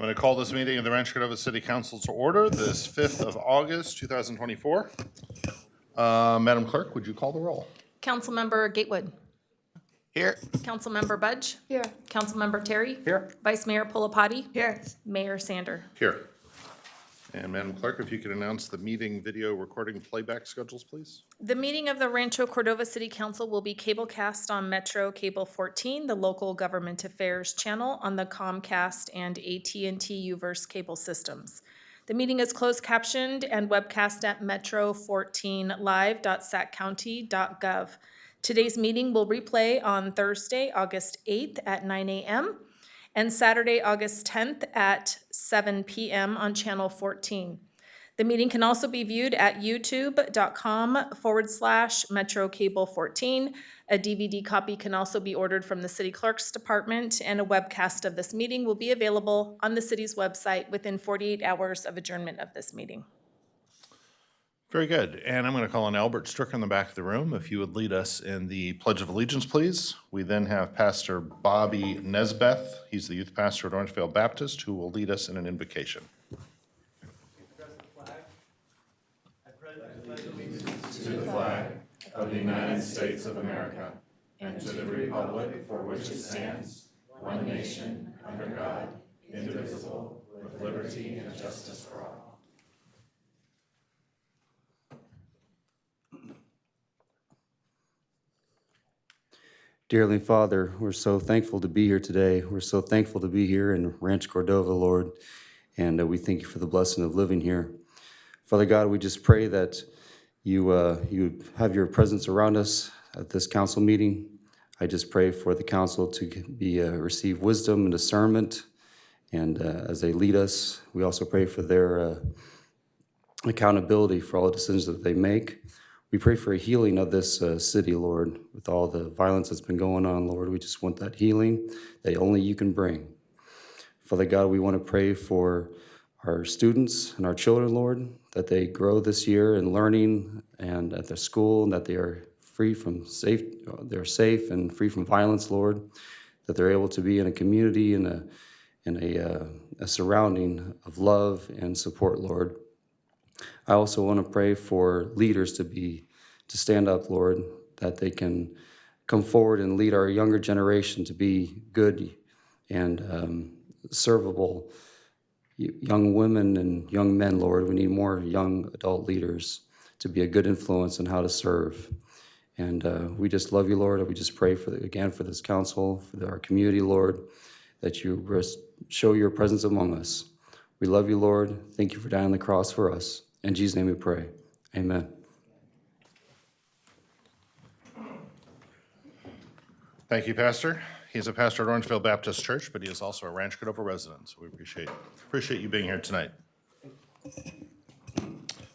I'm going to call this meeting of the Rancho Cordova City Council to order this 5th of August, 2024. Madam Clerk, would you call the roll? Councilmember Gatewood. Here. Councilmember Budge. Here. Councilmember Terry. Here. Vice Mayor Pulapati. Here. Mayor Sander. Here. And Madam Clerk, if you could announce the meeting video recording playback schedules, please. The meeting of the Rancho Cordova City Council will be cablecast on Metro Cable 14, the local government affairs channel on the Comcast and AT&T Uverse cable systems. The meeting is closed captioned and webcast at metro14live.saccounty.gov. Today's meeting will replay on Thursday, August 8th at 9 a.m. and Saturday, August 10th at 7 p.m. on Channel 14. The meeting can also be viewed at youtube.com/Metro Cable 14. A DVD copy can also be ordered from the City Clerk's Department, and a webcast of this meeting will be available on the city's website within 48 hours of adjournment of this meeting. Very good. And I'm going to call on Albert Strick in the back of the room. If you would lead us in the Pledge of Allegiance, please. We then have Pastor Bobby Nesbeth. He's the youth pastor at Orangevale Baptist, who will lead us in an invocation. To the flag of the United States of America and to the republic for which it stands, one nation, under God, indivisible, with liberty and justice for all. Dear Heavenly Father, we're so thankful to be here today. We're so thankful to be here in Rancho Cordova, Lord, and we thank you for the blessing of living here. Father God, we just pray that you would have your presence around us at this council meeting. I just pray for the council to receive wisdom and discernment, and as they lead us, we also pray for their accountability for all the decisions that they make. We pray for a healing of this city, Lord, with all the violence that's been going on, Lord. We just want that healing that only you can bring. Father God, we want to pray for our students and our children, Lord, that they grow this year in learning and at their school, and that they are they're safe and free from violence, Lord, that they're able to be in a community and a surrounding of love and support, Lord. I also want to pray for leaders to stand up, Lord, that they can come forward and lead our younger generation to be good and servable young women and young men, Lord. We need more young adult leaders to be a good influence in how to serve. And we just love you, Lord. We just pray for this council, for our community, Lord, that you show your presence among us. We love you, Lord. Thank you for dying on the cross for us. In Jesus' name we pray. Amen. Thank you, Pastor. He's a pastor at Orangevale Baptist Church, but he is also a Rancho Cordova resident, so we appreciate you being here tonight.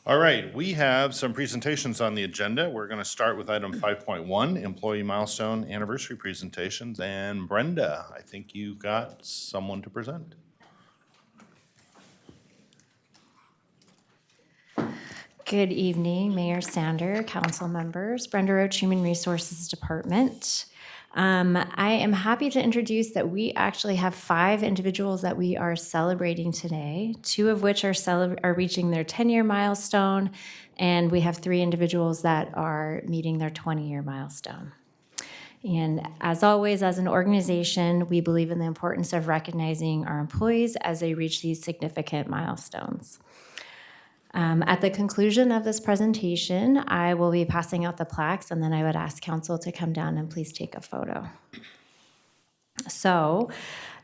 All right, we have some presentations on the agenda. We're going to start with item 5.1, Employee Milestone Anniversary Presentations. And Brenda, I think you've got someone to present. Good evening, Mayor Sander, council members, Brenda Roach, Human Resources Department. I am happy to introduce that we actually have 5 individuals that we are celebrating today, 2 of which are reaching their 10-year milestone, and we have 3 individuals that are meeting their 20-year milestone. And as always, as an organization, we believe in the importance of recognizing our employees as they reach these significant milestones. At the conclusion of this presentation, I will be passing out the plaques, and then I would ask council to come down and please take a photo. So,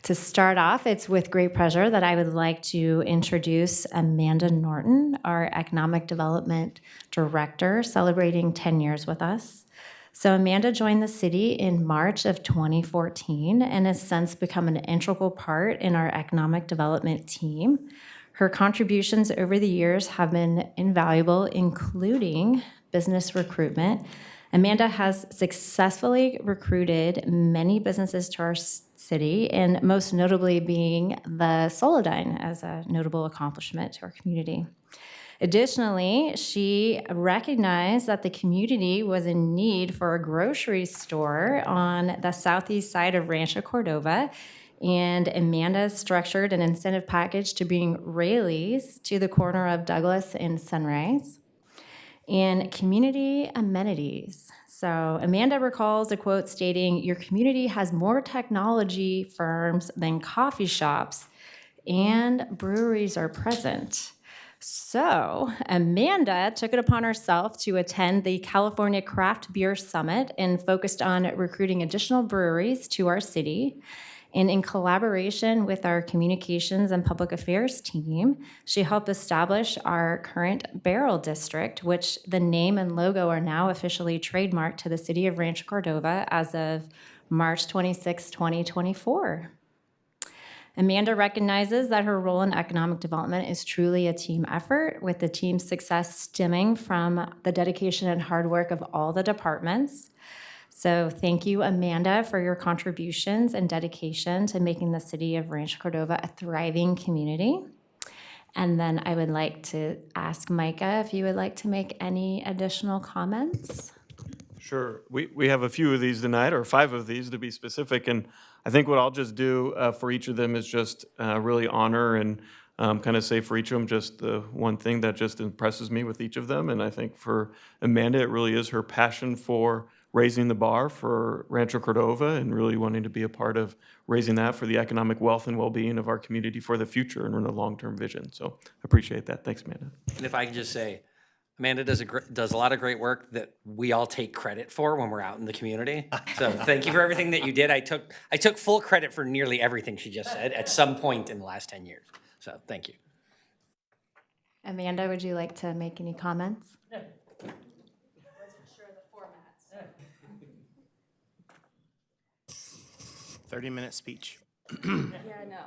to start off, it's with great pleasure that I would like to introduce Amanda Norton, our Economic Development Director, celebrating 10 years with us. So Amanda joined the city in March of 2014 and has since become an integral part in our economic development team. Her contributions over the years have been invaluable, including business recruitment. Amanda has successfully recruited many businesses to our city, and most notably being the Solodine as a notable accomplishment to our community. Additionally, she recognized that the community was in need for a grocery store on the southeast side of Rancho Cordova, And Amanda structured an incentive package to bring Rayleigh's to the corner of Douglas and Sunrise. And community amenities. So Amanda recalls a quote stating, "Your community has more technology firms than coffee shops, and breweries are present." So Amanda took it upon herself to attend the California Craft Beer Summit and focused on recruiting additional breweries to our city. And in collaboration with our communications and public affairs team, she helped establish our current Barrel District, which the name and logo are now officially trademarked to the city of Rancho Cordova as of March 26, 2024. Amanda recognizes that her role in economic development is truly a team effort, with the team's success stemming from the dedication and hard work of all the departments. So thank you, Amanda, for your contributions and dedication to making the city of Rancho Cordova a thriving community. And then I would like to ask Micah if you would like to make any additional comments. Sure. We have a few of these tonight, or 5 of these to be specific, and I think what I'll just do for each of them is just really honor and kind of say for each of them just the one thing that just impresses me with each of them. And I think for Amanda, it really is her passion for raising the bar for Rancho Cordova and really wanting to be a part of raising that for the economic wealth and well-being of our community for the future and in a long-term vision. So I appreciate that. Thanks, Amanda. And if I can just say, Amanda does a lot of great work that we all take credit for when we're out in the community. So thank you for everything that you did. I took full credit for nearly everything she just said at some point in the last 10 years. So thank you. Amanda, would you like to make any comments? 30-minute speech. Yeah, I know.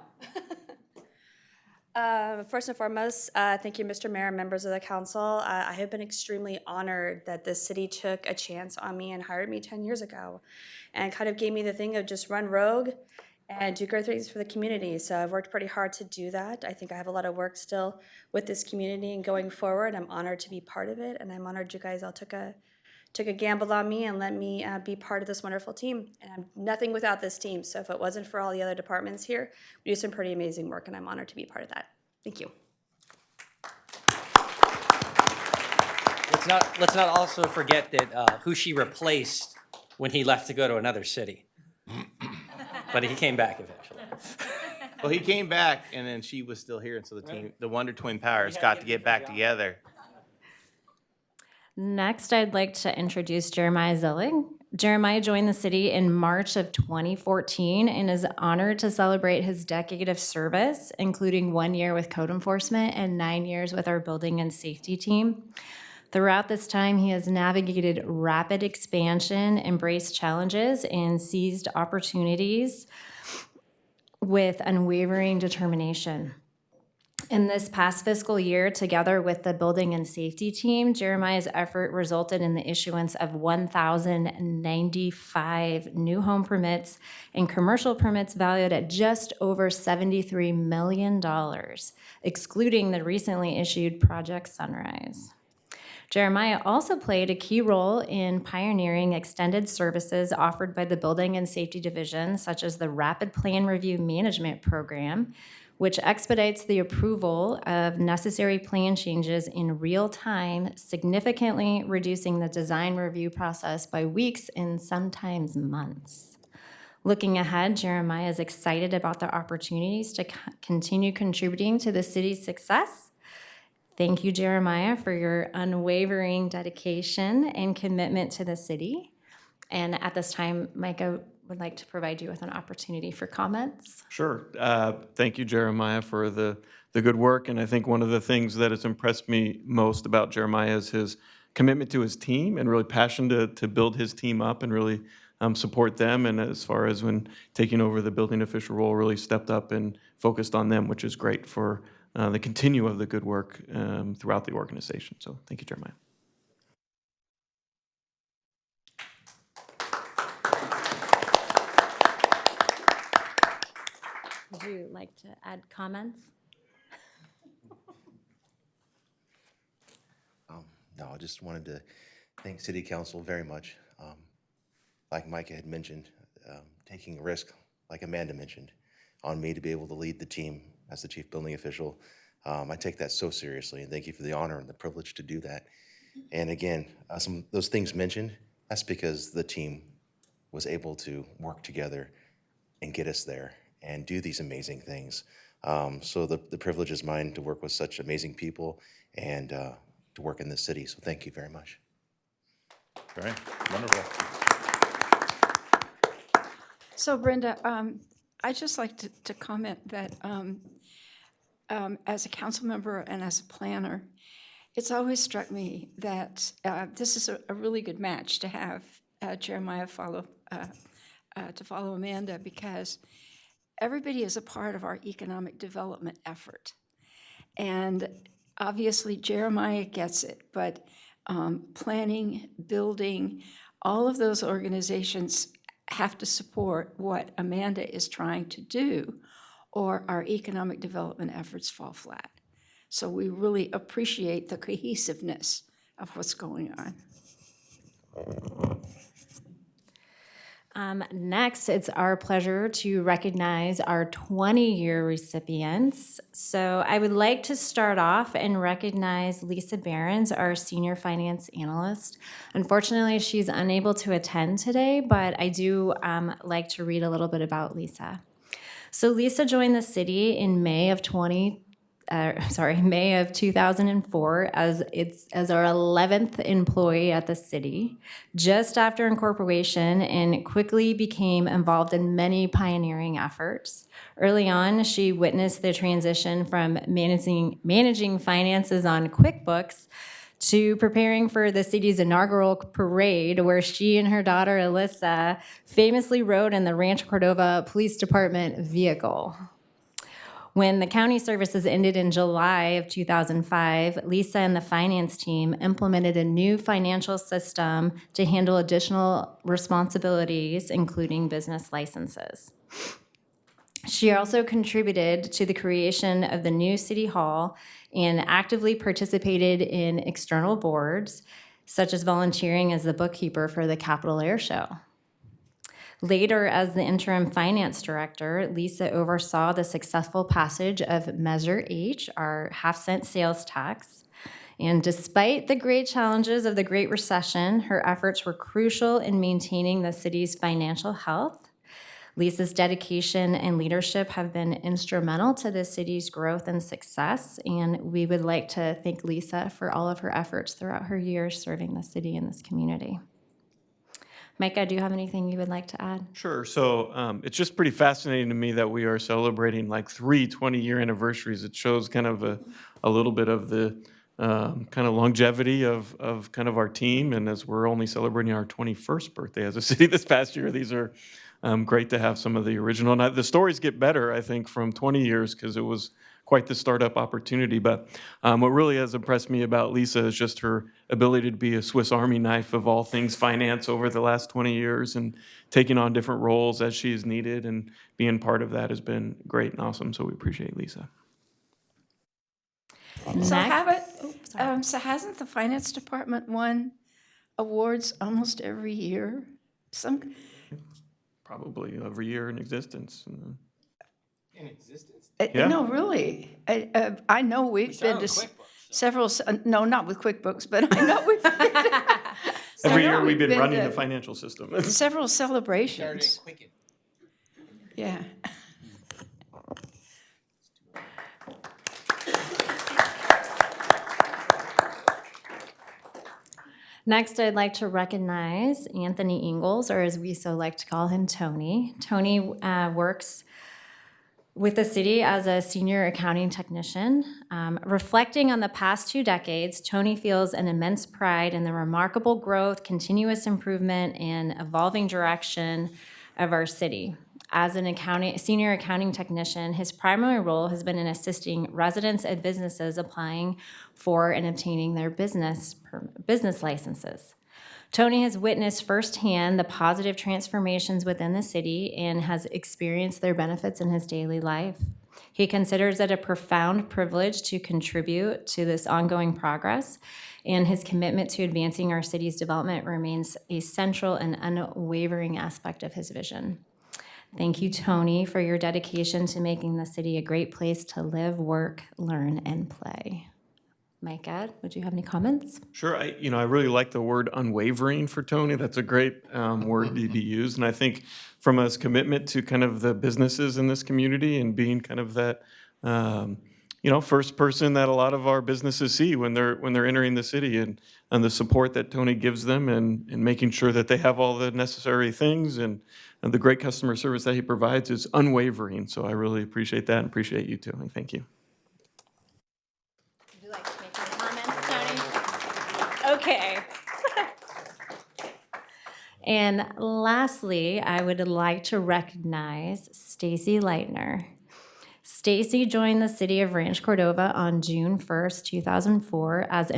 First and foremost, thank you, Mr. Mayor and members of the council. I have been extremely honored that the city took a chance on me and hired me 10 years ago and kind of gave me the thing of just run rogue and do great things for the community. So I've worked pretty hard to do that. I think I have a lot of work still with this community and going forward. I'm honored to be part of it, and I'm honored you guys all took a gamble on me and let me be part of this wonderful team. And I'm nothing without this team. So if it wasn't for all the other departments here, we do some pretty amazing work, and I'm honored to be part of that. Thank you. Let's not also forget that who she replaced when he left to go to another city. But he came back eventually. Well, he came back, and then she was still here, and so the Wonder Twin Powers got to get back together. Next, I'd like to introduce Jeremiah Zillig. Jeremiah joined the city in March of 2014 and is honored to celebrate his decade of service, including 1 year with code enforcement and 9 years with our building and safety team. Throughout this time, he has navigated rapid expansion, embraced challenges, and seized opportunities with unwavering determination. In this past fiscal year, together with the building and safety team, Jeremiah's effort resulted in the issuance of 1,095 new home permits and commercial permits valued at just over $73 million, excluding the recently issued Project Sunrise. Jeremiah also played a key role in pioneering extended services offered by the Building and Safety Division, such as the Rapid Plan Review Management Program, which expedites the approval of necessary plan changes in real time, significantly reducing the design review process by weeks and sometimes months. Looking ahead, Jeremiah is excited about the opportunities to continue contributing to the city's success. Thank you, Jeremiah, for your unwavering dedication and commitment to the city. And at this time, Micah would like to provide you with an opportunity for comments. Sure. Thank you, Jeremiah, for the good work. And I think one of the things that has impressed me most about Jeremiah is his commitment to his team and really passion to build his team up and really support them. And as far as when taking over the building official role, really stepped up and focused on them, which is great for the continue of the good work throughout the organization. So thank you, Jeremiah. Would you like to add comments? No, I just wanted to thank City Council very much. Like Micah had mentioned, taking a risk, like Amanda mentioned, on me to be able to lead the team as the chief building official. I take that so seriously, and thank you for the honor and the privilege to do that. And again, some of those things mentioned, that's because the team was able to work together and get us there and do these amazing things. So the privilege is mine to work with such amazing people and to work in this city. So thank you very much. Great, wonderful. So Brenda, I'd just like to comment that as a council member and as a planner, it's always struck me that this is a really good match to have Jeremiah follow Amanda, because everybody is a part of our economic development effort. And obviously Jeremiah gets it, but planning, building, all of those organizations have to support what Amanda is trying to do, or our economic development efforts fall flat. So we really appreciate the cohesiveness of what's going on. Next, it's our pleasure to recognize our 20-year recipients. So I would like to start off and recognize Lisa Behrens, our senior finance analyst. Unfortunately, she's unable to attend today, but I do like to read a little bit about Lisa. So Lisa joined the city in May of 2004 as our 11th employee at the city, just after incorporation, and quickly became involved in many pioneering efforts. Early on, she witnessed the transition from managing finances on QuickBooks to preparing for the city's inaugural parade, where she and her daughter Alyssa famously rode in the Rancho Cordova Police Department vehicle. When the county services ended in July of 2005, Lisa and the finance team implemented a new financial system to handle additional responsibilities, including business licenses. She also contributed to the creation of the new city hall and actively participated in external boards, such as volunteering as the bookkeeper for the Capitol Air Show. Later, as the interim finance director, Lisa oversaw the successful passage of Measure H, our half-cent sales tax. And despite the great challenges of the Great Recession, her efforts were crucial in maintaining the city's financial health. Lisa's dedication and leadership have been instrumental to the city's growth and success, and we would like to thank Lisa for all of her efforts throughout her years serving the city and this community. Micah, do you have anything you would like to add? Sure. So it's just pretty fascinating to me that we are celebrating like 3 20-year anniversaries. It shows kind of a little bit of the kind of longevity of kind of our team. And as we're only celebrating our 21st birthday as a city this past year, these are great to have some of the original. And the stories get better, I think, from 20 years because it was quite the startup opportunity. But what really has impressed me about Lisa is just her ability to be a Swiss Army knife of all things finance over the last 20 years and taking on different roles as she is needed, and being part of that has been great and awesome. So we appreciate Lisa. So hasn't the finance department won awards almost every year? Probably every year in existence. In existence? Yeah. No, really. I know we've been to several, no, not with QuickBooks, but I know we've been Every year we've been running the financial system. several celebrations. Yeah. Next, I'd like to recognize Anthony Ingalls, or as we so like to call him, Tony. Tony works with the city as a senior accounting technician. Reflecting on the past 2 decades, Tony feels an immense pride in the remarkable growth, continuous improvement, and evolving direction of our city. As an senior accounting technician, his primary role has been in assisting residents and businesses applying for and obtaining their business licenses. Tony has witnessed firsthand the positive transformations within the city and has experienced their benefits in his daily life. He considers it a profound privilege to contribute to this ongoing progress, and his commitment to advancing our city's development remains a central and unwavering aspect of his vision. Thank you, Tony, for your dedication to making the city a great place to live, work, learn, and play. Micah, would you have any comments? Sure. I really like the word unwavering for Tony. That's a great word to be used. And I think from his commitment to kind of the businesses in this community and being kind of that, first person that a lot of our businesses see when they're entering the city, and the support that Tony gives them, and making sure that they have all the necessary things, and the great customer service that he provides is unwavering. So I really appreciate that and appreciate you, Tony. Thank you. Would you like to make any comments, Tony? Okay. And lastly, I would like to recognize Stacy Leitner. Stacy joined the city of Rancho Cordova on June 1st, 2004 as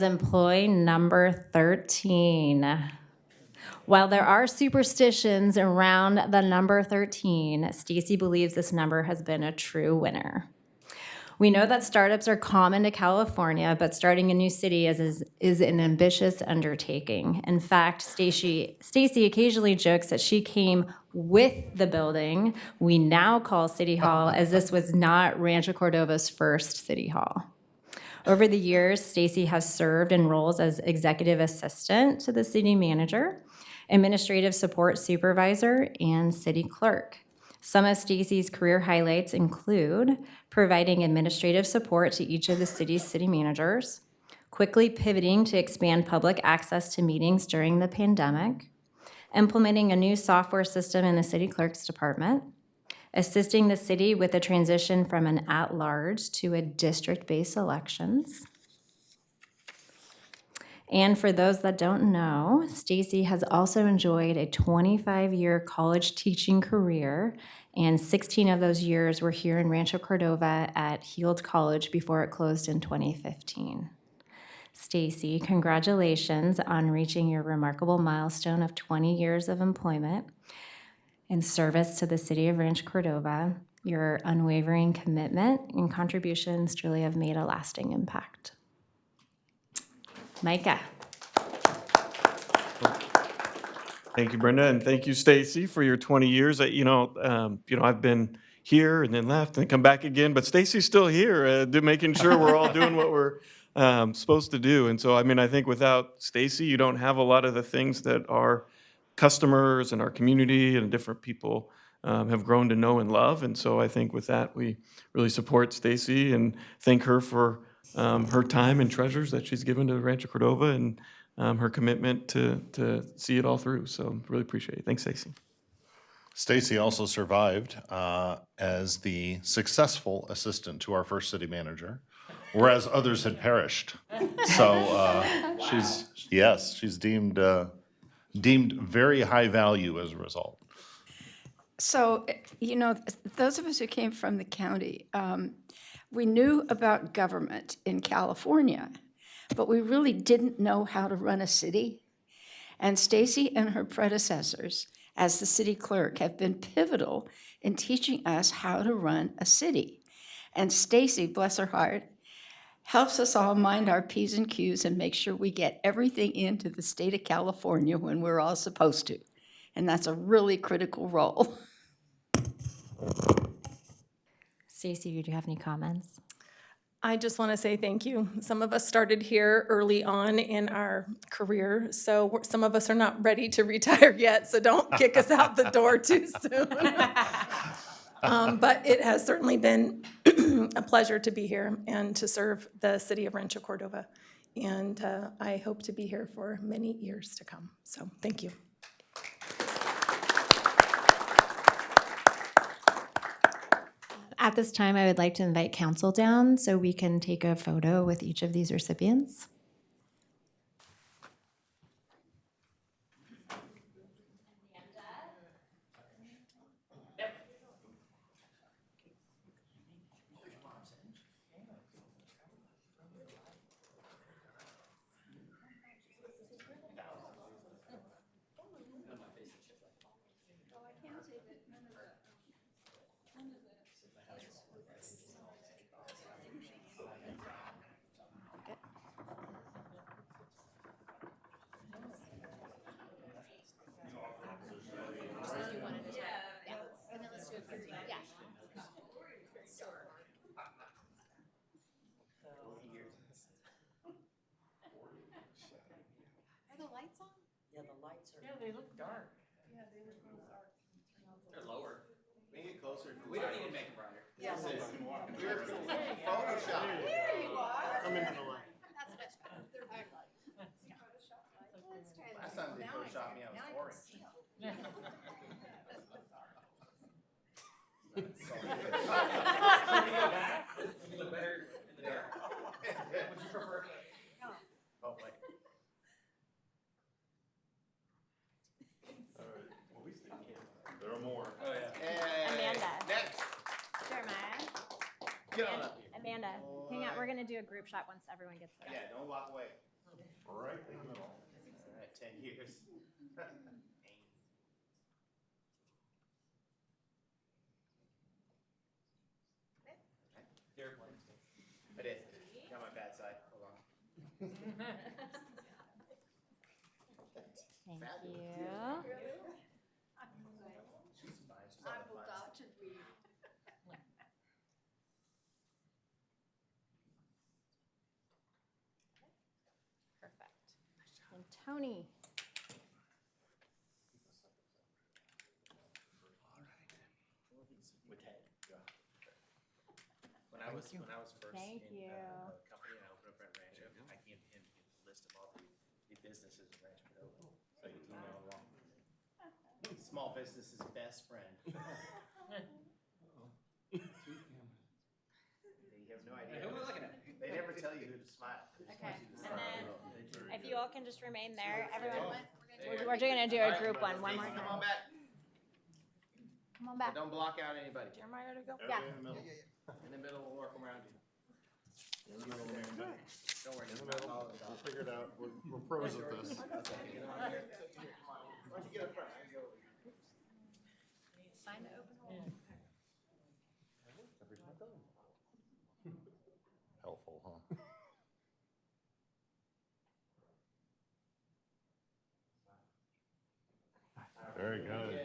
employee number 13. While there are superstitions around the number 13, Stacy believes this number has been a true winner. We know that startups are common to California, but starting a new city is an ambitious undertaking. In fact, Stacy occasionally jokes that she came with the building we now call City Hall, as this was not Rancho Cordova's first City Hall. Over the years, Stacy has served in roles as executive assistant to the city manager, administrative support supervisor, and city clerk. Some of Stacy's career highlights include providing administrative support to each of the city's city managers, quickly pivoting to expand public access to meetings during the pandemic, implementing a new software system in the city clerk's department, assisting the city with the transition from an at-large to a district-based elections. And for those that don't know, Stacy has also enjoyed a 25-year college teaching career, and 16 of those years were here in Rancho Cordova at Heald College before it closed in 2015. Stacy, congratulations on reaching your remarkable milestone of 20 years of employment and service to the city of Rancho Cordova. Your unwavering commitment and contributions truly have made a lasting impact. Micah. Thank you, Brenda, and thank you, Stacy, for your 20 years. I've been here and then left and come back again, but Stacy's still here, making sure we're all doing what we're supposed to do. And so, I think without Stacy, you don't have a lot of the things that our customers and our community and different people have grown to know and love. And so I think with that, we really support Stacy and thank her for her time and treasures that she's given to Rancho Cordova, and her commitment to see it all through. So really appreciate it. Thanks, Stacy. Stacy also survived as the successful assistant to our first city manager, whereas others had perished. So she's deemed very high value as a result. So, those of us who came from the county, we knew about government in California, but we really didn't know how to run a city. And Stacy and her predecessors as the city clerk have been pivotal in teaching us how to run a city. And Stacy, bless her heart, helps us all mind our P's and Q's and make sure we get everything into the state of California when we're all supposed to. And that's a really critical role. Stacy, do you have any comments? I just want to say thank you. Some of us started here early on in our career, so some of us are not ready to retire yet, so don't kick us out the door too soon. But it has certainly been a pleasure to be here and to serve the city of Rancho Cordova. And I hope to be here for many years to come. So thank you. At this time, I would like to invite council down so we can take a photo with each of these recipients. They're lower. Make it closer. We don't need to make it brighter. Photoshop. Come into the light. Last time they photoshopped me, I was orange. You look better in the dark. Would you prefer? Oh, wait. There are more. Oh, yeah. And Amanda. next. Jeremiah, Get on up here. Amanda, hang out. We're gonna do a group shot once everyone gets there. Yeah, don't walk away. Right in the middle. All right, 10 years. I did. Got my bad side. Hold on. Thank you. She's fine. She's on the fun. Perfect. And Tony. With head. When I was first Thank in you. the company and I opened up at Rancho, I gave him a list of all the businesses in Rancho Cordova. So you know along. Small business's best friend. You have no idea. Who are we looking at? They never tell you who to smile. They just Okay, want you to and smile. then if you all can just remain there, everyone. We're gonna do a group one more Jason, come on time. back. Come on back. Don't block out anybody. Jeremiah, to go. Yeah. In the middle, we'll work around you. Don't worry, In the middle, we'll figure it out. We're pros at this. Why don't you get up front? I can go over here. Sign to open hold. Helpful, huh? Very good.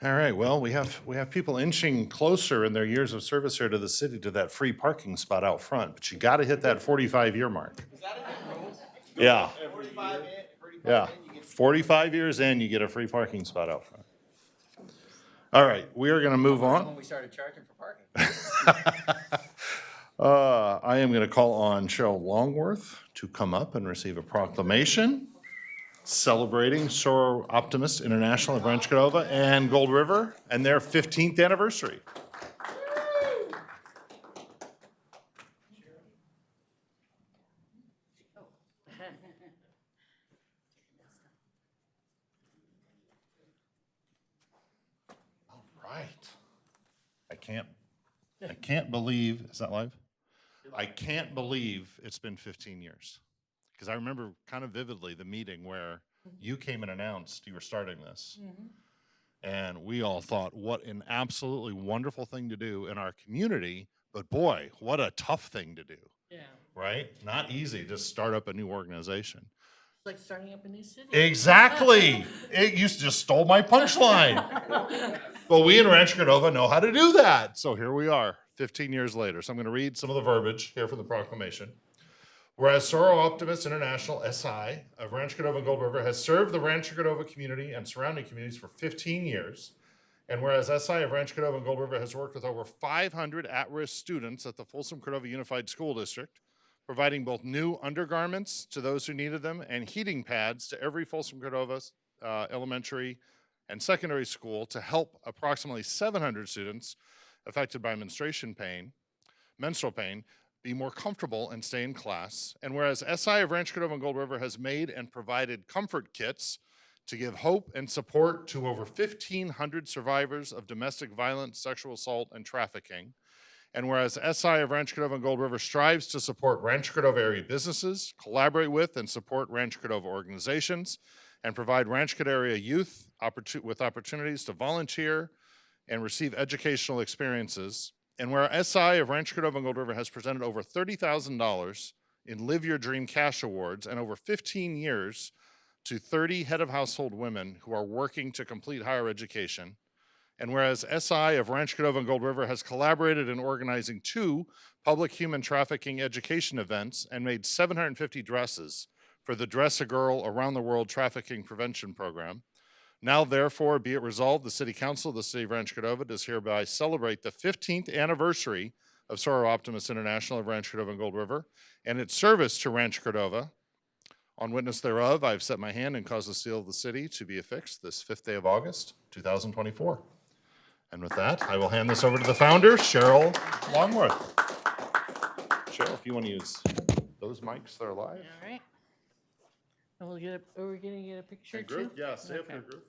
All right, well, we have people inching closer in their years of service here to the city to that free parking spot out front, but you got to hit that 45-year mark. Is that a new rule? Yeah, 45 in, 45 yeah. in, you get 45 years in, you get a free parking spot out front. All right, we are going to move When on. we started charging for parking. I am going to call on Cheryl Longworth to come up and receive a proclamation celebrating Soro Optimist International of Rancho Cordova and Gold River and their 15th anniversary. All right. I can't believe, is that live? I can't believe it's been 15 years. Because I remember kind of vividly the meeting where you came and announced you were starting this. And we all thought, what an absolutely wonderful thing to do in our community, but boy, what a tough thing to do. Yeah, Right? Not easy to start up a new organization. it's like starting up a new city. Exactly. You just stole my punchline. But we in Rancho Cordova know how to do that. So here we are, 15 years later. So I'm going to read some of the verbiage here for the proclamation. Whereas Soro Optimist International, SI, of Rancho Cordova and Gold River has served the Rancho Cordova community and surrounding communities for 15 years. And whereas SI of Rancho Cordova and Gold River has worked with over 500 at-risk students at the Folsom Cordova Unified School District, providing both new undergarments to those who needed them and heating pads to every Folsom Cordova elementary and secondary school to help approximately 700 students affected by menstrual pain, be more comfortable and stay in class. And whereas SI of Rancho Cordova and Gold River has made and provided comfort kits to give hope and support to over 1,500 survivors of domestic violence, sexual assault, and trafficking. And whereas SI of Rancho Cordova and Gold River strives to support Rancho Cordova area businesses, collaborate with and support Rancho Cordova organizations, and provide Rancho Cordova area youth with opportunities to volunteer and receive educational experiences. And where SI of Rancho Cordova and Gold River has presented over $30,000 in Live Your Dream Cash Awards and over 15 years to 30 head of household women who are working to complete higher education. And whereas SI of Rancho Cordova and Gold River has collaborated in organizing 2 public human trafficking education events and made 750 dresses for the Dress a Girl Around the World Trafficking Prevention Program. Now, therefore, be it resolved, the City Council of the City of Rancho Cordova does hereby celebrate the 15th anniversary of Sorrow Optimist International of Rancho Cordova and Gold River and its service to Rancho Cordova. On witness thereof, I have set my hand and caused the seal of the city to be affixed this 5th day of August, 2024. And with that, I will hand this over to the founder, Cheryl Longworth. Cheryl, if you want to use those mics that are live. All right. And we'll get are we gonna get a picture And too? group, yeah, stay up Okay. here, group.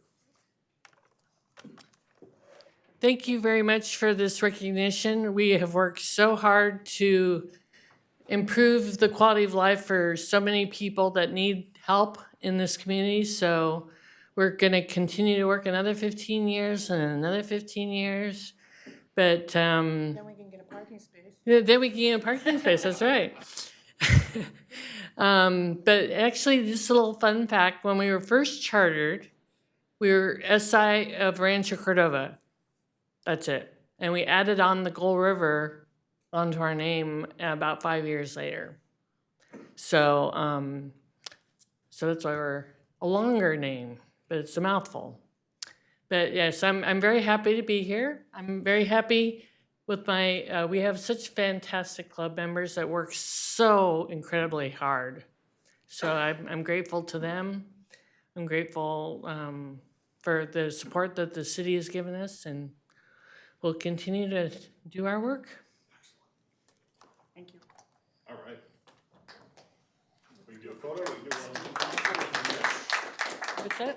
Thank you very much for this recognition. We have worked so hard to improve the quality of life for so many people that need help in this community. So we're going to continue to work another 15 years and another 15 years. But Then we can get a parking space. then we can get a parking space. That's right. But actually, just a little fun fact: when we were first chartered, we were SI of Rancho Cordova. That's it. And we added on the Gold River onto our name about 5 years later. So, so that's why we're a longer name, but it's a mouthful. But yes, I'm very happy to be here. I'm very happy with my, we have such fantastic club members that work so incredibly hard. So I'm grateful to them. I'm grateful for the support that the city has given us, and we'll continue to do our work. Thank you. All right. We can do a photo, we can do one. What's that?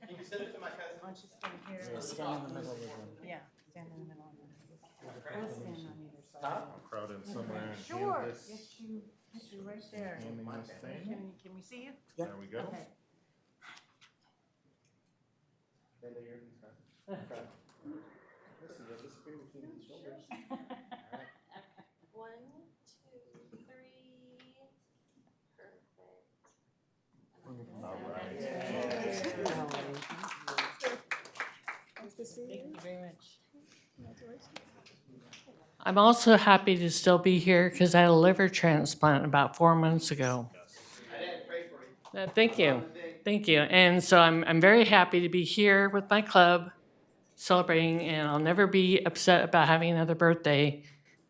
Can you send it to my cousin? Why don't you stand here? Stand in the middle of them. Yeah, stand in the middle of them. We'll stand on either side. I'll crowd in somewhere and Sure, hand this, yes, you right there. handing this thing. Can we see you? There we go. Okay. One, two, three. Thank you very much. I'm also happy to still be here because I had a liver transplant about 4 months ago. Thank you. Thank you. And so I'm very happy to be here with my club celebrating, and I'll never be upset about having another birthday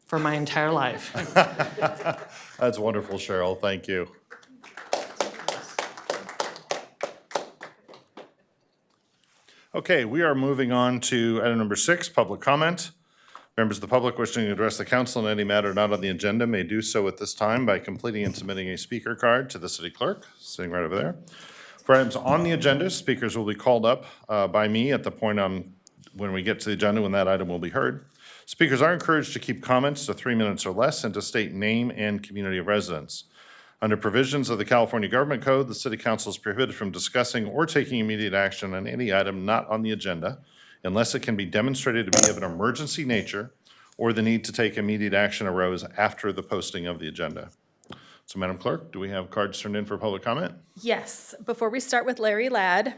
for my entire life. That's wonderful, Cheryl. Thank you. Okay, we are moving on to item number 6, public comment. Members of the public wishing to address the council on any matter not on the agenda may do so at this time by completing and submitting a speaker card to the city clerk, sitting right over there. For items on the agenda, speakers will be called up by me at the point when we get to the agenda when that item will be heard. Speakers are encouraged to keep comments to 3 minutes or less and to state name and community of residence. Under provisions of the California Government Code, the City Council is prohibited from discussing or taking immediate action on any item not on the agenda unless it can be demonstrated to be of an emergency nature or the need to take immediate action arose after the posting of the agenda. So, Madam Clerk, do we have cards turned in for public comment? Yes, before we start with Larry Ladd,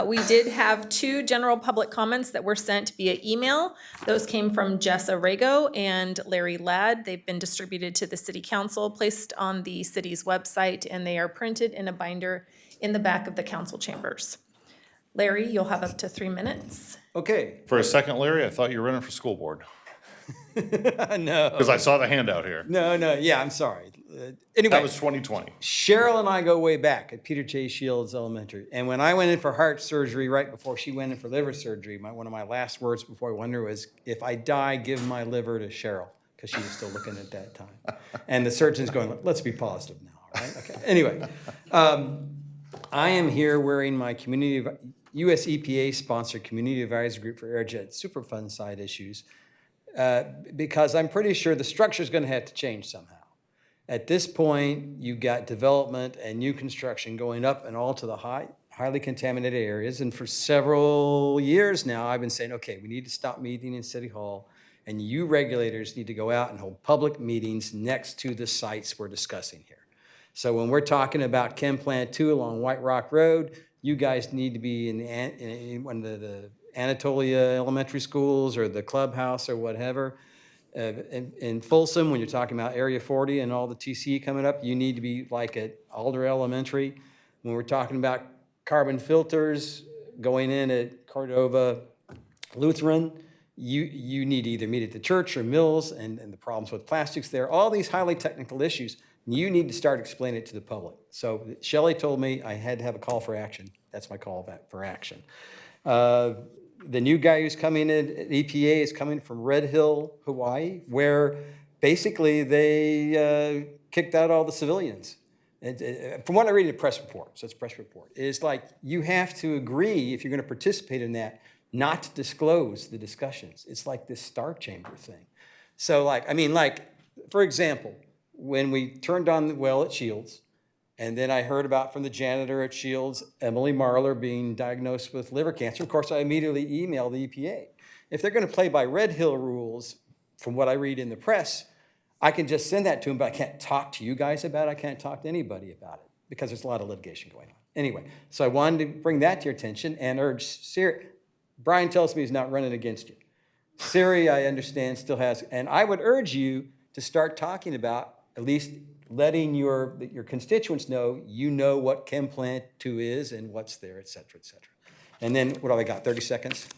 we did have 2 general public comments that were sent via email. Those came from Jess Arago and Larry Ladd. They've been distributed to the city council, placed on the city's website, and they are printed in a binder in the back of the council chambers. Larry, you'll have up to 3 minutes. Okay. For a second, Larry, I thought you were running for school board No. because I saw the handout here. No, yeah, I'm sorry. Anyway, That was 2020. Cheryl and I go way back at Peter J. Shields Elementary. And when I went in for heart surgery right before she went in for liver surgery, one of my last words before I went in was, if I die, give my liver to Cheryl, because she was still looking at that time. And the surgeon's going, let's be positive now, all right? Okay. Anyway, I am here wearing my US EPA-sponsored Community Advisory Group for Airjet Superfund side issues because I'm pretty sure the structure is going to have to change somehow. At this point, you've got development and new construction going up and all to the highly contaminated areas. And for several years now, I've been saying, okay, we need to stop meeting in City Hall And you regulators need to go out and hold public meetings next to the sites we're discussing here. So when we're talking about Chem Plant 2 along White Rock Road, you guys need to be in one of the Anatolia elementary schools or the clubhouse or whatever. In Folsom, when you're talking about Area 40 and all the TC coming up, you need to be like at Alder Elementary. When we're talking about carbon filters going in at Cordova Lutheran, you need to either meet at the church or Mills and the problems with plastics there, all these highly technical issues, you need to start explaining it to the public. So Shelley told me I had to have a call for action. That's my call for action. The new guy who's coming in at EPA is coming from Red Hill, Hawaii, where basically they kicked out all the civilians. From what I read in the press report, so it's a press report, is like you have to agree if you're going to participate in that not to disclose the discussions. It's like this star chamber thing. So for example, when we turned on the well at Shields, and then I heard about from the janitor at Shields, Emily Marler, being diagnosed with liver cancer. Of course, I immediately emailed the EPA. If they're going to play by Red Hill rules, from what I read in the press, I can just send that to them, but I can't talk to you guys about it. I can't talk to anybody about it because there's a lot of litigation going on. Anyway, so I wanted to bring that to your attention and urge Siri. Brian tells me he's not running against you. Siri, I understand, still has, and I would urge you to start talking about at least letting your constituents know you know what Chem Plant 2 is and what's there, et cetera, et cetera. And then, what have I got, 30 seconds?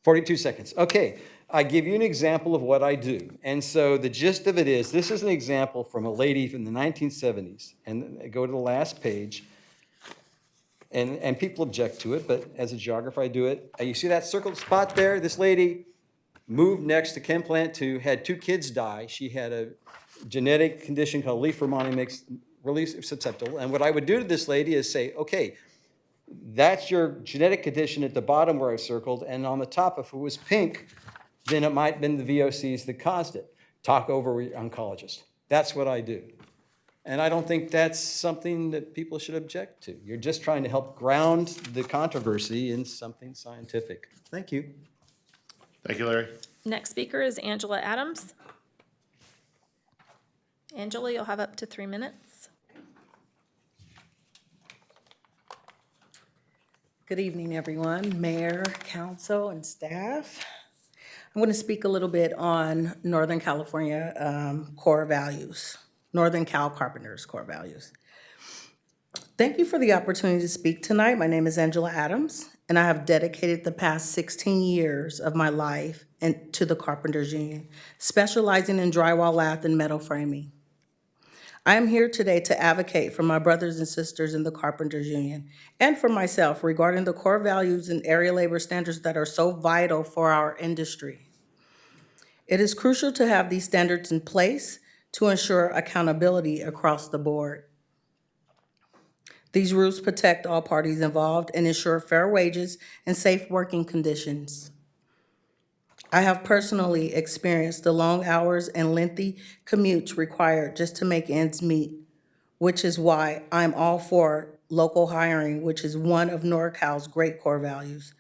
42 seconds. Okay, I give you an example of what I do. And so the gist of it is, this is an example from a lady from the 1970s. And I go to the last page, and people object to it, but as a geographer, I do it. You see that circled spot there? This lady moved next to Chem Plant 2, had 2 kids die. She had a genetic condition called leaf-Romani mixed release susceptible. And what I would do to this lady is say, okay, that's your genetic condition at the bottom where I circled, and on the top, if it was pink, then it might have been the VOCs that caused it. Talk over with your oncologist. That's what I do. And I don't think that's something that people should object to. You're just trying to help ground the controversy in something scientific. Thank you. Thank you, Larry. Next speaker is Angela Adams. Angela, you'll have up to 3 minutes. Good evening, everyone, mayor, council, and staff. I'm going to speak a little bit on Northern California core values, Northern Cal Carpenters core values. Thank you for the opportunity to speak tonight. My name is Angela Adams, and I have dedicated the past 16 years of my life to the Carpenters Union, specializing in drywall, lath, and metal framing. I am here today to advocate for my brothers and sisters in the Carpenters Union and for myself regarding the core values and area labor standards that are so vital for our industry. It is crucial to have these standards in place to ensure accountability across the board. These rules protect all parties involved and ensure fair wages and safe working conditions. I have personally experienced the long hours and lengthy commutes required just to make ends meet, which is why I'm all for local hiring, which is one of NorCal's great core values.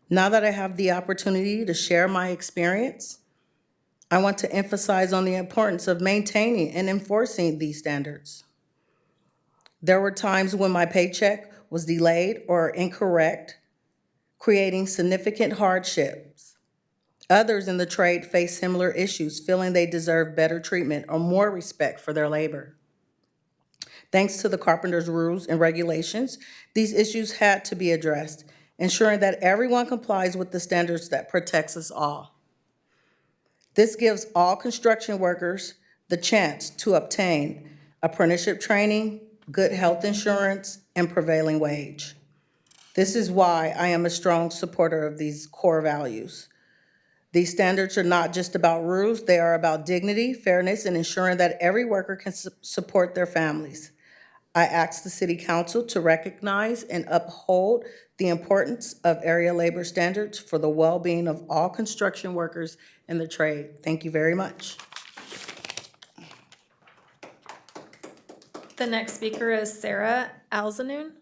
Now that I have the opportunity to share my experience, I want to emphasize on the importance of maintaining and enforcing these standards. There were times when my paycheck was delayed or incorrect, creating significant hardships. Others in the trade face similar issues, feeling they deserve better treatment or more respect for their labor. Thanks to the Carpenters' rules and regulations, these issues had to be addressed, ensuring that everyone complies with the standards that protects us all. This gives all construction workers the chance to obtain apprenticeship training, good health insurance, and prevailing wage. This is why I am a strong supporter of these core values. These standards are not just about rules, they are about dignity, fairness, and ensuring that every worker can support their families. I ask the City Council to recognize and uphold the importance of area labor standards for the well-being of all construction workers in the trade. Thank you very much. The next speaker is Sarah Alzanoon.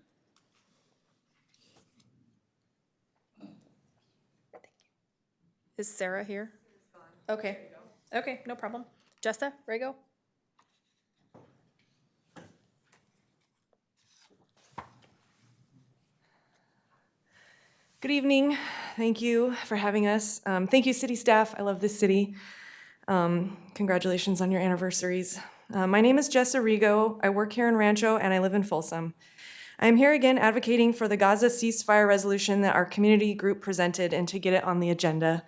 Is Sarah here? Okay, okay, no problem. Jessa, Rego? Good evening. Thank you for having us. Thank you, city staff. I love this city. Congratulations on your anniversaries. My name is Jessa Rigo. I work here in Rancho and I live in Folsom. I am here again advocating for the Gaza ceasefire resolution that our community group presented and to get it on the agenda.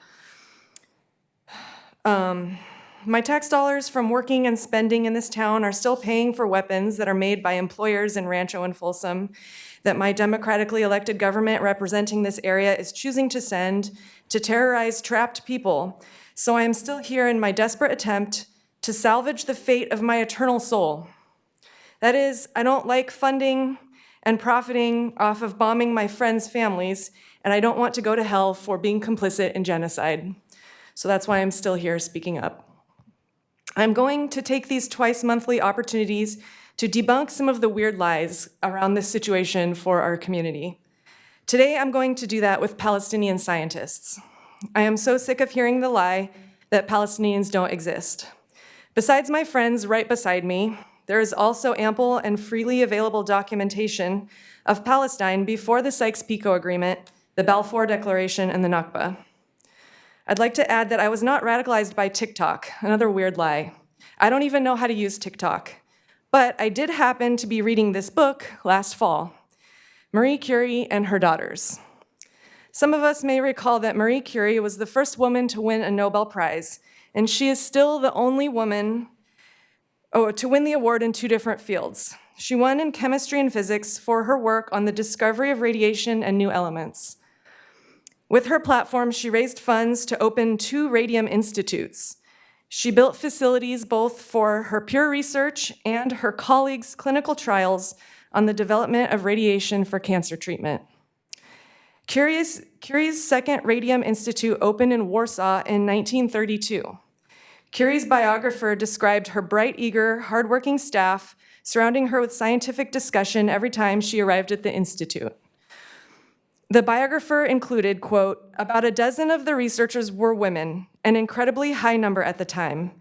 My tax dollars from working and spending in this town are still paying for weapons that are made by employers in Rancho and Folsom that my democratically elected government representing this area is choosing to send to terrorize trapped people. So I am still here in my desperate attempt to salvage the fate of my eternal soul. That is, I don't like funding and profiting off of bombing my friends' families, and I don't want to go to hell for being complicit in genocide. So that's why I'm still here speaking up. I'm going to take these twice monthly opportunities to debunk some of the weird lies around this situation for our community. Today, I'm going to do that with Palestinian scientists. I am so sick of hearing the lie that Palestinians don't exist. Besides my friends right beside me, there is also ample and freely available documentation of Palestine before the Sykes-Picot Agreement, the Balfour Declaration, and the Nakba. I'd like to add that I was not radicalized by TikTok, another weird lie. I don't even know how to use TikTok. But I did happen to be reading this book last fall, Marie Curie and Her Daughters. Some of us may recall that Marie Curie was the first woman to win a Nobel Prize, and she is still the only woman to win the award in 2 different fields. She won in chemistry and physics for her work on the discovery of radiation and new elements. With her platform, she raised funds to open 2 radium institutes. She built facilities both for her pure research and her colleagues' clinical trials on the development of radiation for cancer treatment. Curie's second Radium Institute opened in Warsaw in 1932. Curie's biographer described her bright, eager, hardworking staff surrounding her with scientific discussion every time she arrived at the institute. The biographer included, quote, "About a dozen of the researchers were women, an incredibly high number at the time.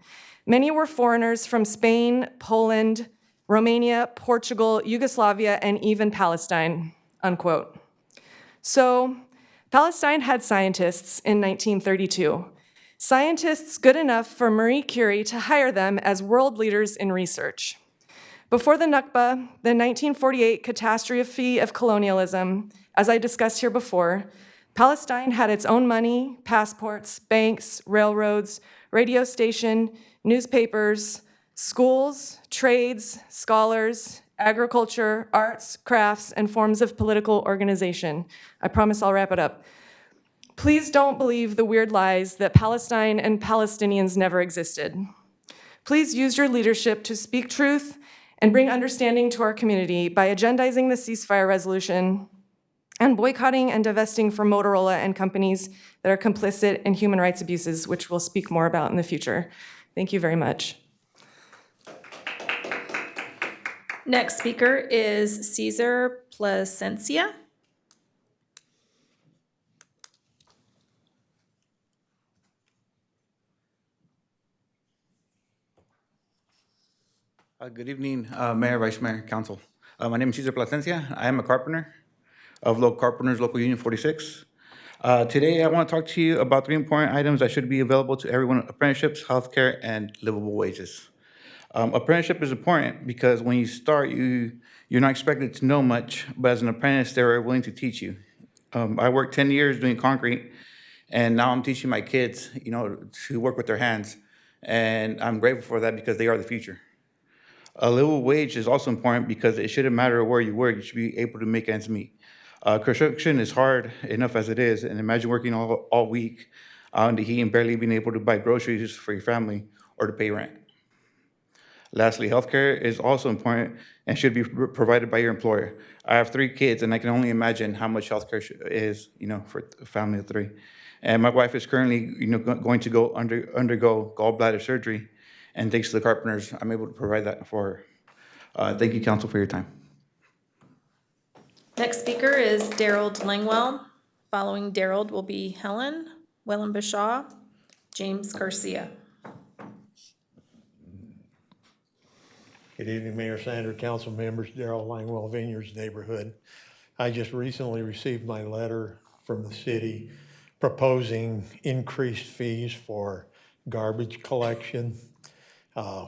Many were foreigners from Spain, Poland, Romania, Portugal, Yugoslavia, and even Palestine," unquote. So, Palestine had scientists in 1932. Scientists good enough for Marie Curie to hire them as world leaders in research. Before the Nakba, the 1948 catastrophe of colonialism, as I discussed here before, Palestine had its own money, passports, banks, railroads, radio station, newspapers, schools, trades, scholars, agriculture, arts, crafts, and forms of political organization. I promise I'll wrap it up. Please don't believe the weird lies that Palestine and Palestinians never existed. Please use your leadership to speak truth and bring understanding to our community by agendizing the ceasefire resolution and boycotting and divesting from Motorola and companies that are complicit in human rights abuses, which we'll speak more about in the future. Thank you very much. Next speaker is Cesar Plasencia. Good evening, Mayor, Vice Mayor, Council. My name is Cesar Plasencia. I am a carpenter of Carpenters Local Union 46. Today, I want to talk to you about 3 important items that should be available to everyone: apprenticeships, healthcare, and livable wages. Apprenticeship is important because when you start, you're not expected to know much, but as an apprentice, they're willing to teach you. I worked 10 years doing concrete, and now I'm teaching my kids, to work with their hands, and I'm grateful for that because they are the future. A livable wage is also important because it shouldn't matter where you work, you should be able to make ends meet. Construction is hard enough as it is, and imagine working all week out in the heat and barely being able to buy groceries for your family or to pay rent. Lastly, healthcare is also important and should be provided by your employer. I have 3 kids, and I can only imagine how much healthcare is, for a family of 3. And my wife is currently, going to undergo gallbladder surgery. And thanks to the Carpenters, I'm able to provide that for her. Thank you, Council, for your time. Next speaker is Daryl Langwell. Following Daryl will be Helen. Wellen Bashaw, James Garcia. Good evening, Mayor Sanders, council members, Darrell Langwell Vineyards neighborhood. I just recently received my letter from the city proposing increased fees for garbage collection.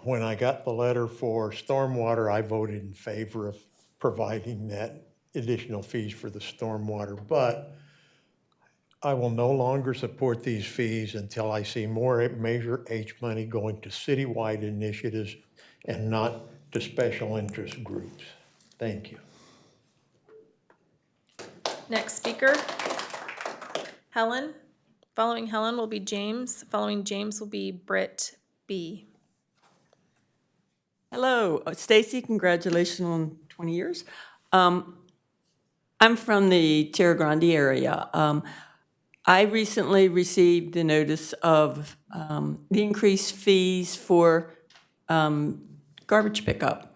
When I got the letter for stormwater, I voted in favor of providing that additional fees for the stormwater, but I will no longer support these fees until I see more Measure H money going to citywide initiatives and not to special interest groups. Thank you. Next speaker, Helen. Following Helen will be James. Following James will be Britt B. Hello, Stacy, congratulations on 20 years. I'm from the Tierra Grande area. I recently received the notice of the increased fees for garbage pickup.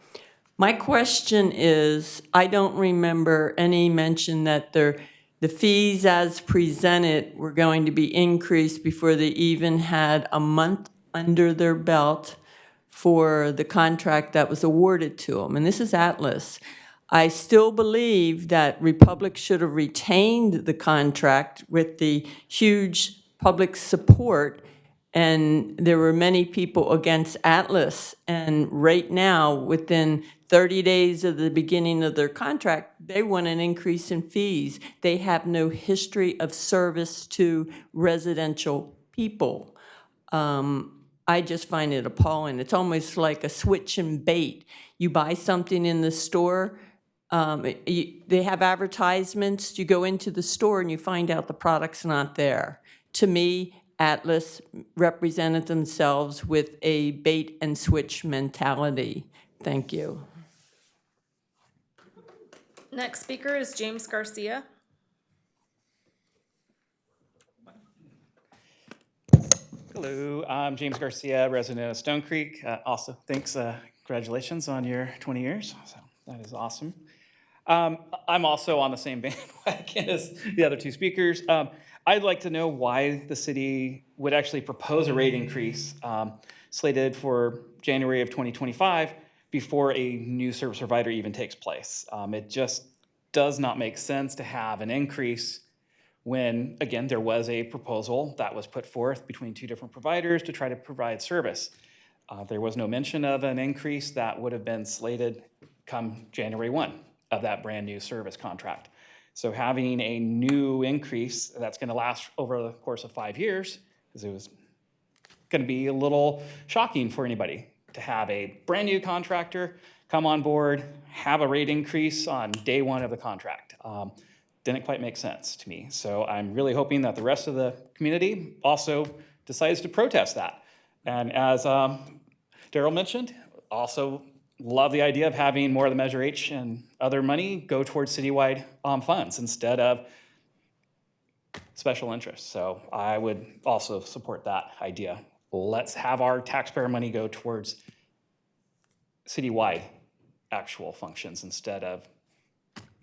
My question is, I don't remember any mention that the fees as presented were going to be increased before they even had a month under their belt for the contract that was awarded to them. And this is Atlas. I still believe that Republic should have retained the contract with the huge public support, and there were many people against Atlas. And right now, within 30 days of the beginning of their contract, they want an increase in fees. They have no history of service to residential people. I just find it appalling. It's almost like a switch and bait. You buy something in the store, they have advertisements, you go into the store and you find out the product's not there. To me, Atlas represented themselves with a bait and switch mentality. Thank you. Next speaker is James Garcia. Hello, I'm James Garcia, resident of Stone Creek. Also, thanks, congratulations on your 20 years. So that is awesome. I'm also on the same bandwagon as the other two speakers. I'd like to know why the city would actually propose a rate increase slated for January of 2025 before a new service provider even takes place. It just does not make sense to have an increase when, again, there was a proposal that was put forth between two different providers to try to provide service. There was no mention of an increase that would have been slated come January 1 of that brand new service contract. So having a new increase that's going to last over the course of 5 years, because it was going to be a little shocking for anybody to have a brand new contractor come on board, have a rate increase on day one of the contract. Didn't quite make sense to me. So I'm really hoping that the rest of the community also decides to protest that. And as Darrell mentioned, also love the idea of having more of the Measure H and other money go towards citywide funds instead of special interests. So I would also support that idea. Let's have our taxpayer money go towards citywide actual functions instead of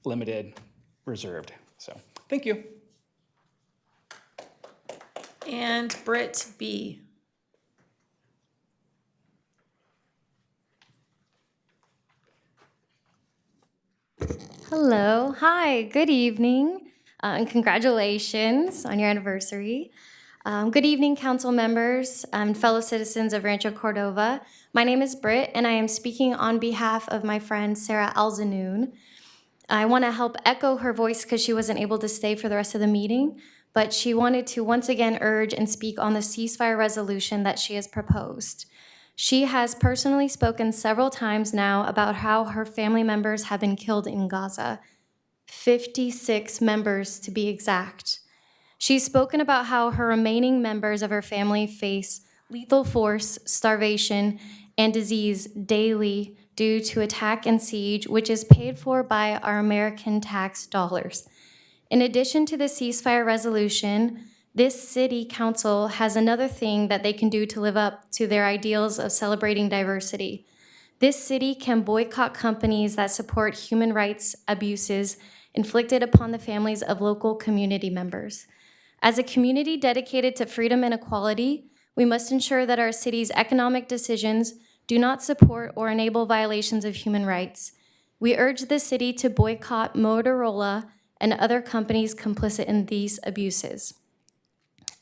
limited, reserved. So thank you. And Britt B. Hello, hi, good evening, and congratulations on your anniversary. Good evening, council members and fellow citizens of Rancho Cordova. My name is Britt, and I am speaking on behalf of my friend Sarah Alzanoon. I want to help echo her voice because she wasn't able to stay for the rest of the meeting, but she wanted to once again urge and speak on the ceasefire resolution that she has proposed. She has personally spoken several times now about how her family members have been killed in Gaza, 56 members to be exact. She's spoken about how her remaining members of her family face lethal force, starvation, and disease daily due to attack and siege, which is paid for by our American tax dollars. In addition to the ceasefire resolution, this city council has another thing that they can do to live up to their ideals of celebrating diversity. This city can boycott companies that support human rights abuses inflicted upon the families of local community members. As a community dedicated to freedom and equality, we must ensure that our city's economic decisions do not support or enable violations of human rights. We urge the city to boycott Motorola and other companies complicit in these abuses.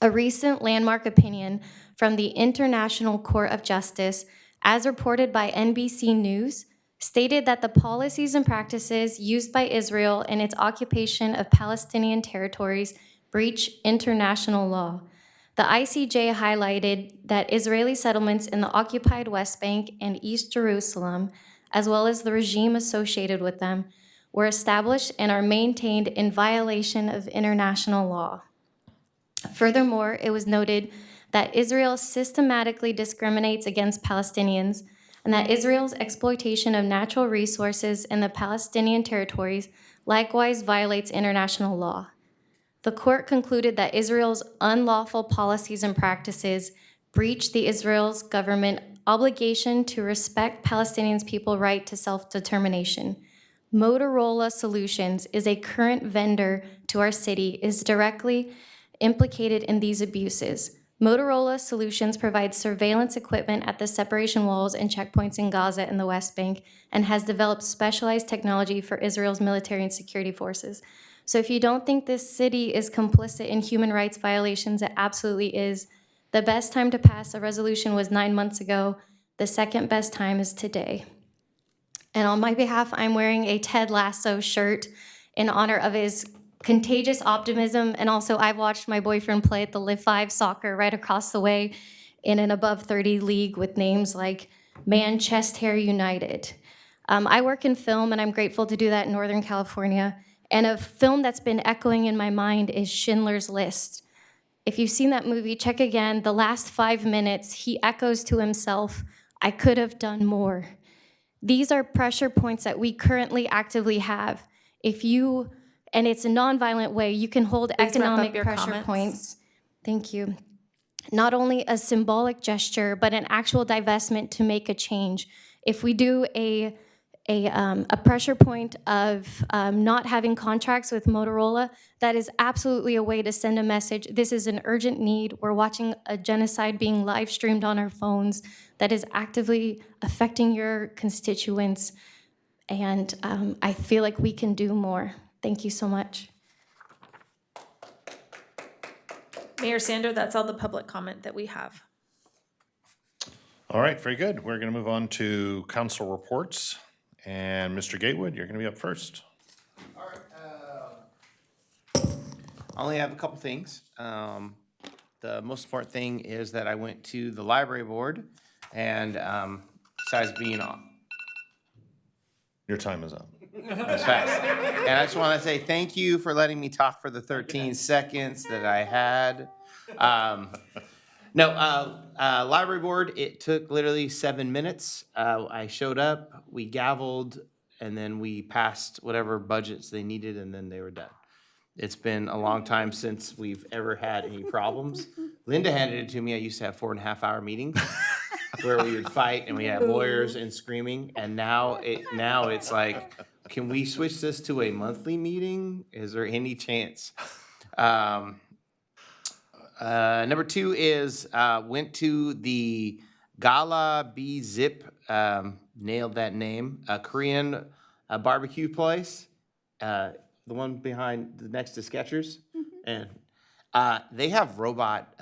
A recent landmark opinion from the International Court of Justice, as reported by NBC News, stated that the policies and practices used by Israel in its occupation of Palestinian territories breach international law. The ICJ highlighted that Israeli settlements in the occupied West Bank and East Jerusalem, as well as the regime associated with them, were established and are maintained in violation of international law. Furthermore, it was noted that Israel systematically discriminates against Palestinians and that Israel's exploitation of natural resources in the Palestinian territories likewise violates international law. The court concluded that Israel's unlawful policies and practices breach the Israel's government obligation to respect Palestinians' people's right to self-determination. Motorola Solutions is a current vendor to our city, is directly implicated in these abuses. Motorola Solutions provides surveillance equipment at the separation walls and checkpoints in Gaza and the West Bank and has developed specialized technology for Israel's military and security forces. So if you don't think this city is complicit in human rights violations, it absolutely is. The best time to pass a resolution was 9 months ago. The second best time is today. And on my behalf, I'm wearing a Ted Lasso shirt in honor of his contagious optimism. And also, I've watched my boyfriend play at the Live 5 soccer right across the way in an above 30 league with names like Manchester United. I work in film, and I'm grateful to do that in Northern California. And a film that's been echoing in my mind is Schindler's List. If you've seen that movie, check again. The last 5 minutes, he echoes to himself, I could have done more. These are pressure points that we currently actively have. And it's a nonviolent way, you can hold Please wrap up economic your pressure comments. points. Thank you. Not only a symbolic gesture, but an actual divestment to make a change. If we do a pressure point of not having contracts with Motorola, that is absolutely a way to send a message. This is an urgent need. We're watching a genocide being live streamed on our phones that is actively affecting your constituents. And I feel like we can do more. Thank you so much. Mayor Sander, that's all the public comment that we have. All right, very good. We're going to move on to council reports. And Mr. Gatewood, you're going to be up first. I only have a couple things. The most important thing is that I went to the library board and besides being on. Your time is up. That's fast. And I just want to say thank you for letting me talk for the 13 seconds that I had. Library board, it took literally 7 minutes. I showed up, we gavelled, and then we passed whatever budgets they needed, and then they were done. It's been a long time since we've ever had any problems. Linda handed it to me. I used to have 4.5-hour meetings where we would fight and we had lawyers and screaming. And now it's like, can we switch this to a monthly meeting? Is there any chance? Number 2 is went to the Gala B Zip, nailed that name, a Korean barbecue place, the one behind next to Skechers, and they have robot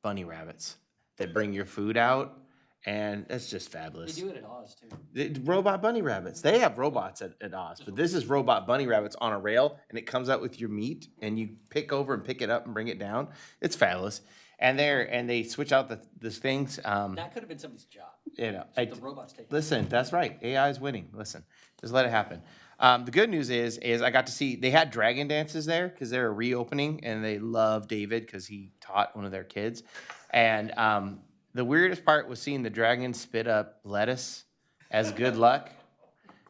bunny rabbits that bring your food out, and that's just fabulous. They do it at Oz too. Robot bunny rabbits. They have robots at Oz, but this is robot bunny rabbits on a rail, and it comes out with your meat, and you pick over and pick it up and bring it down. It's fabulous. And they switch out the things. That could have been somebody's job. The robots take it. Listen, that's right. AI is winning. Listen, just let it happen. The good news is I got to see, they had dragon dances there because they're reopening, and they love David because he taught one of their kids. And the weirdest part was seeing the dragon spit up lettuce as good luck.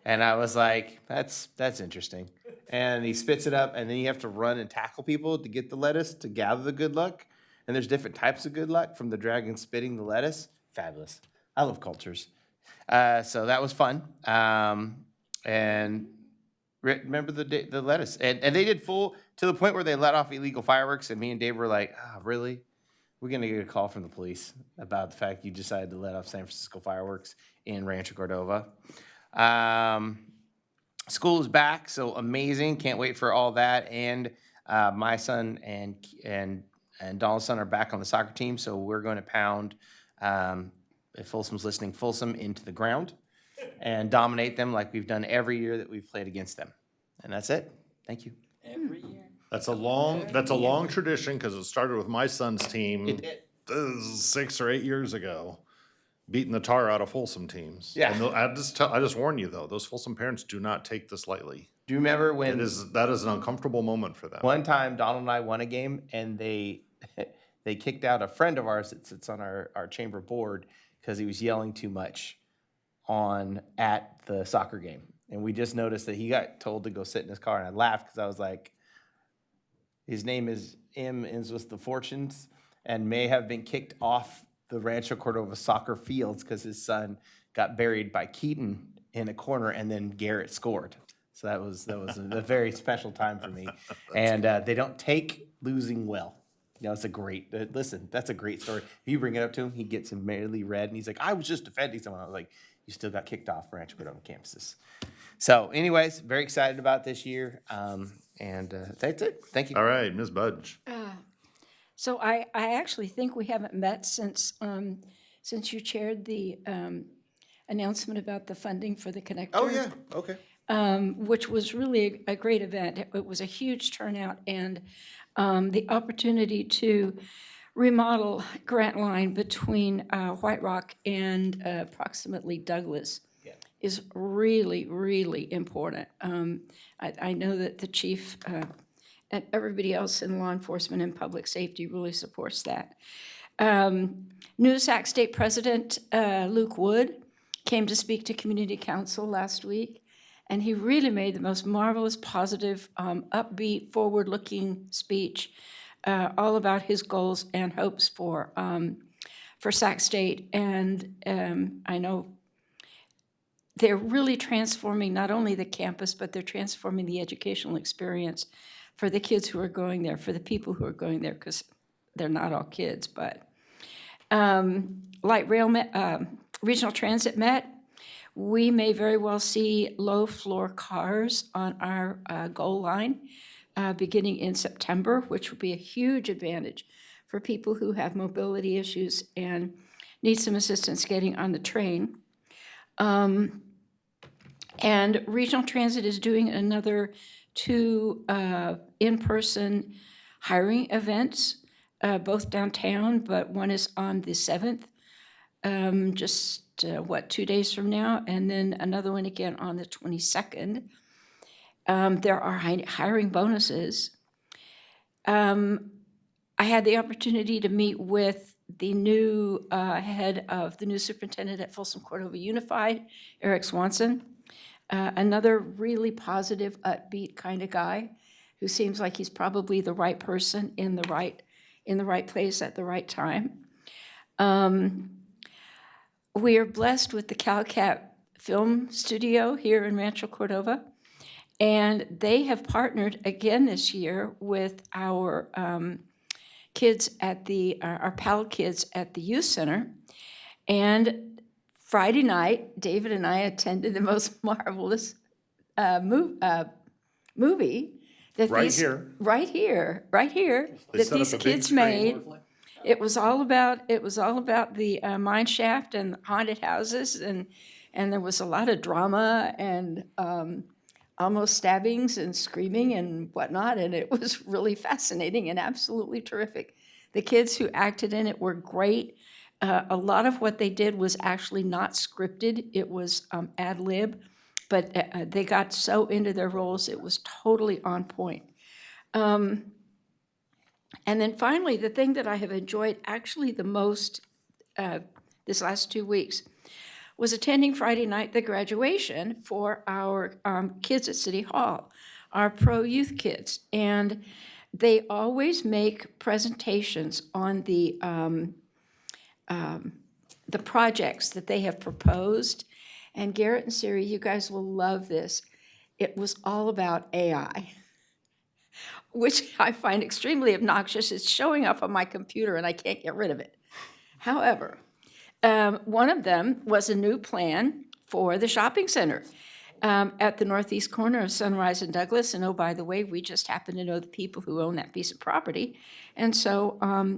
And I was like, that's interesting. And he spits it up, and then you have to run and tackle people to get the lettuce to gather the good luck. And there's different types of good luck from the dragon spitting the lettuce. Fabulous. I love cultures. So that was fun. And Remember the lettuce, and they did full to the point where they let off illegal fireworks, and me and Dave were like, "Ah, really? We're gonna get a call from the police about the fact you decided to let off San Francisco fireworks in Rancho Cordova." School is back, so amazing! Can't wait for all that. And my son and Donald's son are back on the soccer team, so we're going to pound. If Folsom's listening, Folsom into the ground and dominate them like we've done every year that we've played against them. And that's it. Thank you. Every year. That's a long tradition because it started with my son's team. It did. 6 or 8 years ago, beating the tar out of Folsom teams. Yeah. And I just warn you though, those Folsom parents do not take this lightly. Do you remember when that is an uncomfortable moment for them. one time Donald and I won a game and they kicked out a friend of ours that sits on our chamber board because he was yelling too much at the soccer game. And we just noticed that he got told to go sit in his car, and I laughed because I was like, his name is ends with the Fortunes, and may have been kicked off the Rancho Cordova soccer fields because his son got buried by Keaton in a corner, and then Garrett scored. So that was a very special time for me. And they don't take losing well. It's a great, listen, that's a great story. If you bring it up to him, he gets immediately red, and he's like, I was just defending someone. I was like, you still got kicked off Rancho Cordova campuses. So anyways, very excited about this year. And that's it. Thank you. All right, Ms. Budge. So I actually think we haven't met since you chaired the announcement about the funding for the connector. Oh, yeah, okay. Which was really a great event. It was a huge turnout, and the opportunity to remodel Grant Line between White Rock and approximately Douglas is really, really important. I know that the chief and everybody else in law enforcement and public safety really supports that. New Sac State President Luke Wood came to speak to Community Council last week, and he really made the most marvelous, positive, upbeat, forward-looking speech all about his goals and hopes for Sac State. And I know they're really transforming not only the campus, but they're transforming the educational experience for the kids who are going there, for the people who are going there, because they're not all kids. But light rail, regional transit met. We may very well see low-floor cars on our goal line beginning in September, which would be a huge advantage for people who have mobility issues and need some assistance getting on the train. And regional transit is doing another 2 in-person hiring events, both downtown, but one is on the 7th, 2 days from now, and then another one again on the 22nd. There are hiring bonuses. I had the opportunity to meet with the new head of the new superintendent at Folsom Cordova Unified, Eric Swanson, another really positive, upbeat kind of guy who seems like he's probably the right person in the right place at the right time. We are blessed with the CalCap Film Studio here in Rancho Cordova, and they have partnered again this year with our kids at our PAL kids at the youth center. And Friday night, David and I attended the most marvelous movie that Right these here. right here They that set these up a big kids screen. made. It was all about the mine shaft and haunted houses, and there was a lot of drama and almost stabbings and screaming and whatnot, and it was really fascinating and absolutely terrific. The kids who acted in it were great. A lot of what they did was actually not scripted. It was ad lib, but they got so into their roles, it was totally on point. And then finally, the thing that I have enjoyed actually the most this last 2 weeks was attending Friday night the graduation for our kids at City Hall, our pro-youth kids. And they always make presentations on the projects that they have proposed. And Garrett and Siri, you guys will love this. it was all about AI, which I find extremely obnoxious. It's showing up on my computer and I can't get rid of it. However, one of them was a new plan for the shopping center at the northeast corner of Sunrise and Douglas. And oh, by the way, we just happen to know the people who own that piece of property. And so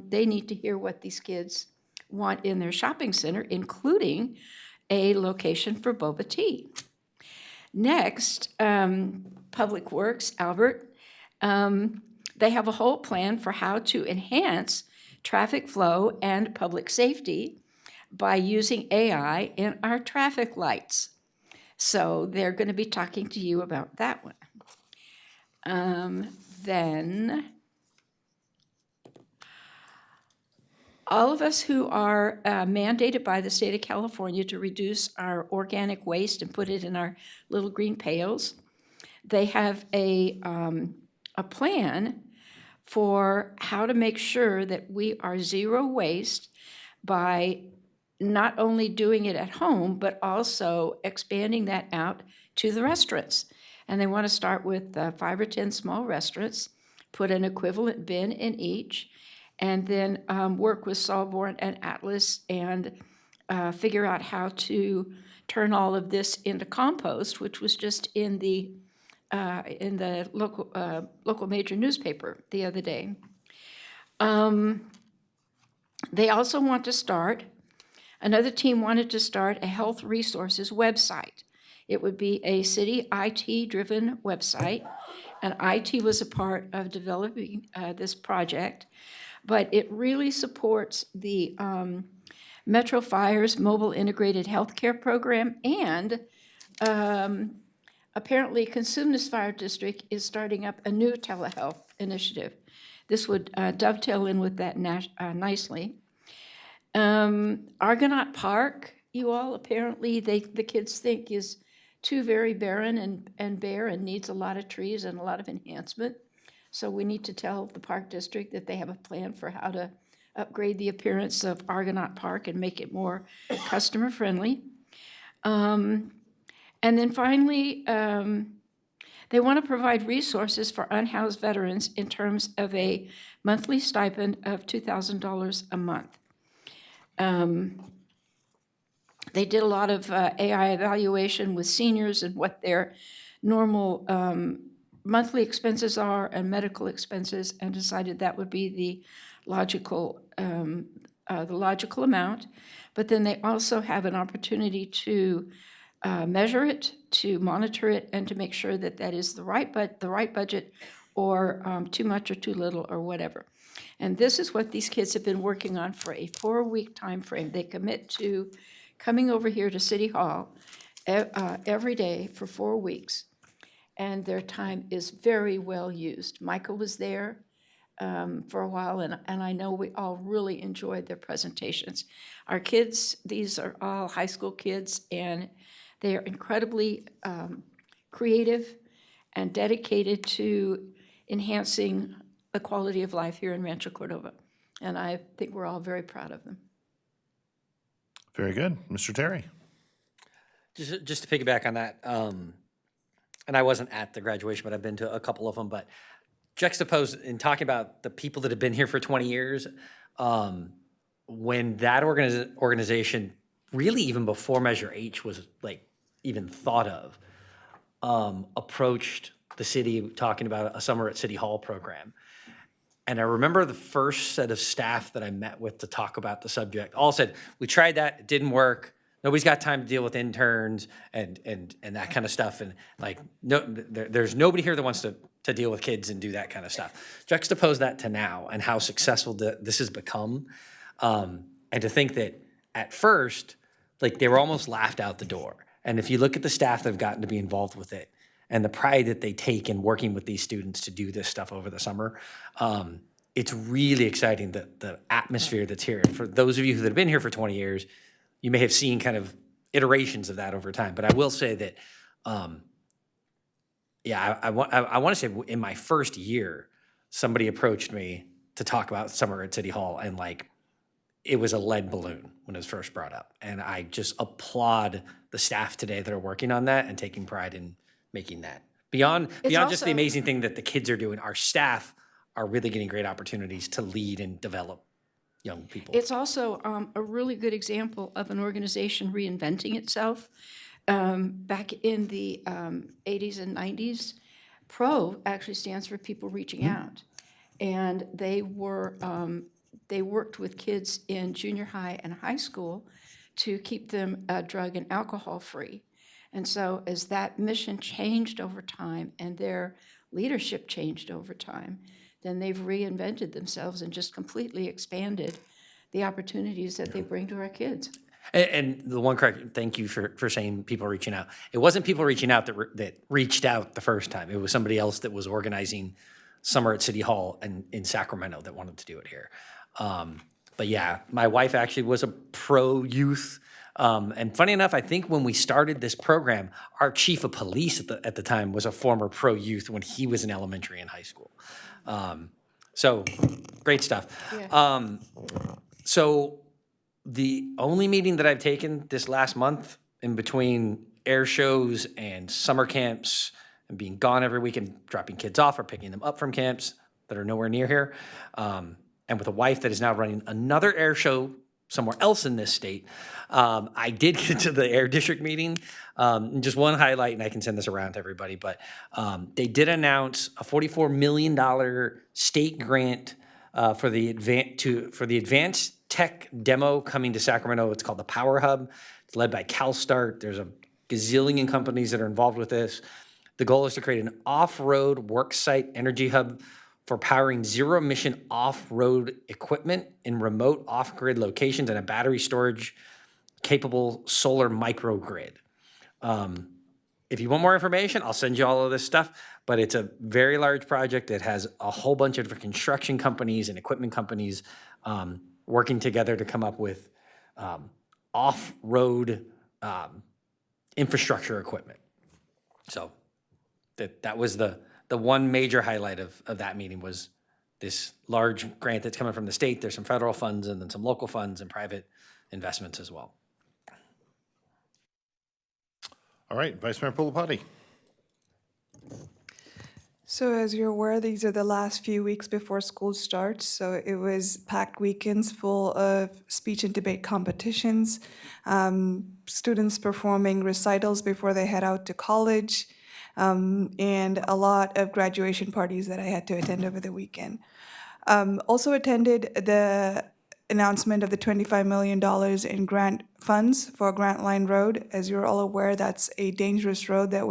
they need to hear what these kids want in their shopping center, including a location for boba tea. Next, Public Works, Albert, they have a whole plan for how to enhance traffic flow and public safety by using AI in our traffic lights. So they're going to be talking to you about that one. Then all of us who are mandated by the state of California to reduce our organic waste and put it in our little green pails, they have a plan for how to make sure that we are zero waste by not only doing it at home, but also expanding that out to the restaurants. And they want to start with 5 or 10 small restaurants, put an equivalent bin in each, and then work with Solborn and Atlas and figure out how to turn all of this into compost, which was just in the local major newspaper the other day. They also want to start, another team wanted to start a health resources website. It would be a city IT-driven website, and IT was a part of developing this project, but it really supports the Metro Fire's mobile integrated healthcare program, and apparently Cosumnes Fire District is starting up a new telehealth initiative. This would dovetail in with that nicely. Argonaut Park, you all, apparently the kids think is too very barren and bare and needs a lot of trees and a lot of enhancement. So we need to tell the Park District that they have a plan for how to upgrade the appearance of Argonaut Park and make it more customer friendly. And then finally, they want to provide resources for unhoused veterans in terms of a monthly stipend of $2,000 a month. They did a lot of AI evaluation with seniors and what their normal monthly expenses are and medical expenses, and decided that would be the logical amount. But then they also have an opportunity to measure it, to monitor it, and to make sure that that is the right budget, or too much or too little or whatever. And this is what these kids have been working on for a 4-week time frame. They commit to coming over here to City Hall every day for 4 weeks, and their time is very well used. Michael was there for a while, and I know we all really enjoyed their presentations. Our kids, these are all high school kids, and they are incredibly creative and dedicated to enhancing the quality of life here in Rancho Cordova. And I think we're all very proud of them. Very good. Mr. Terry. Just to piggyback on that, and I wasn't at the graduation, but I've been to a couple of them, but juxtaposed in talking about the people that have been here for 20 years, when that organization, really even before Measure H was like even thought of, approached the city talking about a Summer at City Hall program. And I remember the first set of staff that I met with to talk about the subject all said, we tried that, it didn't work. Nobody's got time to deal with interns and that kind of stuff. And like, no, there's nobody here that wants to deal with kids and do that kind of stuff. Juxtapose that to now and how successful this has become. And to think that at first, like they were almost laughed out the door. And if you look at the staff that have gotten to be involved with it and the pride that they take in working with these students to do this stuff over the summer, it's really exciting, the atmosphere that's here. And for those of you that have been here for 20 years, you may have seen kind of iterations of that over time. But I will say that, I want to say in my first year, somebody approached me to talk about Summer at City Hall, and like, it was a lead balloon when it was first brought up. And I just applaud the staff today that are working on that and taking pride in making that Beyond just the also- amazing thing that the kids are doing, our staff are really getting great opportunities to lead and develop young people. It's also a really good example of an organization reinventing itself. Back in the 80s and 90s, PRO actually stands for People Reaching Out. And they worked with kids in junior high and high school to keep them drug and alcohol free. And so as that mission changed over time and their leadership changed over time, then they've reinvented themselves and just completely expanded the opportunities that they bring to our kids. And the one correct, thank you for saying people reaching out. It wasn't people reaching out that reached out the first time. It was somebody else that was organizing summer at City Hall in Sacramento that wanted to do it here. But yeah, my wife actually was a pro youth. And funny enough, I think when we started this program, our chief of police at the time was a former pro youth when he was in elementary and high school. So great stuff. Yeah. So the only meeting that I've taken this last month in between air shows and summer camps and being gone every week and dropping kids off or picking them up from camps that are nowhere near here, and with a wife that is now running another air show somewhere else in this state, I did get to the air district meeting. Just one highlight, and I can send this around to everybody, but they did announce a $44 million state grant for the advanced tech demo coming to Sacramento. It's called the Power Hub. It's led by CalStart. There's a gazillion companies that are involved with this. The goal is to create an off-road worksite energy hub for powering zero-emission off-road equipment in remote off-grid locations and a battery storage-capable solar microgrid. If you want more information, I'll send you all of this stuff, but it's a very large project that has a whole bunch of different construction companies and equipment companies working together to come up with off-road infrastructure equipment. So that was the one major highlight of that meeting was this large grant that's coming from the state. There's some federal funds and then some local funds and private investments as well. All right, Vice Mayor Pulapati. So as you're aware, these are the last few weeks before school starts. So it was packed weekends full of speech and debate competitions, students performing recitals before they head out to college, and a lot of graduation parties that I had to attend over the weekend. Also attended the announcement of the $25 million in grant funds for Grant Line Road. As you're all aware, that's a dangerous road that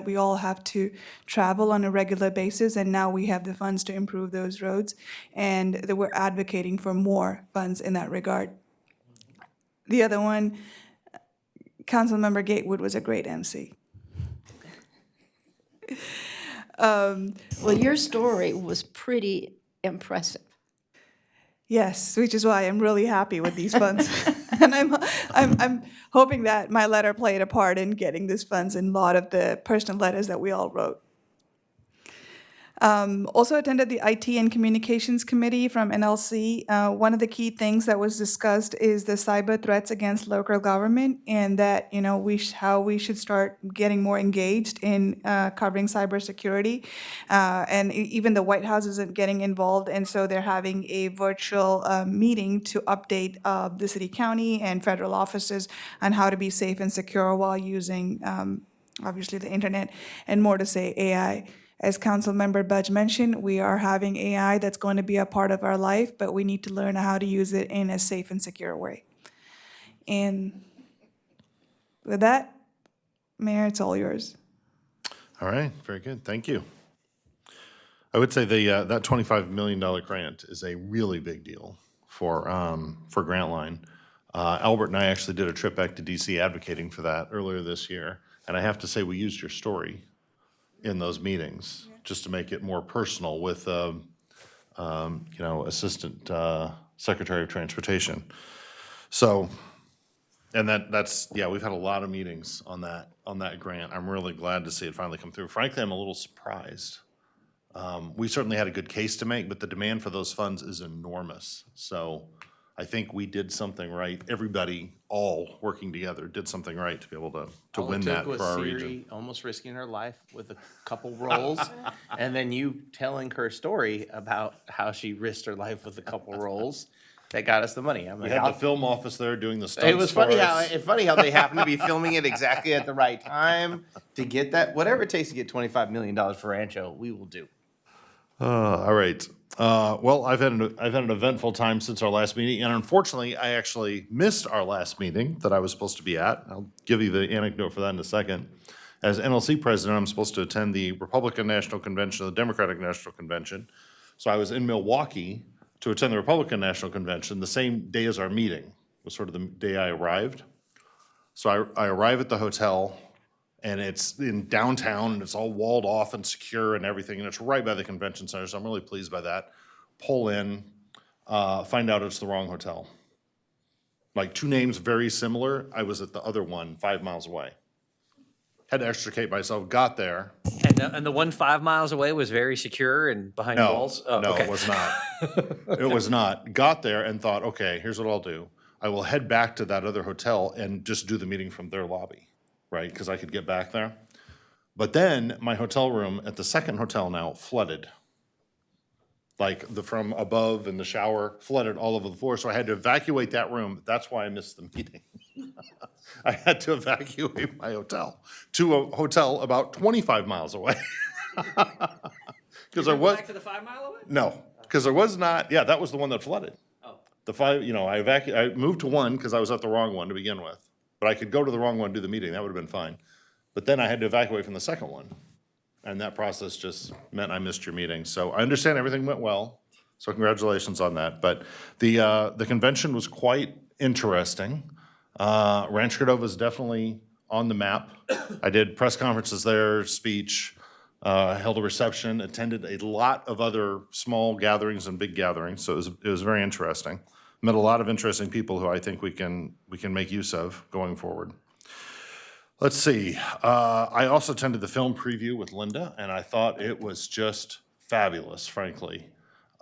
we all have to travel on a regular basis, and now we have the funds to improve those roads, and that we're advocating for more funds in that regard. The other one, Councilmember Gatewood was a great MC. Well, your story was pretty impressive. Yes, which is why I'm really happy with these funds. And I'm hoping that my letter played a part in getting these funds in a lot of the personal letters that we all wrote. Also attended the IT and Communications Committee from NLC. One of the key things that was discussed is the cyber threats against local government, and that how we should start getting more engaged in covering cybersecurity. And even the White House isn't getting involved, and so they're having a virtual meeting to update the city, county, and federal offices on how to be safe and secure while using, obviously, the internet, and more to say, AI. As Councilmember Budge mentioned, we are having AI that's going to be a part of our life, but we need to learn how to use it in a safe and secure way. And with that, Mayor, it's all yours. All right, very good, thank you. I would say that $25 million grant is a really big deal for Grant Line. Albert and I actually did a trip back to DC advocating for that earlier this year, and I have to say we used your story in those meetings, just to make it more personal with, Assistant Secretary of Transportation. So, and that's we've had a lot of meetings on that grant. I'm really glad to see it finally come through. Frankly, I'm a little surprised. We certainly had a good case to make, but the demand for those funds is enormous. So I think we did something right. Everybody all working together did something right to be able to All win it that took for was our Siri region. almost risking her life with a couple rolls, and then you telling her story about how she risked her life with a couple rolls that got us the money. I'm We like, had the I'll- film office there doing the stunts It was for funny us. how they happened to be filming it exactly at the right time to get that. Whatever it takes to get $25 million for Rancho, we will do. All right. Well, I've had an eventful time since our last meeting, and unfortunately, I actually missed our last meeting that I was supposed to be at. I'll give you the anecdote for that in a second. As NLC president, I'm supposed to attend the Republican National Convention, the Democratic National Convention. So I was in Milwaukee to attend the Republican National Convention the same day as our meeting, was sort of the day I arrived. So I arrive at the hotel, and it's in downtown, and it's all walled off and secure and everything, and it's right by the convention center, so I'm really pleased by that. Pull in, find out it's the wrong hotel. Like, two names very similar, I was at the other one 5 miles away. Had to extricate myself, got there. And the one 5 miles away was very secure and behind No, walls? Oh, no, okay. it was not. It was not. Got there and thought, okay, here's what I'll do. I will head back to that other hotel and just do the meeting from their lobby, right? Because I could get back there. But then my hotel room at the second hotel now flooded. Like from above in the shower, flooded all over the floor. So I had to evacuate that room. That's why I missed the meeting. I had to evacuate my hotel to a hotel about 25 miles away. Because there was. Back to the 5 mile away? No, because there was not, yeah, that was the one that flooded. Oh. The five, I moved to one because I was at the wrong one to begin with. But I could go to the wrong one and do the meeting, that would have been fine. But then I had to evacuate from the second one. And that process just meant I missed your meeting. So I understand everything went well, so congratulations on that. But the convention was quite interesting. Rancho Cordova is definitely on the map. I did press conferences there, speech, held a reception, attended a lot of other small gatherings and big gatherings, so it was very interesting. Met a lot of interesting people who I think we can make use of going forward. Let's see. I also attended the film preview with Linda, and I thought it was just fabulous, frankly.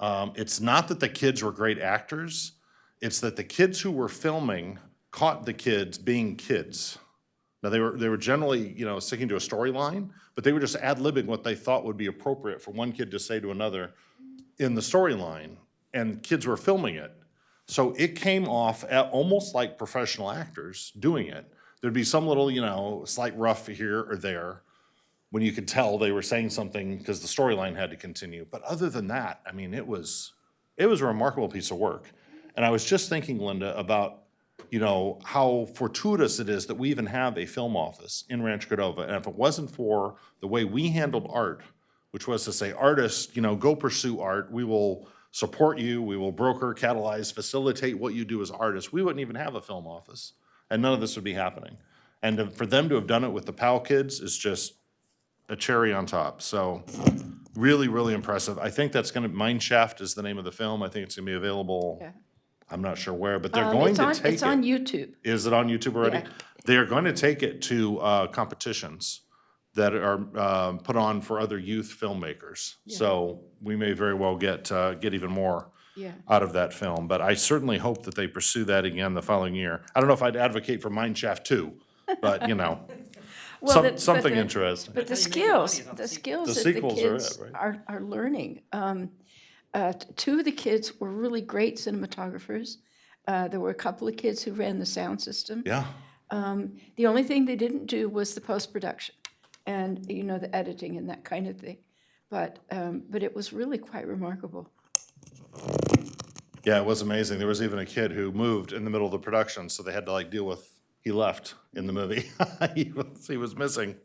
It's not that the kids were great actors, it's that the kids who were filming caught the kids being kids. Now, they were generally, sticking to a storyline, but they were just ad-libbing what they thought would be appropriate for one kid to say to another in the storyline, and kids were filming it. So it came off almost like professional actors doing it. There'd be some little, slight rough here or there when you could tell they were saying something because the storyline had to continue. But other than that, I mean, it was a remarkable piece of work. And I was just thinking, Linda, about, how fortuitous it is that we even have a film office in Rancho Cordova. And if it wasn't for the way we handled art, which was to say, artists, go pursue art, we will support you, we will broker, catalyze, facilitate what you do as artists, we wouldn't even have a film office. And none of this would be happening. And for them to have done it with the PAL kids is just a cherry on top. So really, really impressive. I think that's Mine Shaft is the name of the film. I think it's gonna be available, Yeah. I'm not sure where, but they're going to take it. It's on YouTube. Is it on YouTube already? Yeah. They're going to take it to competitions that are put on for other youth filmmakers. Yeah. So we may very well get even more Yeah. out of that film. But I certainly hope that they pursue that again the following year. I don't know if I'd advocate for Mine Shaft 2, but something interesting. But the skills The that the sequels are kids it, right? are learning. Two of the kids were really great cinematographers. There were a couple of kids who ran the sound system. Yeah. The only thing they didn't do was the post-production and, the editing and that kind of thing. But it was really quite remarkable. Yeah, it was amazing. There was even a kid who moved in the middle of the production, so they had to deal with, he left in the movie. He was missing.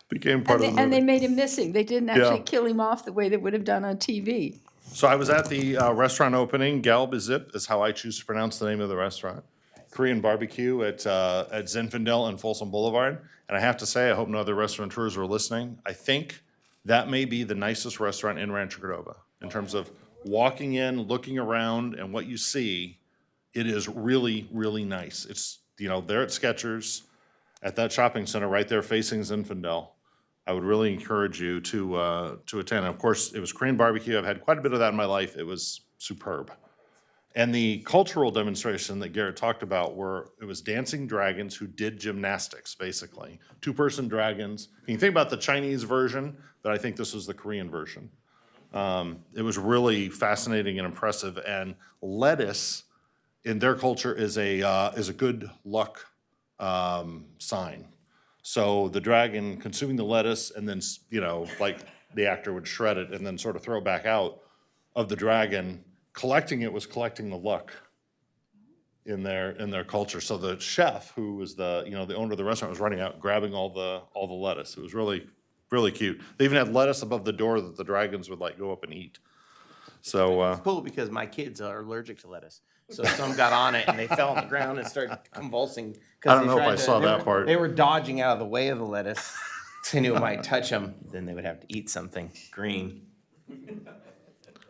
Became part of the movie. And they made him missing. They didn't actually Yeah. kill him off the way they would have done on TV. So I was at the restaurant opening. Galbazip is how I choose to pronounce the name of the restaurant. Korean barbecue at Zinfandel and Folsom Boulevard. And I have to say, I hope no other restaurateurs are listening. I think that may be the nicest restaurant in Rancho Cordova in terms of walking in, looking around, and what you see. It is really, really nice. It's there at Skechers, at that shopping center right there facing Zinfandel. I would really encourage you to attend. And of course, it was Korean barbecue. I've had quite a bit of that in my life. It was superb. And the cultural demonstration that Garrett talked about it was dancing dragons who did gymnastics, basically. Two-person dragons. You can think about the Chinese version, but I think this was the Korean version. It was really fascinating and impressive. And lettuce in their culture is a good luck sign. So the dragon consuming the lettuce and then, like the actor would shred it and then sort of throw it back out of the dragon. Collecting it was collecting the luck in their culture. So the chef, who was the owner of the restaurant, was running out grabbing all the lettuce. It was really, really cute. They even had lettuce above the door that the dragons would go up and eat. So It's cool because my kids are allergic to lettuce. So some got on it and they fell on the ground and started convulsing. I don't know if I saw that part. They were dodging out of the way of the lettuce. They knew it might touch them. Then they would have to eat something green.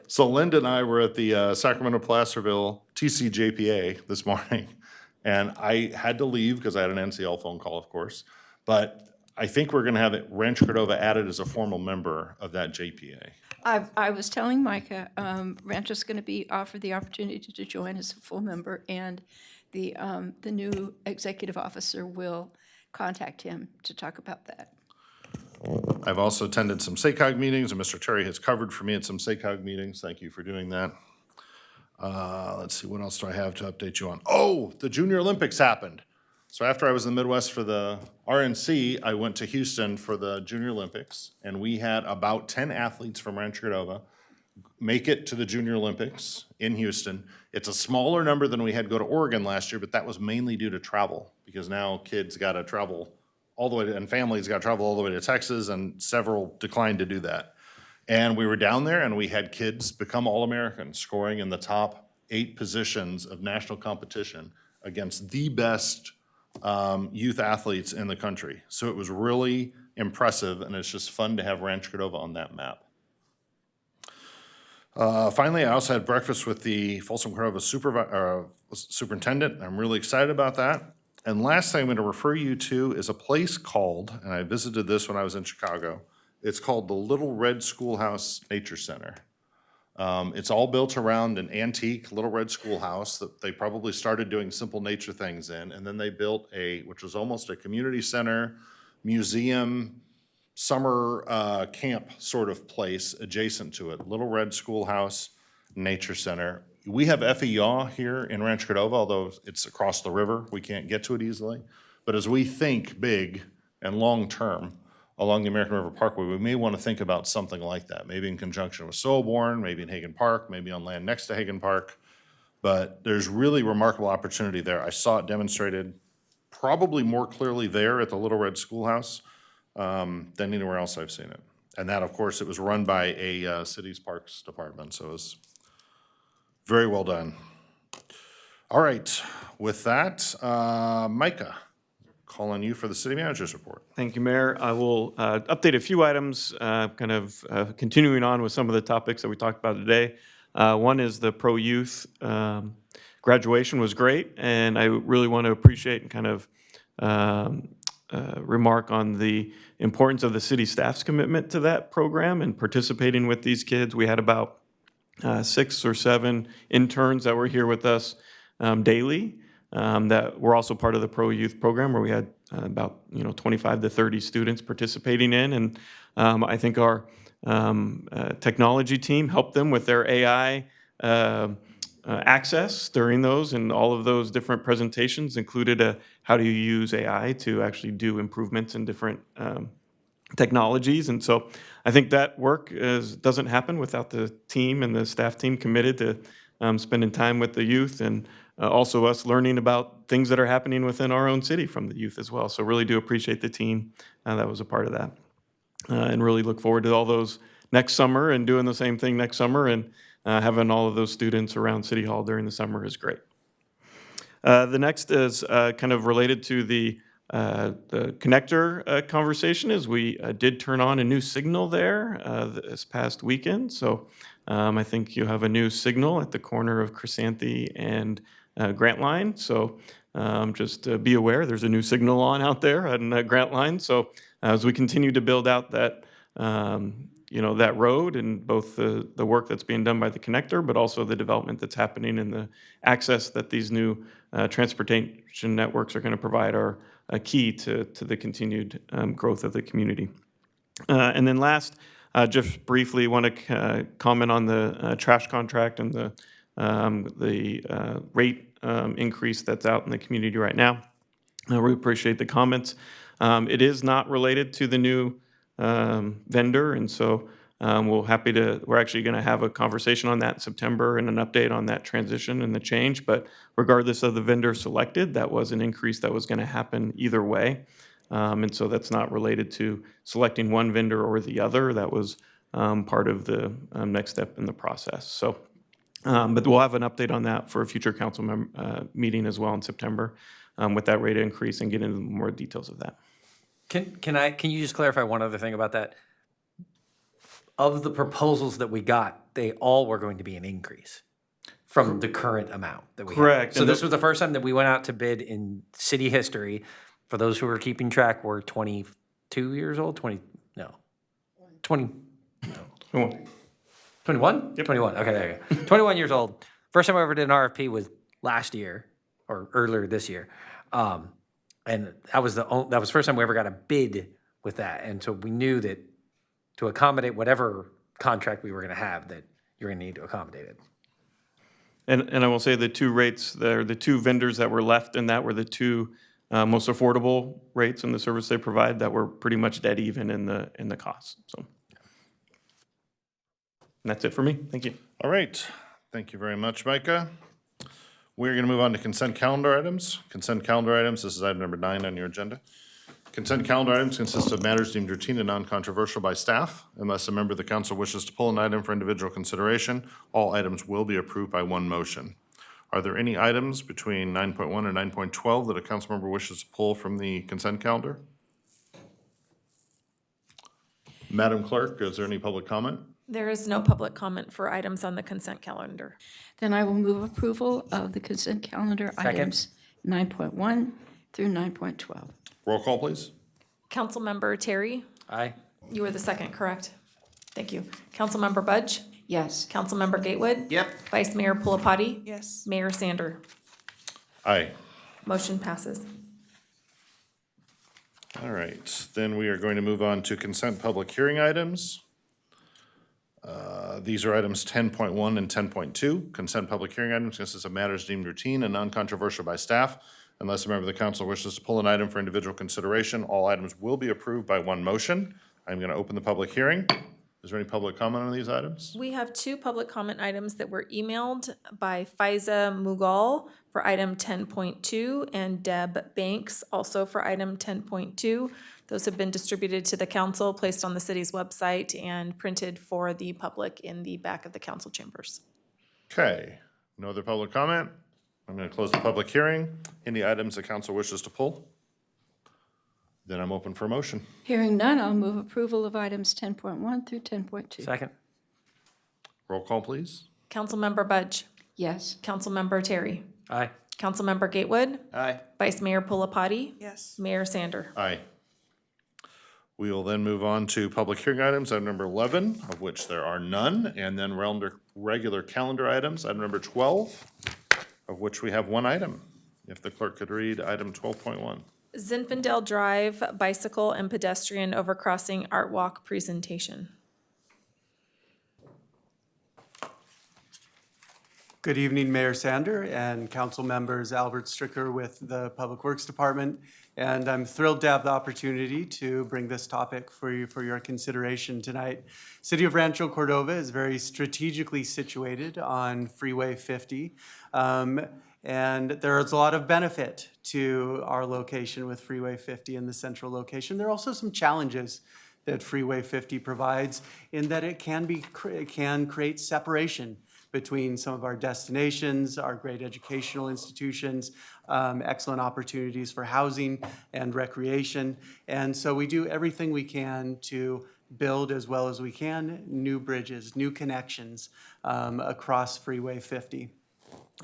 So Linda and I were at the Sacramento Placerville TCJPA this morning, and I had to leave because I had an NCL phone call, of course. But I think we're going to have Rancho Cordova added as a formal member of that JPA. I was telling Micah, Rancho's going to be offered the opportunity to join as a full member, and the new executive officer will contact him to talk about that. I've also attended some SACOG meetings, and Mr. Terry has covered for me at some SACOG meetings. Thank you for doing that. Let's see, what else do I have to update you on? Oh, the Junior Olympics happened. So after I was in the Midwest for the RNC, I went to Houston for the Junior Olympics, and we had about 10 athletes from Rancho Cordova make it to the Junior Olympics in Houston. It's a smaller number than we had go to Oregon last year, but that was mainly due to travel, because now kids got to travel all the way to, and families got to travel all the way to Texas, and several declined to do that. And we were down there and we had kids become All-Americans, scoring in the top 8 positions of national competition against the best youth athletes in the country. So it was really impressive, and it's just fun to have Rancho Cordova on that map. Finally, I also had breakfast with the Folsom Cordova superintendent. I'm really excited about that. And last thing I'm going to refer you to is a place called, and I visited this when I was in Chicago, it's called the Little Red Schoolhouse Nature Center. It's all built around an antique Little Red Schoolhouse that they probably started doing simple nature things in, and then they built which was almost a community center, museum, summer camp sort of place adjacent to it. Little Red Schoolhouse Nature Center. We have FEYAW here in Rancho Cordova, although it's across the river. We can't get to it easily. But as we think big and long-term along the American River Parkway, we may want to think about something like that, maybe in conjunction with Soborn, maybe in Hagen Park, maybe on land next to Hagen Park. But there's really remarkable opportunity there. I saw it demonstrated probably more clearly there at the Little Red Schoolhouse than anywhere else I've seen it. And that, of course, it was run by a city's parks department, so it was very well done. All right, with that, Micah, call on you for the city manager's report. Thank you, Mayor. I will update a few items, continuing on with some of the topics that we talked about today. One is the pro-youth graduation was great, and I really want to appreciate and kind of remark on the importance of the city staff's commitment to that program and participating with these kids. We had about 6 or 7 interns that were here with us daily that were also part of the pro-youth program, where we had about 25 to 30 students participating in. And I think our technology team helped them with their AI access during those, and all of those different presentations included how do you use AI to actually do improvements in different technologies. And so I think that work doesn't happen without the team and the staff team committed to spending time with the youth, and also us learning about things that are happening within our own city from the youth as well. So really do appreciate the team that was a part of that, and really look forward to all those next summer and doing the same thing next summer, and having all of those students around City Hall during the summer is great. The next is kind of related to the connector conversation, is we did turn on a new signal there this past weekend. So I think you have a new signal at the corner of Chrysanthi and Grant Line. So just be aware, there's a new signal on out there on Grant Line. So as we continue to build out that that road and both the work that's being done by the connector, but also the development that's happening and the access that these new transportation networks are going to provide are a key to the continued growth of the community. And then last, just briefly want to comment on the trash contract and the rate increase that's out in the community right now. We appreciate the comments. It is not related to the new vendor, and so we're actually going to have a conversation on that in September and an update on that transition and the change. But regardless of the vendor selected, that was an increase that was going to happen either way. And so that's not related to selecting one vendor or the other. That was part of the next step in the process. So, but we'll have an update on that for a future council meeting as well in September with that rate increase and get into more details of that. Can you just clarify one other thing about that? Of the proposals that we got, they all were going to be an increase from the current amount that we Correct. have. So this was the first time that we went out to bid in city history. For those who are keeping track, we're 22 years old, 20, no, 20, no. 21? Yep. 21, okay, there you go. 21 years old. First time I ever did an RFP was last year, or earlier this year. And that was the first time we ever got a bid with that. And so we knew that to accommodate whatever contract we were gonna have, that you're gonna need to accommodate it. And I will say the two rates, the two vendors that were left in that were the two most affordable rates in the service they provide that were pretty much dead even in the cost. So and that's it for me. Thank you. All right. Thank you very much, Micah. We're going to move on to consent calendar items. Consent calendar items, this is item number 9 on your agenda. Consent calendar items consist of matters deemed routine and non-controversial by staff. Unless a member of the council wishes to pull an item for individual consideration, all items will be approved by one motion. Are there any items between 9.1 and 9.12 that a council member wishes to pull from the consent calendar? Madam Clerk, is there any public comment? There is no public comment for items on the consent calendar. Then I will move approval of the consent calendar items 9.1 through 9.12. Roll call, please. Councilmember Terry? Aye. You were the second, correct? Thank you. Councilmember Budge? Yes. Councilmember Gatewood? Yep. Vice Mayor Pulapati? Yes. Mayor Sander? Aye. Motion passes. All right, then we are going to move on to consent public hearing items. These are items 10.1 and 10.2. Consent public hearing items consist of matters deemed routine and non-controversial by staff. Unless a member of the council wishes to pull an item for individual consideration, all items will be approved by one motion. I'm going to open the public hearing. Is there any public comment on these items? We have two public comment items that were emailed by Faiza Mughal for item 10.2 and Deb Banks also for item 10.2. Those have been distributed to the council, placed on the city's website, and printed for the public in the back of the council chambers. Okay, no other public comment? I'm going to close the public hearing. Any items the council wishes to pull? Then I'm open for a motion. Hearing none, I'll move approval of items 10.1 through 10.2. Second. Roll call, please. Councilmember Budge? Yes. Councilmember Terry? Aye. Councilmember Gatewood? Aye. Vice Mayor Pulapati? Yes. Mayor Sander? Aye. We will then move on to public hearing items, item number 11, of which there are none, and then regular calendar items, item number 12, of which we have one item. If the clerk could read item 12.1. Zinfandel Drive Bicycle and Pedestrian Overcrossing Art Walk Presentation. Good evening, Mayor Sander and council members. Albert Stricker with the Public Works Department. And I'm thrilled to have the opportunity to bring this topic for your consideration tonight. City of Rancho Cordova is very strategically situated on Freeway 50. And there's a lot of benefit to our location with Freeway 50 in the central location. There are also some challenges that Freeway 50 provides in that it can create separation between some of our destinations, our great educational institutions, excellent opportunities for housing and recreation. And so we do everything we can to build as well as we can new bridges, new connections across Freeway 50.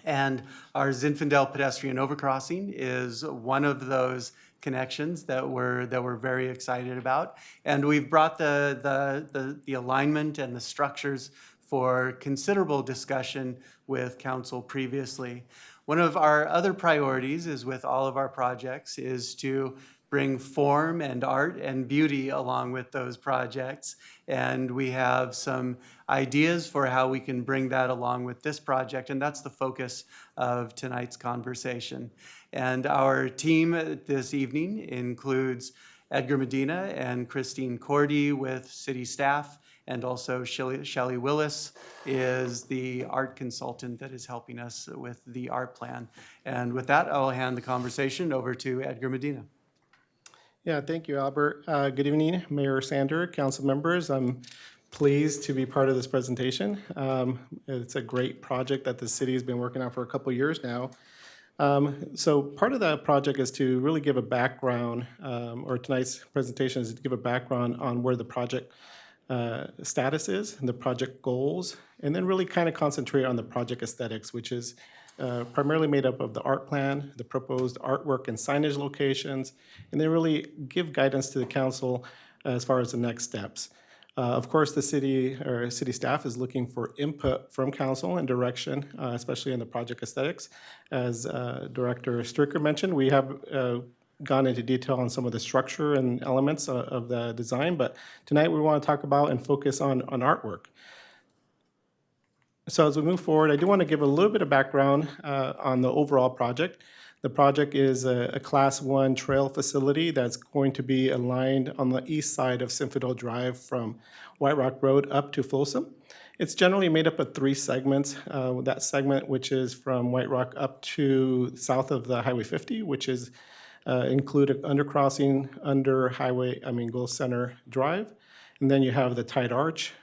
And our Zinfandel pedestrian overcrossing is one of those connections that we're very excited about. And we've brought the alignment and the structures for considerable discussion with council previously. One of our other priorities is with all of our projects is to bring form and art and beauty along with those projects. And we have some ideas for how we can bring that along with this project, and that's the focus of tonight's conversation. And our team this evening includes Edgar Medina and Christine Cordy with city staff, and also Shelley Willis is the art consultant that is helping us with the art plan. And with that, I'll hand the conversation over to Edgar Medina. Yeah, thank you, Albert. Good evening, Mayor Sander, council members. I'm pleased to be part of this presentation. It's a great project that the city has been working on for a couple years now. So part of that project is to really give a background, or tonight's presentation is to give a background on where the project status is and the project goals, and then really kind of concentrate on the project aesthetics, which is primarily made up of the art plan, the proposed artwork and signage locations, and then really give guidance to the council as far as the next steps. Of course, the city staff is looking for input from council and direction, especially in the project aesthetics. As Director Stricker mentioned, we have gone into detail on some of the structure and elements of the design, but tonight we want to talk about and focus on artwork. So as we move forward, I do want to give a little bit of background on the overall project. The project is a Class 1 trail facility that's going to be aligned on the east side of Sinfidel Drive from White Rock Road up to Folsom. It's generally made up of 3 segments. That segment, which is from White Rock up to south of the Highway 50, which is include an undercrossing under Gold Center Drive. And then you have the Tide Arch,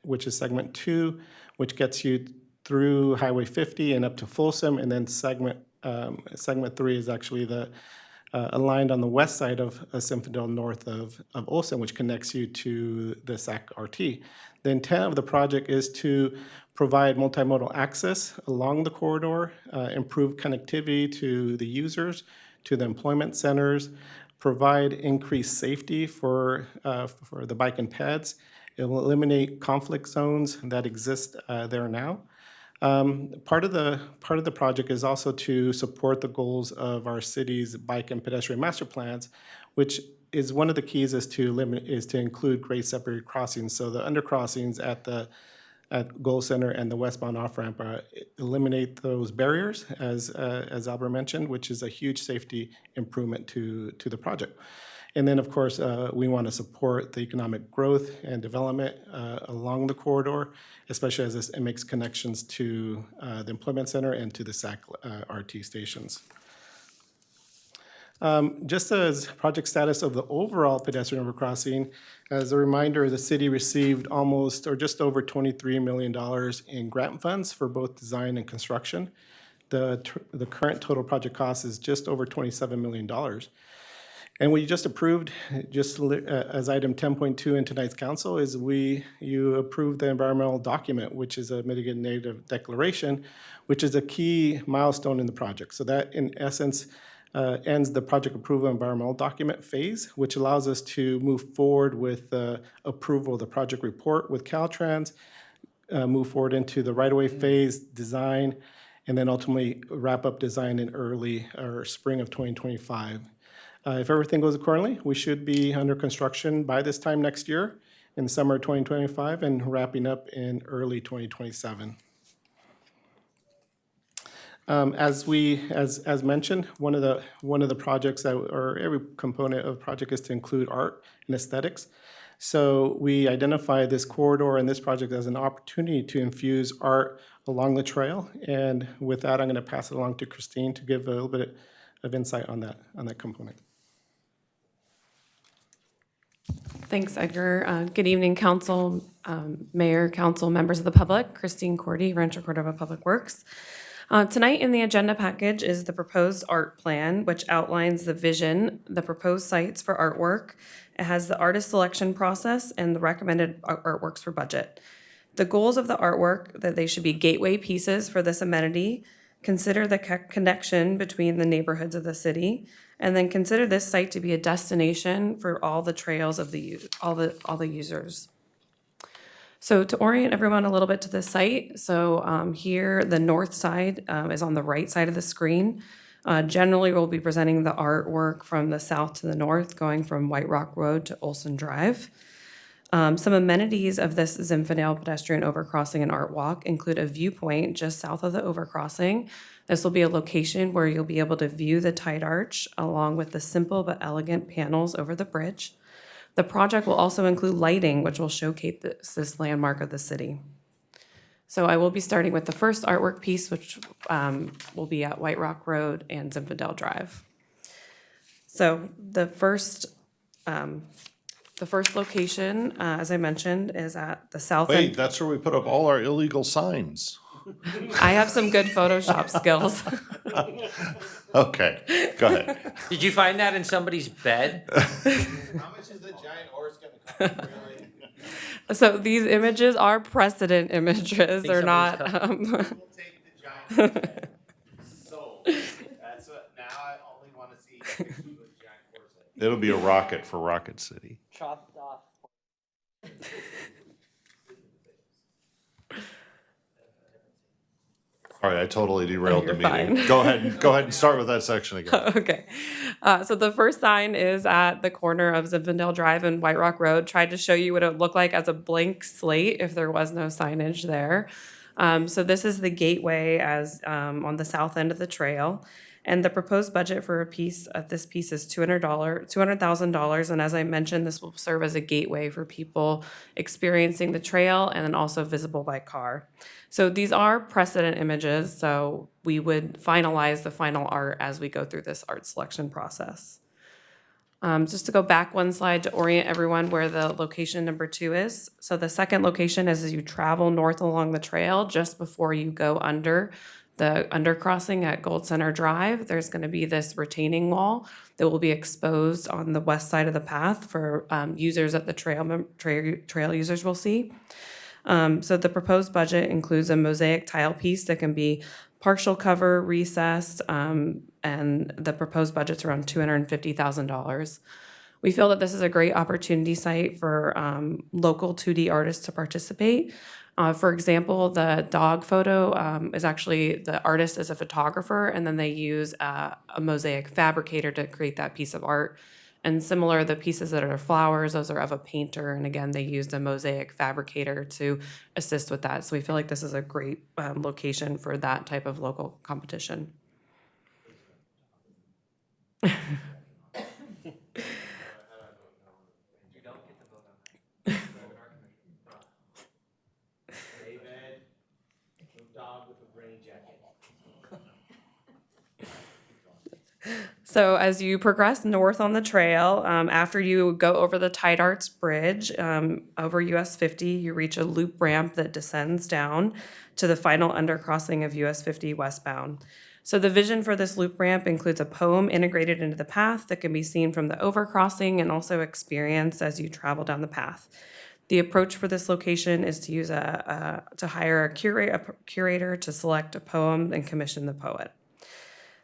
which is segment 2, which gets you through Highway 50 and up to Folsom. And then segment 3 is actually the aligned on the west side of Sinfidel north of Olson, which connects you to the SAC RT. The intent of the project is to provide multimodal access along the corridor, improve connectivity to the users, to the employment centers, provide increased safety for the bike and peds. It will eliminate conflict zones that exist there now. Part of the project is also to support the goals of our city's bike and pedestrian master plans, which is one of the keys is to include grade separated crossings. So the undercrossings at Gold Center and the westbound off-ramp eliminate those barriers, as Albert mentioned, which is a huge safety improvement to the project. And then, of course, we want to support the economic growth and development along the corridor, especially as it makes connections to the employment center and to the SAC RT stations. Just as project status of the overall pedestrian overcrossing, as a reminder, the city received almost or just over $23 million in grant funds for both design and construction. The current total project cost is just over $27 million. And we just approved, just as item 10.2 in tonight's council, is you approved the environmental document, which is a mitigated native declaration, which is a key milestone in the project. So that, in essence, ends the project approval environmental document phase, which allows us to move forward with approval of the project report with Caltrans, move forward into the right-of-way phase, design, and then ultimately wrap up design in early or spring of 2025. If everything goes accordingly, we should be under construction by this time next year in the summer of 2025 and wrapping up in early 2027. As mentioned, one of the projects or every component of the project is to include art and aesthetics. So we identify this corridor and this project as an opportunity to infuse art along the trail. And with that, I'm going to pass it along to Christine to give a little bit of insight on that component. Thanks, Edgar. Good evening, council, mayor, council, members of the public. Christine Cordy, Rancho Cordova Public Works. Tonight in the agenda package is the proposed art plan, which outlines the vision, the proposed sites for artwork. It has the artist selection process and the recommended artworks for budget. The goals of the artwork, that they should be gateway pieces for this amenity, consider the connection between the neighborhoods of the city, And then consider this site to be a destination for all the trails of all the users. So to orient everyone a little bit to the site, so here the north side is on the right side of the screen. Generally, we'll be presenting the artwork from the south to the north, going from White Rock Road to Olson Drive. Some amenities of this Zinfandel pedestrian overcrossing and art walk include a viewpoint just south of the overcrossing. This will be a location where you'll be able to view the tide arch along with the simple but elegant panels over the bridge. The project will also include lighting, which will showcase this landmark of the city. So I will be starting with the first artwork piece, which will be at White Rock Road and Zinfandel Drive. So the first location, as I mentioned, is at the south end. Wait, that's where we put up all our illegal signs. I have some good Photoshop skills. Okay, go ahead. Did you find that in somebody's bed? How much is the giant horse gonna cost, really? So these images are precedent images. They're not. We'll take the giant horse. Sold. That's what, now I only wanna see pictures of the giant horse. It'll be a rocket for Rocket City. Chopped off. All right, I totally derailed the You're meeting. fine. Go ahead and start with that section again. Okay. So the first sign is at the corner of Zinfandel Drive and White Rock Road. Tried to show you what it would look like as a blank slate if there was no signage there. So this is the gateway as on the south end of the trail. And the proposed budget for this piece is $200,000. And as I mentioned, this will serve as a gateway for people experiencing the trail and then also visible by car. So these are precedent images, so we would finalize the final art as we go through this art selection process. Just to go back one slide to orient everyone where the location number 2 is. So the second location is as you travel north along the trail, just before you go under the undercrossing at Gold Center Drive, there's going to be this retaining wall that will be exposed on the west side of the path for users that the trail users will see. So the proposed budget includes a mosaic tile piece that can be partial cover, recessed, and the proposed budget's around $250,000. We feel that this is a great opportunity site for local 2D artists to participate. For example, the dog photo is actually, the artist is a photographer, and then they use a mosaic fabricator to create that piece of art. And similar, the pieces that are flowers, those are of a painter, and again, they used a mosaic fabricator to assist with that. So we feel like this is a great location for that type of local competition. So as you progress north on the trail, after you go over the Tide Arts Bridge over US 50, you reach a loop ramp that descends down to the final undercrossing of US 50 westbound. So the vision for this loop ramp includes a poem integrated into the path that can be seen from the overcrossing and also experienced as you travel down the path. The approach for this location is to use to hire a curator to select a poem and commission the poet.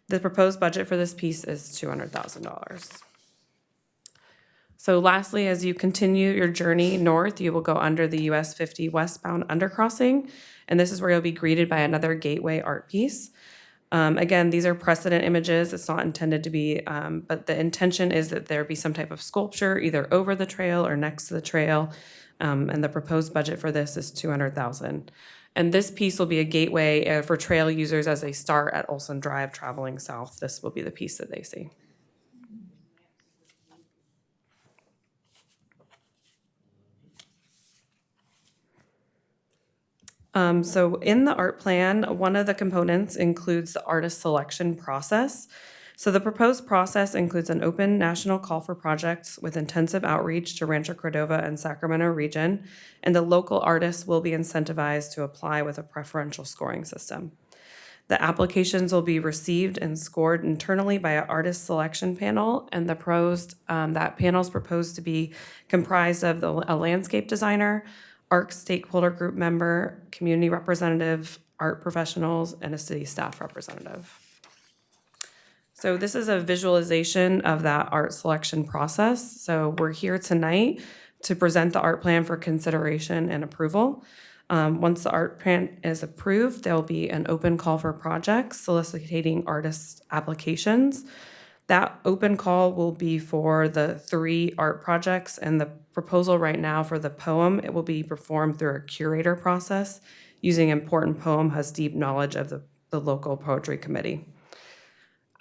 The proposed budget for this piece is $200,000. So lastly, as you continue your journey north, you will go under the US 50 westbound undercrossing, and this is where you'll be greeted by another gateway art piece. Again, these are precedent images. It's not intended to be, but the intention is that there be some type of sculpture either over the trail or next to the trail, and the proposed budget for this is $200,000. And this piece will be a gateway for trail users as they start at Olson Drive traveling south. This will be the piece that they see. So in the art plan, one of the components includes the artist selection process. So the proposed process includes an open national call for projects with intensive outreach to Rancho Cordova and Sacramento region, and the local artists will be incentivized to apply with a preferential scoring system. The applications will be received and scored internally by an artist selection panel, and that panel is proposed to be comprised of a landscape designer, ARC stakeholder group member, community representative, art professionals, and a city staff representative. So this is a visualization of that art selection process. So we're here tonight to present the art plan for consideration and approval. Once the art plan is approved, there'll be an open call for projects soliciting artist applications. That open call will be for the 3 art projects, and the proposal right now for the poem, it will be performed through a curator process using important poem has deep knowledge of the local poetry committee.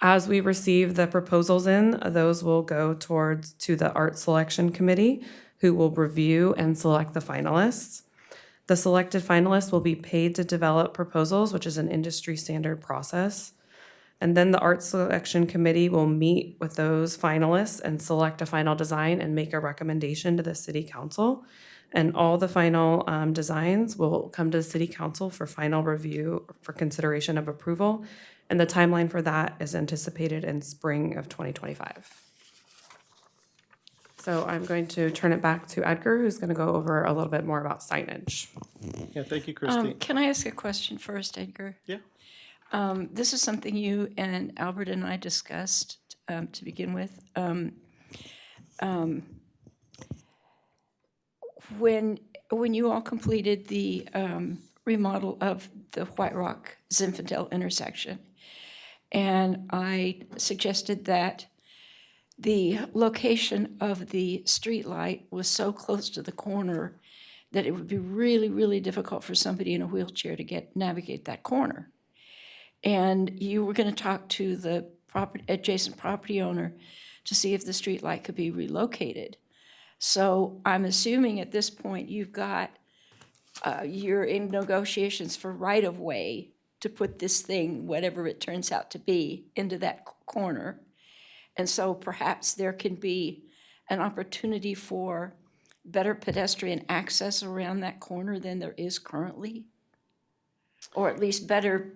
As we receive the proposals in, those will go to the art selection committee, who will review and select the finalists. The selected finalists will be paid to develop proposals, which is an industry standard process. And then the art selection committee will meet with those finalists and select a final design and make a recommendation to the city council. And all the final designs will come to the city council for final review for consideration of approval. And the timeline for that is anticipated in spring of 2025. So I'm going to turn it back to Edgar, who's going to go over a little bit more about signage. Yeah, thank you, Christine. Can I ask a question first, Edgar? Yeah. This is something you and Albert and I discussed to begin with. When you all completed the remodel of the White Rock Zinfandel intersection, and I suggested that the location of the street light was so close to the corner that it would be really, really difficult for somebody in a wheelchair to navigate that corner. And you were going to talk to the adjacent property owner to see if the street light could be relocated. So I'm assuming at this point you're in negotiations for right-of-way to put this thing, whatever it turns out to be, into that corner. And so perhaps there can be an opportunity for better pedestrian access around that corner than there is currently, or at least better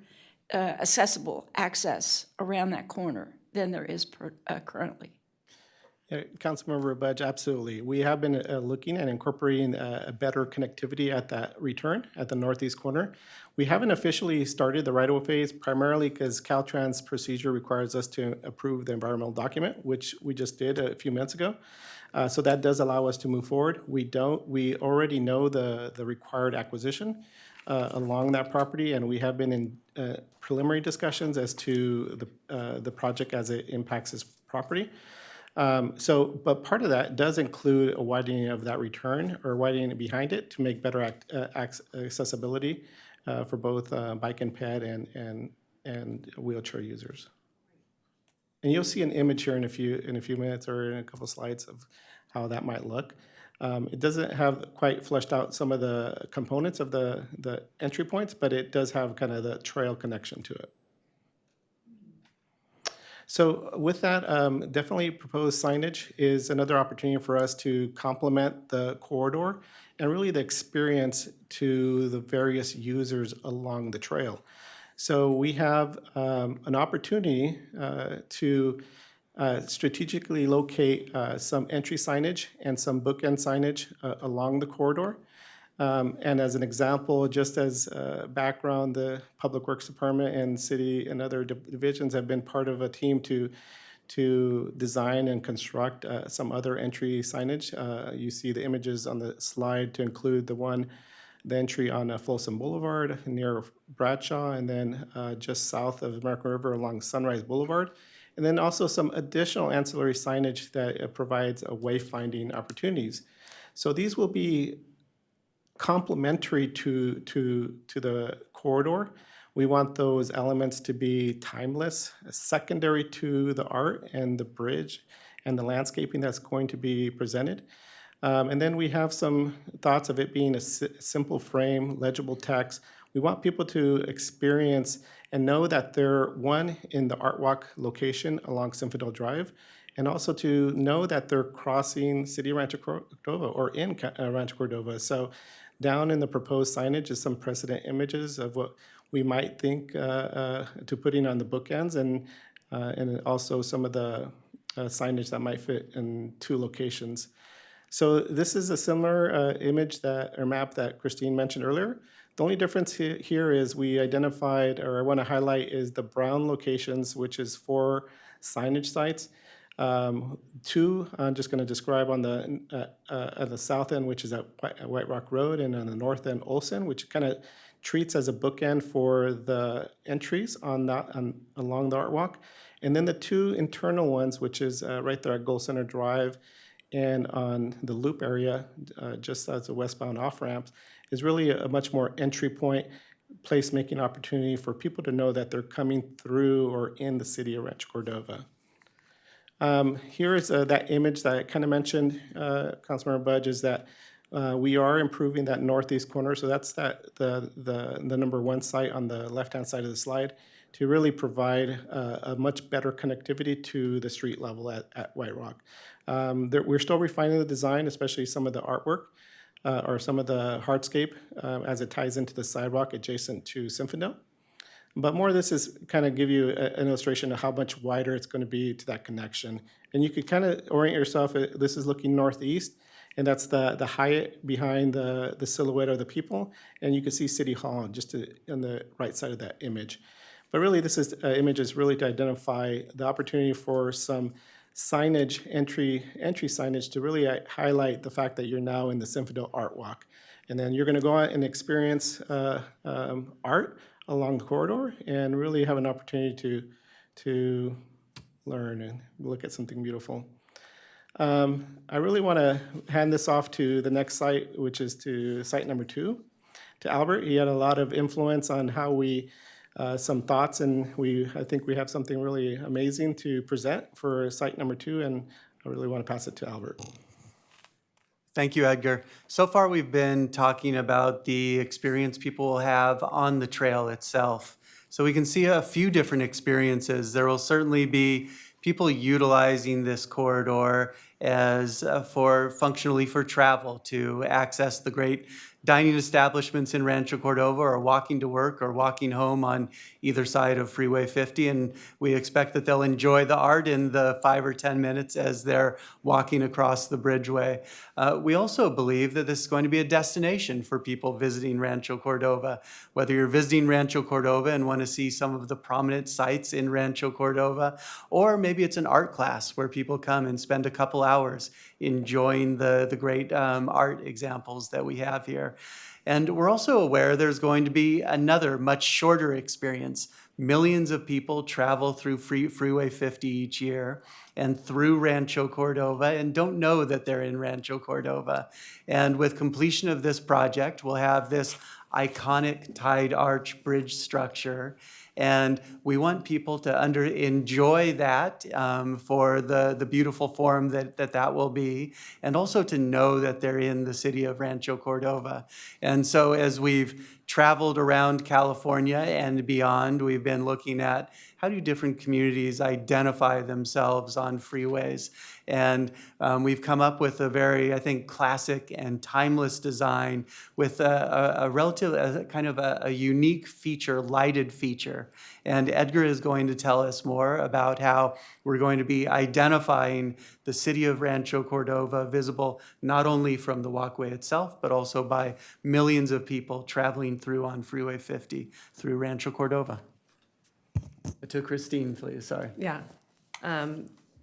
accessible access around that corner than there is currently. Yeah, Councilmember Budge, absolutely. We have been looking at incorporating a better connectivity at that return at the northeast corner. We haven't officially started the right-of-way phase, primarily because Caltrans procedure requires us to approve the environmental document, which we just did a few minutes ago. So that does allow us to move forward. We already know the required acquisition along that property, and we have been in preliminary discussions as to the project as it impacts this property. But part of that does include a widening of that return or widening it behind it to make better accessibility for both bike and ped and wheelchair users. And you'll see an image here in a few minutes or in a couple slides of how that might look. It doesn't have quite fleshed out some of the components of the entry points, but it does have kind of the trail connection to it. So with that, definitely proposed signage is another opportunity for us to complement the corridor and really the experience to the various users along the trail. So we have an opportunity to strategically locate some entry signage and some bookend signage along the corridor. And as an example, just as background, the Public Works Department and city and other divisions have been part of a team to design and construct some other entry signage. You see the images on the slide to include the entry on Folsom Boulevard near Bradshaw, and then just south of American River along Sunrise Boulevard. And then also some additional ancillary signage that provides wayfinding opportunities. So these will be complementary to the corridor. We want those elements to be timeless, secondary to the art and the bridge and the landscaping that's going to be presented. And then we have some thoughts of it being a simple frame, legible text. We want people to experience and know that they're in the Art Walk location along Zinfandel Drive, and also to know that they're crossing City of Rancho Cordova or in Rancho Cordova. So down in the proposed signage is some precedent images of what we might think to putting on the bookends, and also some of the signage that might fit in 2 locations. So this is a similar image or map that Christine mentioned earlier. The only difference here is we identified, or I want to highlight, is the brown locations, which is for signage sites. Two, I'm just going to describe on the south end, which is at White Rock Road, and on the north end, Olson, which kind of treats as a bookend for the entries along the art walk. And then the two internal ones, which is right there at Gold Center Drive and on the loop area, just as the westbound off-ramps, is really a much more entry point, place-making opportunity for people to know that they're coming through or in the city of Rancho Cordova. Here is that image that I kind of mentioned, Councilmember Budge, is that we are improving that northeast corner. So that's the number one site on the left-hand side of the slide to really provide a much better connectivity to the street level at White Rock. We're still refining the design, especially some of the artwork or some of the hardscape as it ties into the sidewalk adjacent to Zinfandel. But more of this is kind of give you an illustration of how much wider it's going to be to that connection. And you could kind of orient yourself, this is looking northeast, and that's the Hyatt behind the silhouette of the people. And you can see City Hall just on the right side of that image. But really, this image is really to identify the opportunity for some signage, entry signage to really highlight the fact that you're now in the Zinfandel Art Walk. And then you're going to go out and experience art along the corridor and really have an opportunity to learn and look at something beautiful. I really want to hand this off to the next site, which is to site number 2, to Albert. He had a lot of influence on how we, some thoughts, and I think we have something really amazing to present for site number 2, and I really want to pass it to Albert. Thank you, Edgar. So far, we've been talking about the experience people will have on the trail itself. So we can see a few different experiences. There will certainly be people utilizing this corridor as functionally for travel to access the great dining establishments in Rancho Cordova, or walking to work or walking home on either side of Freeway 50. And we expect that they'll enjoy the art in the 5 or 10 minutes as they're walking across the bridgeway. We also believe that this is going to be a destination for people visiting Rancho Cordova. Whether you're visiting Rancho Cordova and want to see some of the prominent sites in Rancho Cordova, or maybe it's an art class where people come and spend a couple hours enjoying the great art examples that we have here. And we're also aware there's going to be another much shorter experience. Millions of people travel through Freeway 50 each year and through Rancho Cordova and don't know that they're in Rancho Cordova. And with completion of this project, we'll have this iconic tide arch bridge structure. And we want people to enjoy that for the beautiful form that will be, and also to know that they're in the city of Rancho Cordova. And so as we've traveled around California and beyond, we've been looking at how do different communities identify themselves on freeways. And we've come up with a very, I think, classic and timeless design with a kind of a unique feature, lighted feature. And Edgar is going to tell us more about how we're going to be identifying the city of Rancho Cordova, visible not only from the walkway itself, but also by millions of people traveling through on Freeway 50 through Rancho Cordova. To Christine, please, sorry. Yeah.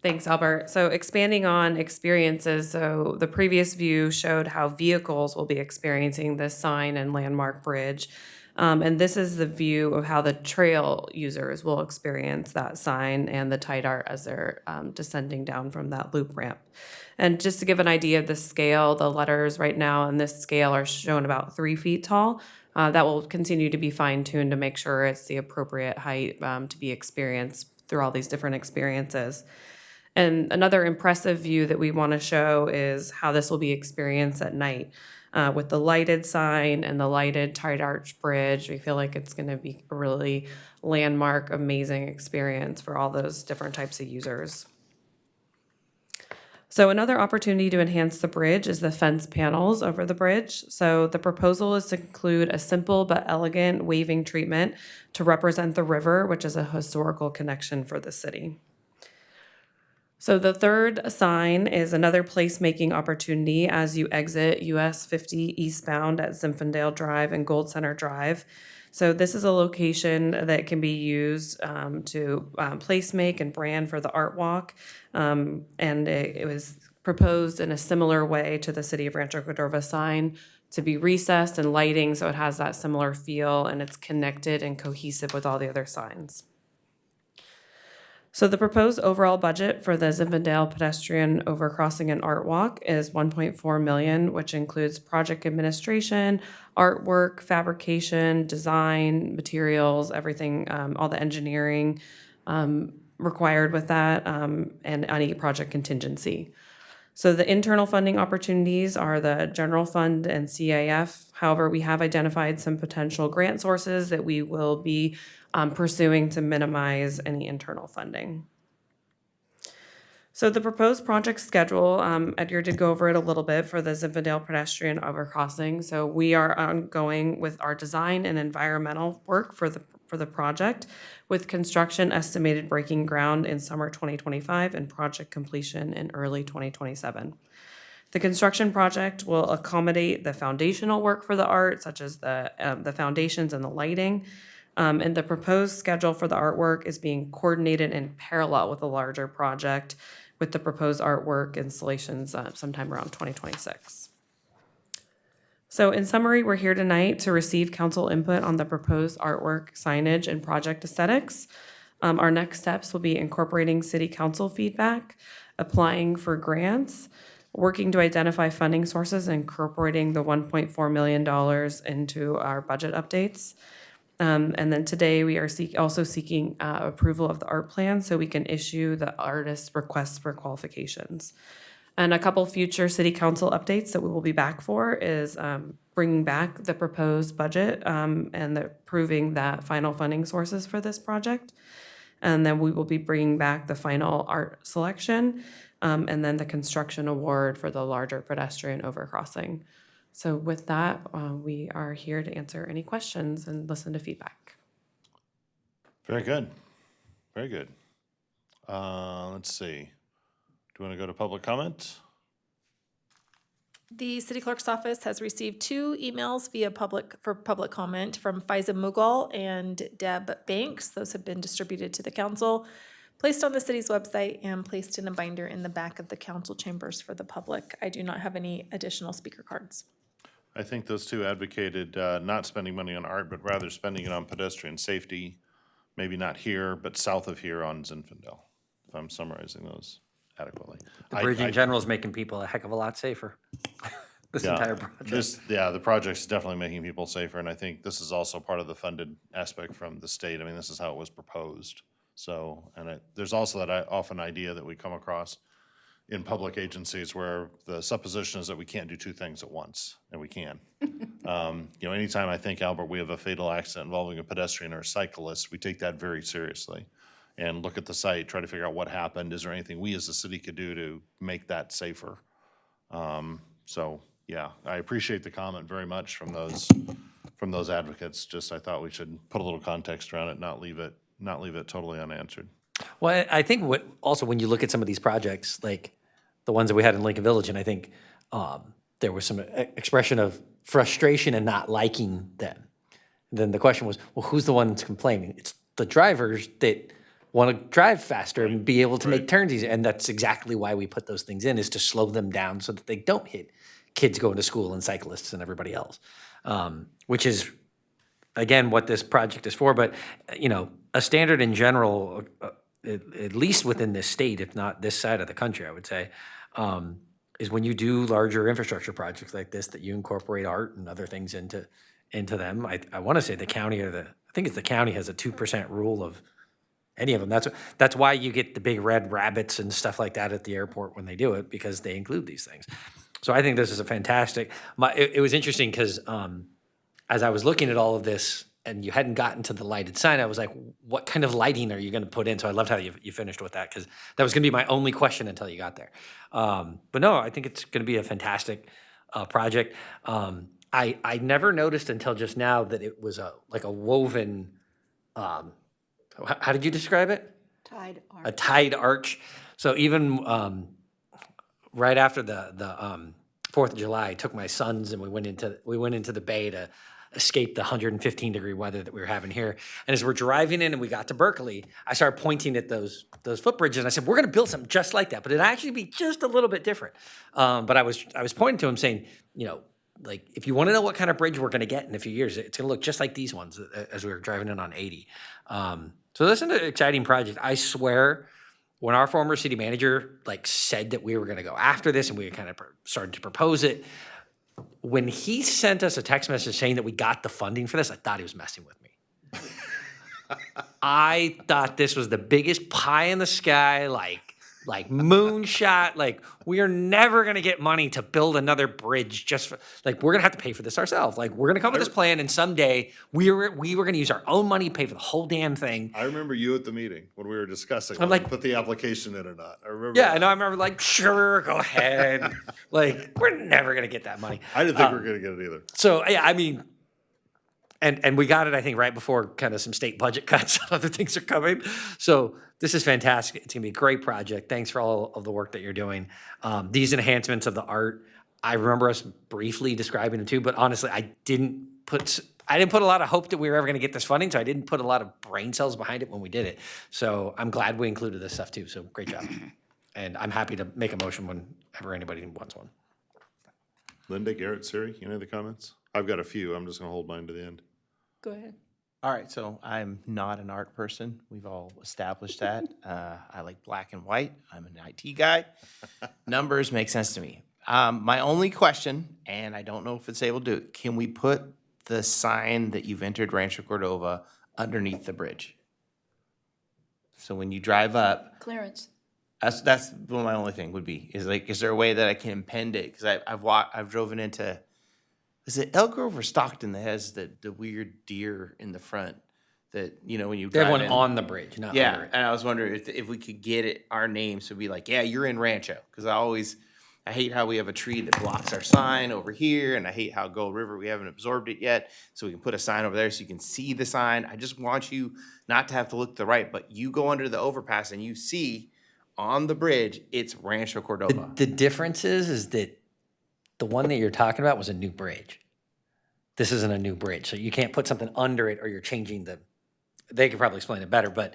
Thanks, Albert. So expanding on experiences, so the previous view showed how vehicles will be experiencing this sign and landmark bridge. And this is the view of how the trail users will experience that sign and the tide art as they're descending down from that loop ramp. And just to give an idea of the scale, the letters right now on this scale are shown about 3 feet tall. That will continue to be fine-tuned to make sure it's the appropriate height to be experienced through all these different experiences. And another impressive view that we want to show is how this will be experienced at night. With the lighted sign and the lighted tide arch bridge, we feel like it's going to be a really landmark, amazing experience for all those different types of users. So another opportunity to enhance the bridge is the fence panels over the bridge. So the proposal is to include a simple but elegant waving treatment to represent the river, which is a historical connection for the city. So the third sign is another placemaking opportunity as you exit US 50 eastbound at Zinfandel Drive and Gold Center Drive. So this is a location that can be used to place, make, and brand for the art walk. And it was proposed in a similar way to the City of Rancho Cordova sign to be recessed and lighting, so it has that similar feel and it's connected and cohesive with all the other signs. So the proposed overall budget for the Zinfandel pedestrian overcrossing and art walk is $1.4 million, which includes project administration, artwork, fabrication, design, materials, everything, all the engineering required with that, and any project contingency. So the internal funding opportunities are the general fund and CIF. However, we have identified some potential grant sources that we will be pursuing to minimize any internal funding. So the proposed project schedule, Edgar did go over it a little bit for the Zinfandel pedestrian overcrossing. So we are ongoing with our design and environmental work for the project, with construction estimated breaking ground in summer 2025 and project completion in early 2027. The construction project will accommodate the foundational work for the art, such as the foundations and the lighting. And the proposed schedule for the artwork is being coordinated in parallel with the larger project, with the proposed artwork installations sometime around 2026. So in summary, we're here tonight to receive council input on the proposed artwork, signage, and project aesthetics. Our next steps will be incorporating city council feedback, applying for grants, working to identify funding sources, and incorporating the $1.4 million into our budget updates. And then today we are also seeking approval of the art plan so we can issue the artist's requests for qualifications. And a couple future city council updates that we will be back for is bringing back the proposed budget and approving that final funding sources for this project. And then we will be bringing back the final art selection and then the construction award for the larger pedestrian overcrossing. So with that, we are here to answer any questions and listen to feedback. Very good. Very good. Let's see. Do you want to go to public comment? The city clerk's office has received 2 emails for public comment from Faiza Mughal and Deb Banks. Those have been distributed to the council, placed on the city's website, and placed in a binder in the back of the council chambers for the public. I do not have any additional speaker cards. I think those 2 advocated not spending money on art, but rather spending it on pedestrian safety, maybe not here, but south of here on Zinfandel, if I'm summarizing those adequately. The bridge in general is making people a heck of a lot safer. Entire project. The project's definitely making people safer, and I think this is also part of the funded aspect from the state. I mean, this is how it was proposed. So, and there's also that often idea that we come across in public agencies where the supposition is that we can't do 2 things at once, and we can. Anytime I think, Albert, we have a fatal accident involving a pedestrian or a cyclist, we take that very seriously and look at the site, try to figure out what happened. Is there anything we as a city could do to make that safer? So, yeah, I appreciate the comment very much from those advocates. Just I thought we should put a little context around it, not leave it totally unanswered. Well, I think when you look at some of these projects, like the ones that we had in Lincoln Village, and I think there was some expression of frustration and not liking them. And then the question was, well, who's the one that's complaining? It's the drivers that want to drive faster and be able to make turns easier. And that's exactly why we put those things in, is to slow them down so that they don't hit kids going to school and cyclists and everybody else, which is, again, what this project is for. But, a standard in general, at least within this state, if not this side of the country, I would say, is when you do larger infrastructure projects like this, that you incorporate art and other things into them. I want to say the county I think it's the county has a 2% rule of any of them. That's why you get the big red rabbits and stuff like that at the airport when they do it, because they include these things. So I think this is a fantastic. It was interesting because as I was looking at all of this, and you hadn't gotten to the lighted sign, I was like, what kind of lighting are you going to put in? So I loved how you finished with that, because that was going to be my only question until you got there. But no, I think it's going to be a fantastic project. I never noticed until just now that it was like a woven, how did you describe it? Tied arch. A tied arch. So even right after the 4th of July, I took my sons and we went into the bay escape the 115-degree weather that we were having here. And as we're driving in and we got to Berkeley, I started pointing at those footbridges and I said, we're going to build something just like that, but it'd actually be just a little bit different. But I was pointing to him saying, like, if you want to know what kind of bridge we're going to get in a few years, it's going to look just like these ones as we were driving in on 80. So this is an exciting project. I swear, when our former city manager said that we were going to go after this and we kind of started to propose it, when he sent us a text message saying that we got the funding for this, I thought he was messing with me. I thought this was the biggest pie in the sky, like moonshot. We are never going to get money to build another bridge just for, we're going to have to pay for this ourselves. We're going to come with this plan and someday we were going to use our own money to pay for the whole damn thing. I remember you at the meeting when we were discussing I'm whether to put the application in or not. I remember. Yeah, and I remember sure, go ahead. We're never going to get that money. I didn't think we were going to get it either. So, yeah, I mean, and we got it, I think, right before kind of some state budget cuts and other things are coming. So this is fantastic. It's going to be a great project. Thanks for all of the work that you're doing. These enhancements of the art, I remember us briefly describing them too, but honestly, I didn't put a lot of hope that we were ever going to get this funding, so I didn't put a lot of brain cells behind it when we did it. So I'm glad we included this stuff too. So great job. And I'm happy to make a motion whenever anybody wants one. Linda, Garrett, Siri, any other comments? I've got a few. I'm just going to hold mine to the end. Go ahead. All right, so I'm not an art person. We've all established that. I like black and white. I'm an IT guy. Numbers make sense to me. My only question, and I don't know if it's able to do it, can we put the sign that you've entered Rancho Cordova underneath the bridge? So when you drive up, Clearance. that's what my only thing would be. Is there a way that I can append it? Because I've driven into, is it Elk Grove or Stockton that has the weird deer in the front that, when you They have drive one in? on the bridge, not under it. And I was wondering if we could get it, our name, so it'd be like, yeah, you're in Rancho. Because I hate how we have a tree that blocks our sign over here, and I hate how Gold River, we haven't absorbed it yet, so we can put a sign over there so you can see the sign. I just want you not to have to look to the right, but you go under the overpass and you see on the bridge, it's Rancho Cordova. The difference is that the one that you're talking about was a new bridge. This isn't a new bridge, so you can't put something under it or you're changing they could probably explain it better, but.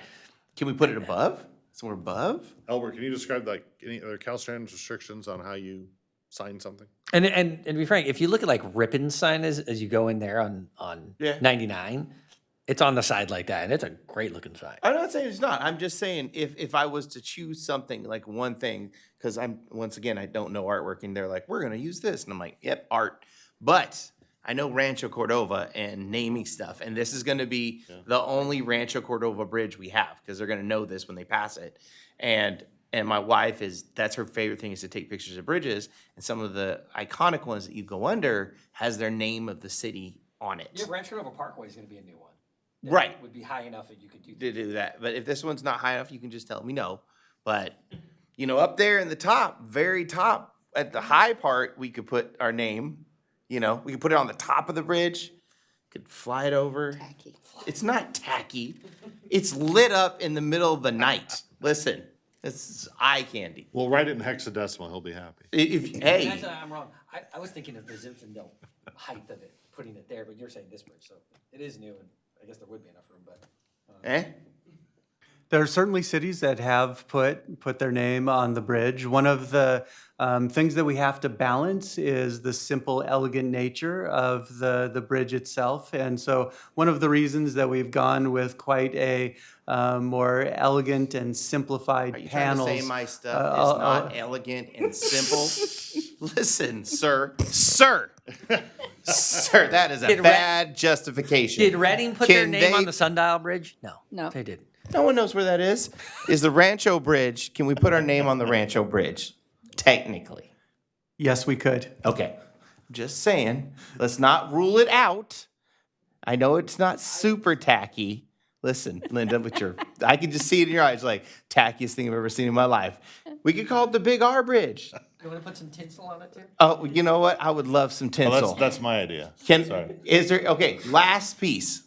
Can we put it above? Somewhere above? Albert, can you describe any other Caltrans restrictions on how you sign something? And to be frank, if you look at Rippon's sign as you go in there on 99, it's on the side like that, and it's a great looking sign. I'm not saying it's not. I'm just saying if I was to choose something, one thing, because once again, I don't know artwork, and they're like, we're going to use this. And I'm like, yep, art. But I know Rancho Cordova and naming stuff, and this is going to be the only Rancho Cordova bridge we have, because they're going to know this when they pass it. And my wife that's her favorite thing, is to take pictures of bridges, and some of the iconic ones that you go under has their name of the city on it. Yeah, Rancho Cordova Parkway is going to be a new one. That Right. would be high enough that you could do To do that. But if this one's not high enough, you can just tell me no. But, up there in the top, very top, at the high part, we could put our name. We could put it on the top of the bridge, could fly it over. Tacky. It's not tacky. It's lit up in the middle of the night. Listen, it's eye candy. We'll write it in hexadecimal. He'll be happy. Hey. Actually, I'm wrong. I was thinking of the Zinfandel height of it, putting it there, but you're saying this bridge, so it is new, and I guess there would be enough room, but. There are certainly cities that have put their name on the bridge. One of the things that we have to balance is the simple, elegant nature of the bridge itself. And so one of the reasons that we've gone with quite a more elegant and simplified Are you panels. trying to say my stuff is not elegant and simple? Listen, sir, that is a bad justification. Did Reading put their name on the Sundial Bridge? No, they didn't. No one knows where that is. Is the Rancho Bridge, can we put our name on the Rancho Bridge? Technically. Yes, we could. Okay. Just saying, let's not rule it out. I know it's not super tacky. Listen, Linda, I can just see it in your eyes, tackiest thing I've ever seen in my life. We could call it the Big R Bridge. You want to put some tinsel on it too? Oh, you know what? I would love some tinsel. That's my idea. Last piece.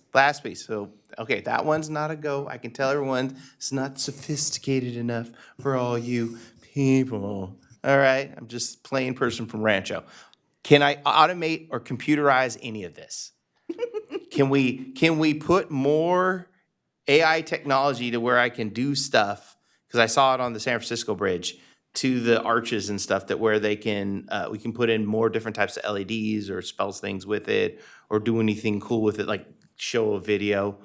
So, that one's not a go. I can tell everyone it's not sophisticated enough for all you people. All right? I'm just plain person from Rancho. Can I automate or computerize any of this? Can we put more AI technology to where I can do stuff? Because I saw it on the San Francisco Bridge to the arches and stuff that where they can we can put in more different types of LEDs or spells things with it or do anything cool with it, like show a video.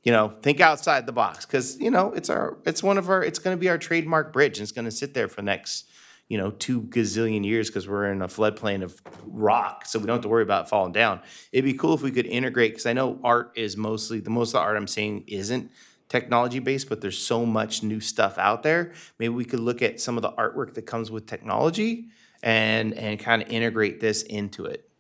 You know, think outside the box because it's going to be our trademark bridge and it's going to sit there for the next 2 gazillion years because we're in a floodplain of rock, so we don't have to worry about it falling down. It'd be cool if we could integrate, because I know art is most of the art I'm seeing isn't technology based, but there's so much new stuff out there. Maybe we could look at some of the artwork that comes with technology and kind of integrate this into it.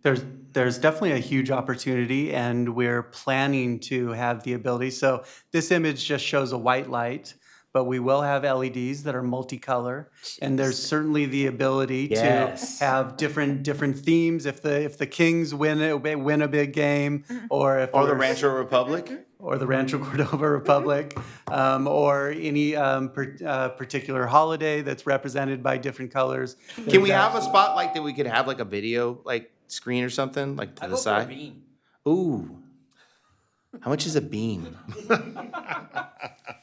There's definitely a huge opportunity, and we're planning to have the ability. So this image just shows a white light, but we will have LEDs that are multicolor, and there's certainly the ability Yes. to have different themes. If the Kings win a big game, or if Or the we're- Rancho Republic. or the Rancho Cordova Republic, or any particular holiday that's represented by different colors. Can we have a spotlight that we could have like a video like screen or something like to the side? Ooh. How much is a beam?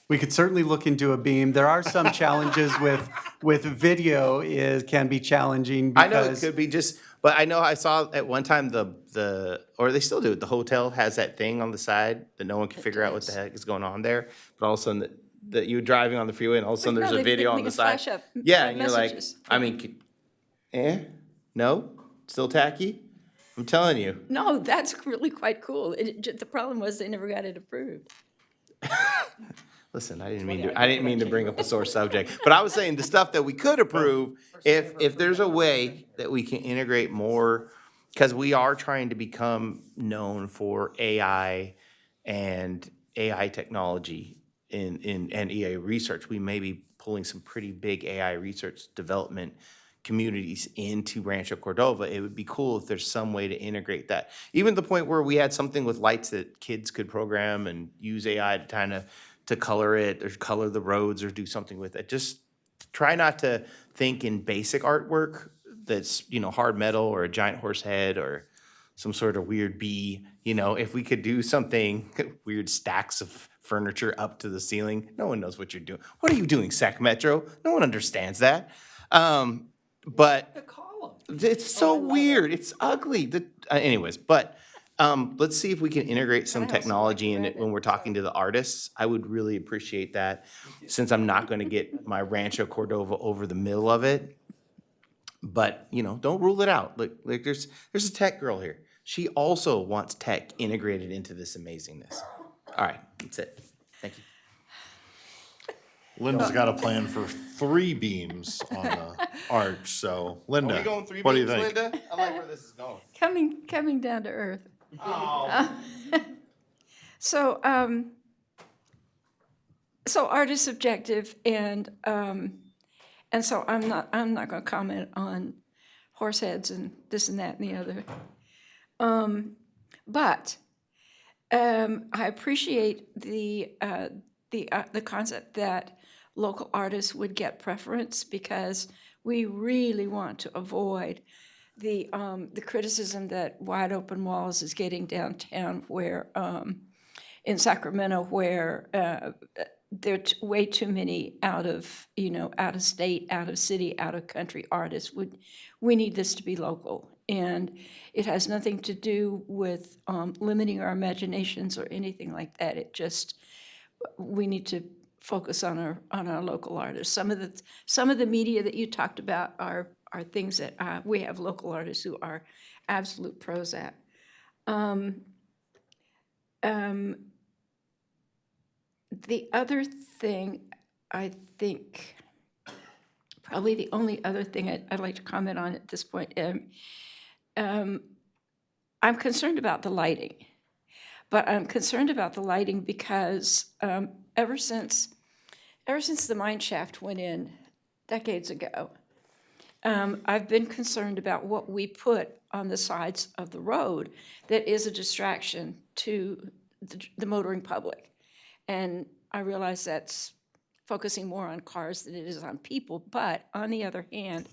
We could certainly look into a beam. There are some challenges with video. Can be challenging because I know it could be but I know I saw at one time or they still do it. The hotel has that thing on the side that no one can figure out what the heck is going on there. But all of a sudden that you're driving on the freeway and all of a sudden there's a video on the side. Yeah, and you're like, I mean, no, still tacky. I'm telling you. No, that's really quite cool. The problem was they never got it approved. Listen, I didn't mean to bring up a sore subject, but I was saying the stuff that we could approve, if there's a way that we can integrate more, because we are trying to become known for AI and AI technology and AI research. We may be pulling some pretty big AI research development communities into Rancho Cordova. It would be cool if there's some way to integrate that. Even to the point where we had something with lights that kids could program and use AI to kind of to color it or color the roads or do something with it. Just try not to think in basic artwork that's, hard metal or a giant horse head or some sort of weird bee. If we could do something, weird stacks of furniture up to the ceiling. No one knows what you're doing. What are you doing, Sac Metro? No one understands that. But it's so weird. It's ugly. Anyways, but let's see if we can integrate some technology in it when we're talking to the artists. I would really appreciate that, since I'm not going to get my Rancho Cordova over the middle of it. But don't rule it out. Like there's a tech girl here. She also wants tech integrated into this amazingness. All right, that's it. Thank you. Linda's got a plan for 3 beams on the arch, so Linda, Are we going 3 what do you beams, think? Linda? I like where this is going. Coming down to earth. Oh. So art is subjective, and so I'm not going to comment on horse heads and this and that and the other. But I appreciate the concept that local artists would get preference, because we really want to avoid the criticism that Wide Open Walls is getting downtown, where in Sacramento, where there are way too many out of state, out of city, out of country artists. We need this to be local, and it has nothing to do with limiting our imaginations or anything like that. We need to focus on our local artists. Some of the media that you talked about are things that we have local artists who are absolute pros at. The other thing, I think, probably the only other thing I'd like to comment on at this point, I'm concerned about the lighting. But I'm concerned about the lighting because ever since the mine shaft went in decades ago, I've been concerned about what we put on the sides of the road that is a distraction to the motoring public. And I realize that's focusing more on cars than it is on people. But on the other hand,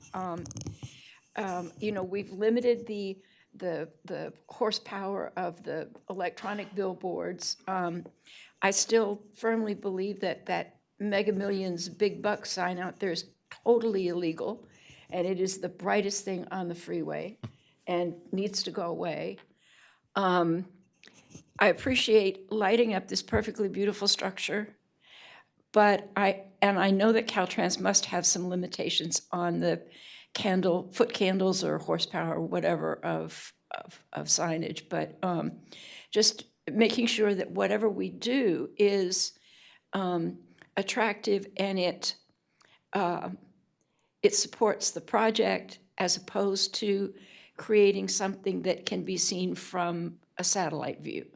we've limited the the horsepower of the electronic billboards. I still firmly believe that that Mega Millions Big Bucks sign out there is totally illegal, and it is the brightest thing on the freeway and needs to go away. I appreciate lighting up this perfectly beautiful structure, but I know that Caltrans must have some limitations on the foot candles or horsepower or whatever of signage, but just making sure that whatever we do is attractive and it supports the project as opposed to creating something that can be seen from a satellite view.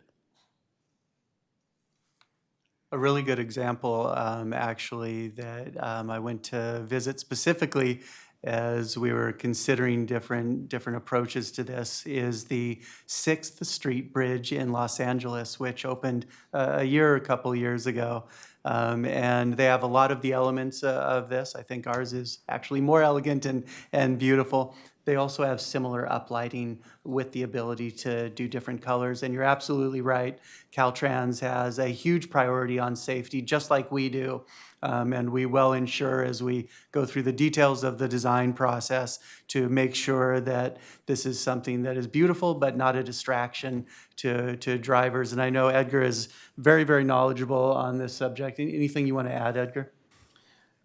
A really good example, actually, that I went to visit specifically as we were considering different approaches to this is the 6th Street Bridge in Los Angeles, which opened a couple years ago. And they have a lot of the elements of this. I think ours is actually more elegant and beautiful. They also have similar uplighting with the ability to do different colors. And you're absolutely right. Caltrans has a huge priority on safety, just like we do. And we will ensure as we go through the details of the design process to make sure that this is something that is beautiful but not a distraction to drivers. And I know Edgar is very, very knowledgeable on this subject. Anything you want to add, Edgar?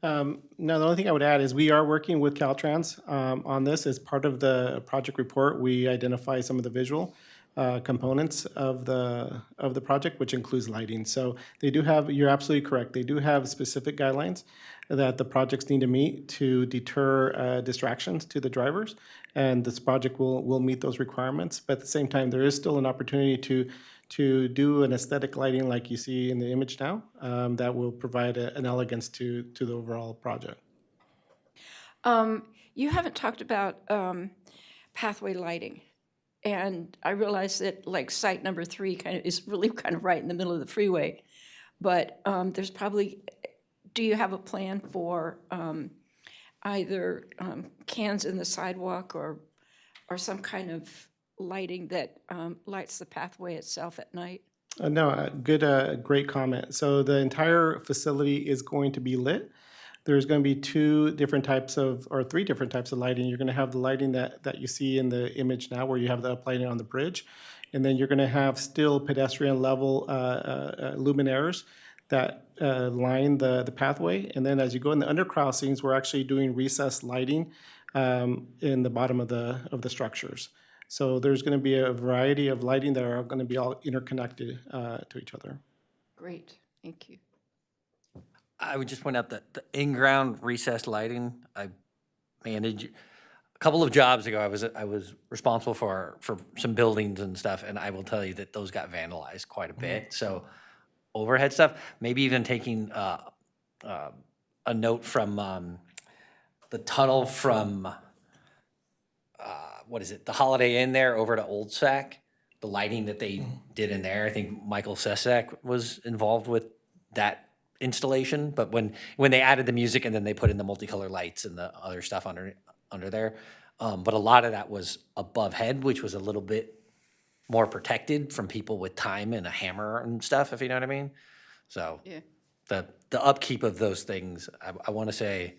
No, the only thing I would add is we are working with Caltrans on this. As part of the project report, we identify some of the visual components of the project, which includes lighting. So they do have, you're absolutely correct, they do have specific guidelines that the projects need to meet to deter distractions to the drivers, and this project will meet those requirements. But at the same time, there is still an opportunity to do an aesthetic lighting like you see in the image now that will provide an elegance to the overall project. You haven't talked about pathway lighting. And I realize that like site number 3 is really right in the middle of the freeway. But there's probably, do you have a plan for either cans in the sidewalk or some kind of lighting that lights the pathway itself at night? No, great comment. So the entire facility is going to be lit. There's going to be 3 different types of lighting. You're going to have the lighting that you see in the image now, where you have the uplighting on the bridge. And then you're going to have still pedestrian level luminaires that line the pathway. And then as you go in the undercrossings, we're actually doing recessed lighting in the bottom of the structures. So there's going to be a variety of lighting that are going to be all interconnected to each other. Great, thank you. I would just point out that the in-ground recessed lighting, I managed a couple of jobs ago. I was responsible for some buildings and stuff, and I will tell you that those got vandalized quite a bit. So overhead stuff, maybe even taking a note from the tunnel from the Holiday Inn there over to Old Sac, the lighting that they did in there. I think Michael Sesak was involved with that installation, but when they added the music and then they put in the multicolor lights and the other stuff under there, but a lot of that was above head, which was a little bit more protected from people with time and a hammer and stuff, if you know what I mean. So yeah. The upkeep of those things, I want to say,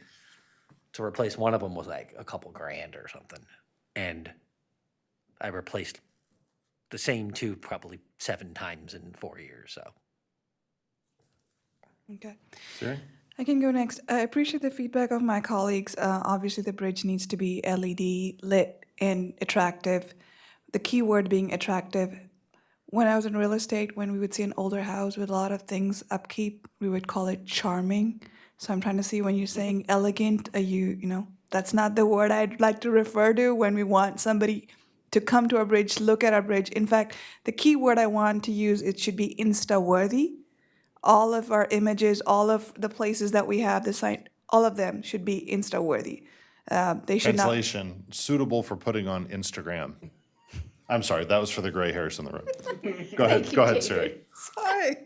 to replace one of them was like a couple grand or something, and I replaced the same 2 probably 7 times in 4 years. So. Okay. Sure. I can go next. I appreciate the feedback of my colleagues. Obviously, the bridge needs to be LED lit and attractive. The key word being attractive. When I was in real estate, when we would see an older house with a lot of things upkeep, we would call it charming. So I'm trying to see when you're saying elegant, that's not the word I'd like to refer to when we want somebody to come to our bridge, look at our bridge. In fact, the key word I want to use, it should be Insta-worthy. All of our images, all of the places that we have, the site, all of them should be Insta-worthy. They should not. Translation, suitable for putting on Instagram. I'm sorry, that was for the gray hairs in the room. Go ahead, Siri. Sorry.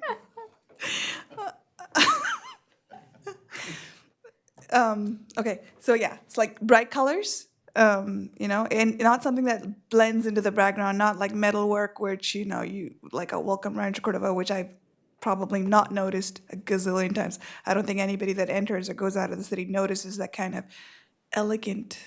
Okay, so yeah, it's like bright colors, you know, and not something that blends into the background, not like metalwork, which, you know, you like a Welcome Rancho Cordova, which I've probably not noticed a gazillion times. I don't think anybody that enters or goes out of the city notices that kind of elegant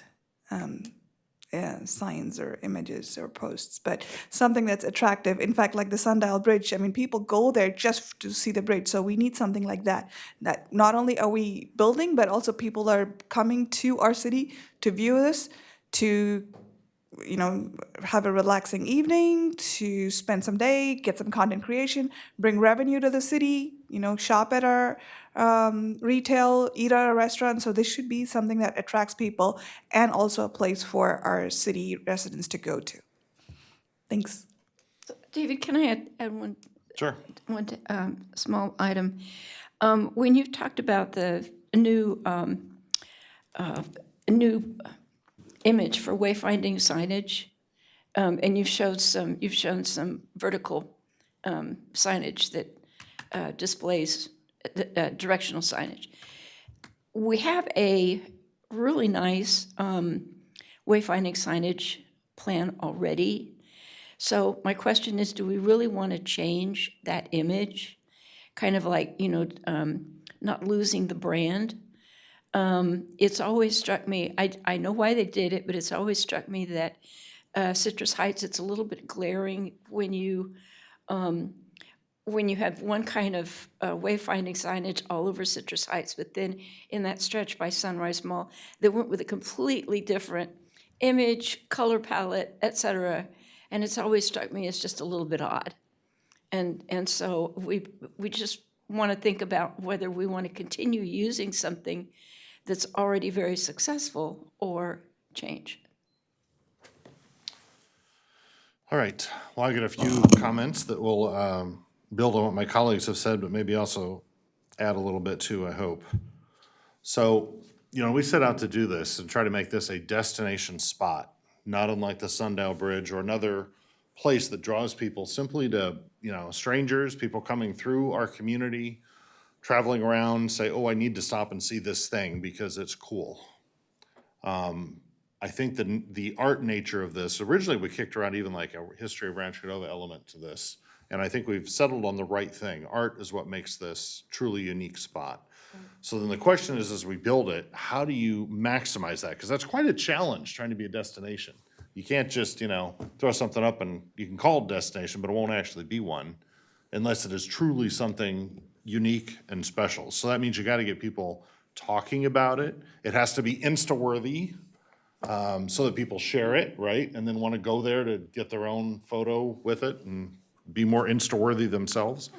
signs or images or posts, but something that's attractive. In fact, like the Sundial Bridge, I mean, people go there just to see the bridge. So we need something like that. That not only are we building, but also people are coming to our city to view this, to, you know, have a relaxing evening, to spend some day, get some content creation, bring revenue to the city, you know, shop at our retail, eat at a restaurant. So this should be something that attracts people and also a place for our city residents to go to. Thanks. David, can I add one? Sure. One small item. When you've talked about the new image for wayfinding signage, and you've shown some vertical signage that displays directional signage. We have a really nice wayfinding signage plan already. So my question is, do we really want to change that image? Kind of like, you know, not losing the brand. It's always struck me, I know why they did it, but it's always struck me that Citrus Heights, it's a little bit glaring when you have one kind of wayfinding signage all over Citrus Heights, but then in that stretch by Sunrise Mall, they went with a completely different image, color palette, et cetera. And it's always struck me as just a little bit odd. And so we just want to think about whether we want to continue using something that's already very successful or change. All right. Well, I got a few comments that will build on what my colleagues have said, but maybe also add a little bit too, I hope. So, you know, we set out to do this and try to make this a destination spot, not unlike the Sundial Bridge or another place that draws people simply to, you know, strangers, people coming through our community, traveling around, say, oh, I need to stop and see this thing because it's cool. I think the art nature of this, originally we kicked around even like a history of Rancho Cordova element to this, and I think we've settled on the right thing. Art is what makes this truly unique spot. So then the question is, as we build it, how do you maximize that? Because that's quite a challenge trying to be a destination. You can't just, you know, throw something up and you can call it a destination, but it won't actually be one unless it is truly something unique and special. So that means you got to get people talking about it. It has to be Insta-worthy so that people share it, right? And then want to go there to get their own photo with it and be more Insta-worthy themselves.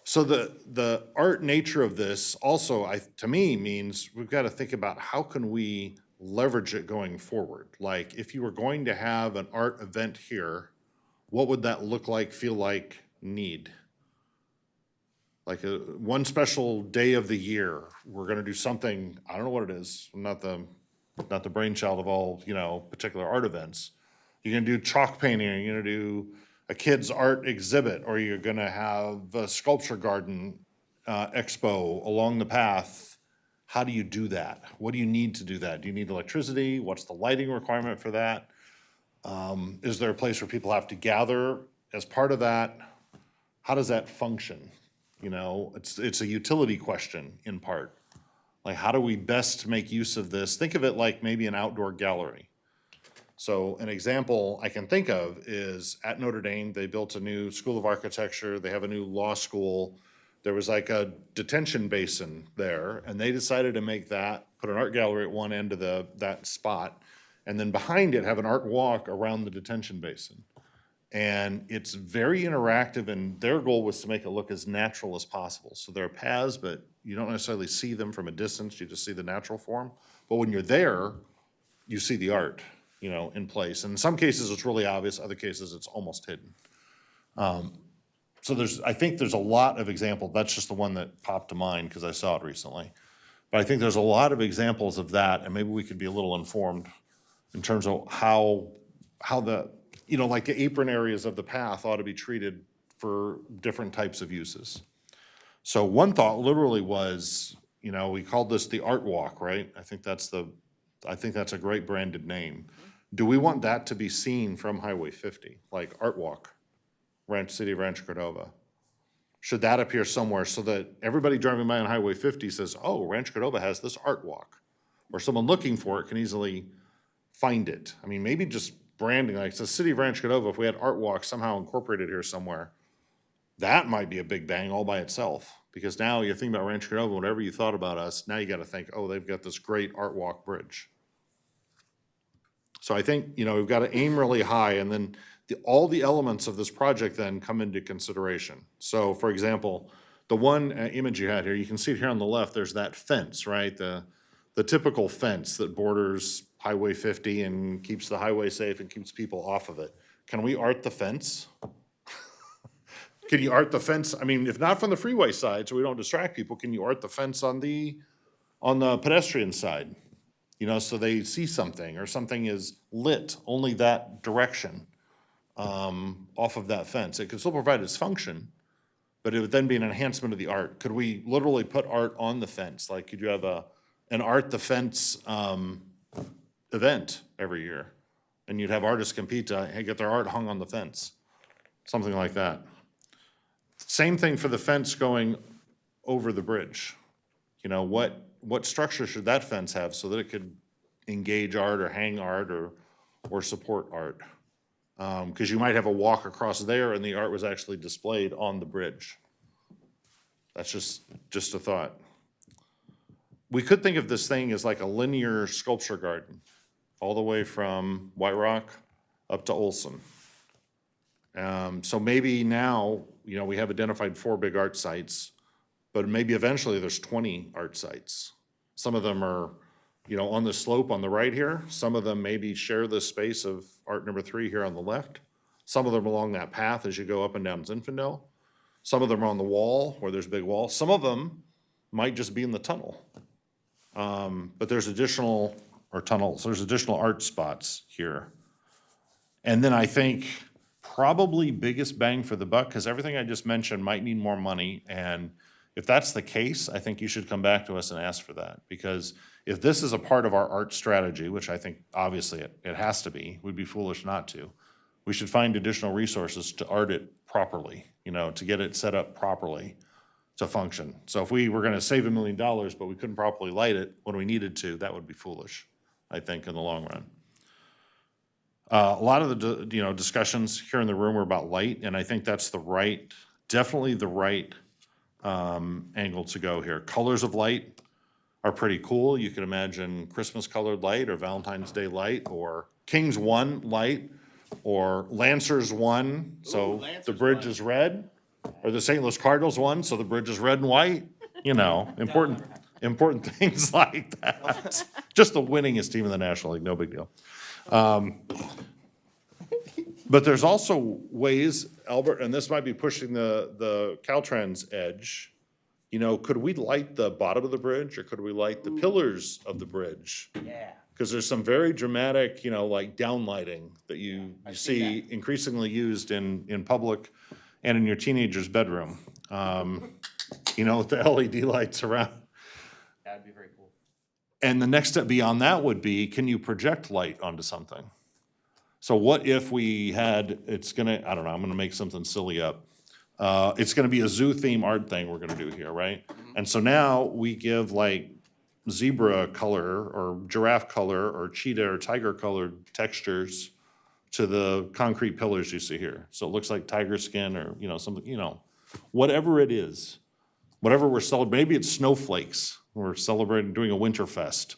So the art nature of this also, to me, means we've got to think about how can we leverage it going forward. Like if you were going to have an art event here, what would that look like, feel like, need? Like one special day of the year, we're gonna do something, I don't know what it is, I'm not the brainchild of all, you know, particular art events. You're gonna do chalk painting, or you're gonna do a kid's art exhibit, or you're gonna have a sculpture garden expo along the path. How do you do that? What do you need to do that? Do you need electricity? What's the lighting requirement for that? Is there a place where people have to gather as part of that? How does that function? You know, it's a utility question in part. Like, how do we best make use of this? Think of it like maybe an outdoor gallery. So an example I can think of is at Notre Dame, they built a new School of Architecture. They have a new law school. There was like a detention basin there, and they decided to make that, put an art gallery at one end of that spot, and then behind it have an art walk around the detention basin. And it's very interactive, and their goal was to make it look as natural as possible. So there are paths, but you don't necessarily see them from a distance, you just see the natural form. But when you're there, you see the art, you know, in place. And in some cases, it's really obvious, other cases, it's almost hidden. So I think there's a lot of examples. That's just the one that popped to mind because I saw it recently. But I think there's a lot of examples of that, and maybe we could be a little informed in terms of how the, you know, like the apron areas of the path ought to be treated for different types of uses. So one thought literally was, you know, we called this the Art Walk, right? I think that's a great branded name. Do we want that to be seen from Highway 50, like Art Walk, City of Rancho Cordova? Should that appear somewhere so that everybody driving by on Highway 50 says, oh, Rancho Cordova has this Art Walk? Or someone looking for it can easily find it. I mean, maybe just branding, like the City of Rancho Cordova, if we had Art Walk somehow incorporated here somewhere, that might be a big bang all by itself. Because now you think about Rancho Cordova, whatever you thought about us, now you got to think, oh, they've got this great Art Walk bridge. So I think, you know, we've got to aim really high, and then all the elements of this project then come into consideration. So for example, the one image you had here, you can see it here on the left, there's that fence, right? The typical fence that borders Highway 50 and keeps the highway safe and keeps people off of it. Can we art the fence? Can you art the fence? I mean, if not from the freeway side, so we don't distract people, can you art the fence on the pedestrian side? You know, so they see something, or something is lit only that direction off of that fence. It could still provide its function, but it would then be an enhancement of the art. Could we literally put art on the fence? Like, could you have an art the fence event every year? And you'd have artists compete to get their art hung on the fence, something like that. Same thing for the fence going over the bridge. You know, what structure should that fence have so that it could engage art or hang art or support art? Because you might have a walk across there and the art was actually displayed on the bridge. That's just a thought. We could think of this thing as like a linear sculpture garden, all the way from White Rock up to Olson. So maybe now, you know, we have identified 4 big art sites, but maybe eventually there's 20 art sites. Some of them are, you know, on the slope on the right here. Some of them maybe share the space of art number 3 here on the left. Some of them along that path as you go up and down Zinfandel. Some of them are on the wall where there's a big wall. Some of them might just be in the tunnel. But there's additional, or tunnels, there's additional art spots here. And then I think probably biggest bang for the buck, because everything I just mentioned might need more money. And if that's the case, I think you should come back to us and ask for that. Because if this is a part of our art strategy, which I think obviously it has to be, we'd be foolish not to, we should find additional resources to art it properly, you know, to get it set up properly to function. So if we were gonna save $1 million, but we couldn't properly light it when we needed to, that would be foolish, I think, in the long run. A lot of the discussions here in the room are about light, and I think that's definitely the right angle to go here. Colors of light are pretty cool. You can imagine Christmas colored light, or Valentine's Day light, or King's One light, or Lancers One, so the bridge is red, or the St. Louis Cardinals one, so the bridge is red and white. You know, important things like that. Just the winningest team in the National League, no big deal. But there's also ways, Albert, and this might be pushing the Caltrans edge, you know, could we light the bottom of the bridge, or could we light the pillars of the bridge? Yeah. Because there's some very dramatic, you know, like downlighting that you see increasingly used in public and in your teenager's bedroom. You know, with the LED lights around. That'd be very cool. And the next step beyond that would be, can you project light onto something? So what if we had, I don't know, I'm gonna make something silly up. It's gonna be a zoo theme art thing we're gonna do here, right? And so now we give like zebra color or giraffe color or cheetah or tiger colored textures to the concrete pillars you see here. So it looks like tiger skin, or, you know, something, you know, whatever it is, whatever we're celebrating, maybe it's snowflakes. We're celebrating, doing a winter fest.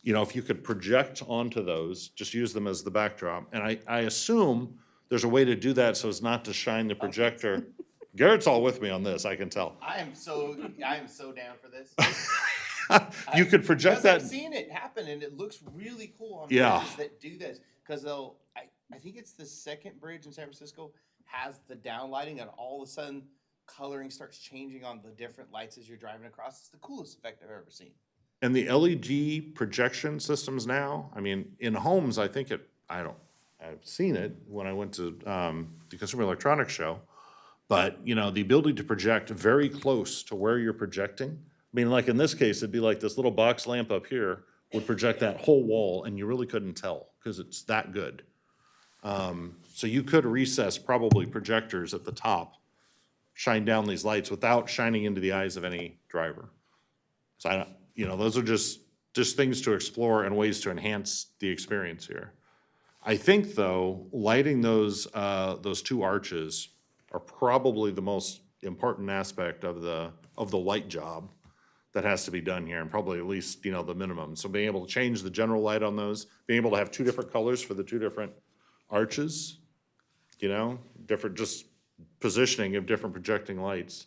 You know, if you could project onto those, just use them as the backdrop. And I assume there's a way to do that so as not to shine the projector. Garrett's all with me on this, I can tell. I am so down for this. You could project that. I've seen it happen, and it looks really cool on Yeah. bridges that do this. Because I think it's the second bridge in San Francisco has the downlighting, and all of a sudden coloring starts changing on the different lights as you're driving across. It's the coolest effect I've ever seen. And the LED projection systems now, I mean, in homes, I think I've seen it when I went to the Consumer Electronics Show, but, you know, the ability to project very close to where you're projecting I mean, like in this case, it'd be like this little box lamp up here would project that whole wall and you really couldn't tell because it's that good. So you could recess probably projectors at the top, shine down these lights without shining into the eyes of any driver. So I don't, you know, those are just things to explore and ways to enhance the experience here. I think though, lighting those two arches are probably the most important aspect of the light job that has to be done here, and probably at least, you know, the minimum. So being able to change the general light on those, being able to have two different colors for the two different arches, you know, different just positioning of different projecting lights.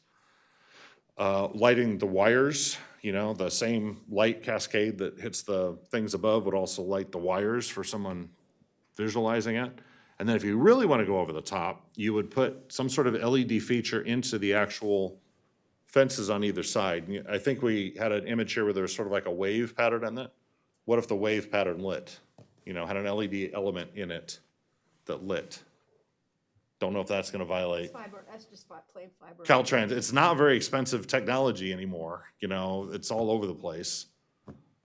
Lighting the wires, you know, the same light cascade that hits the things above would also light the wires for someone visualizing it. And then if you really want to go over the top, you would put some sort of LED feature into the actual fences on either side. I think we had an image here where there was sort of like a wave pattern in it. What if the wave pattern lit? You know, had an LED element in it that lit. Don't know if that's gonna violate Fiber, that's just plain fiber. Caltrans. It's not very expensive technology anymore, you know, it's all over the place.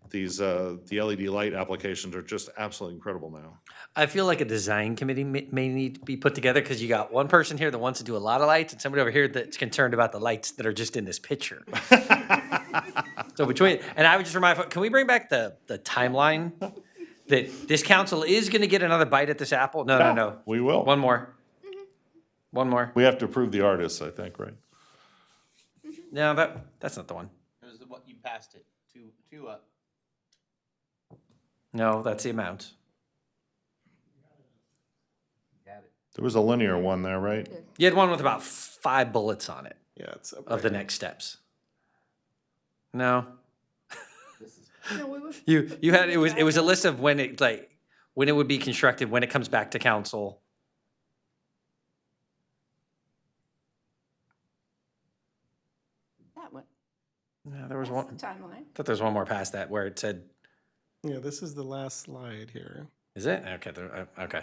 These, the LED light applications are just absolutely incredible now. I feel like a design committee may need to be put together because you got one person here that wants to do a lot of lights and somebody over here that's concerned about the lights that are just in this picture. So between, and I would just remind, can we bring back the timeline? That this council is gonna get another bite at this apple? No. We will. One more. One more. We have to approve the artists, I think, right? No, that's not the one. It was the one, you passed it, two up. No, that's the amount. Got it. There was a linear one there, right? You had one with about 5 bullets on it Yeah, it's up of the next steps. No. No, we were- You had, it was a list of when it, like, when it would be constructed, when it comes back to council. That one. Yeah, there was That's one. the timeline. I thought there was one more past that where it said, Yeah, this is the last slide here. is it? Okay, okay.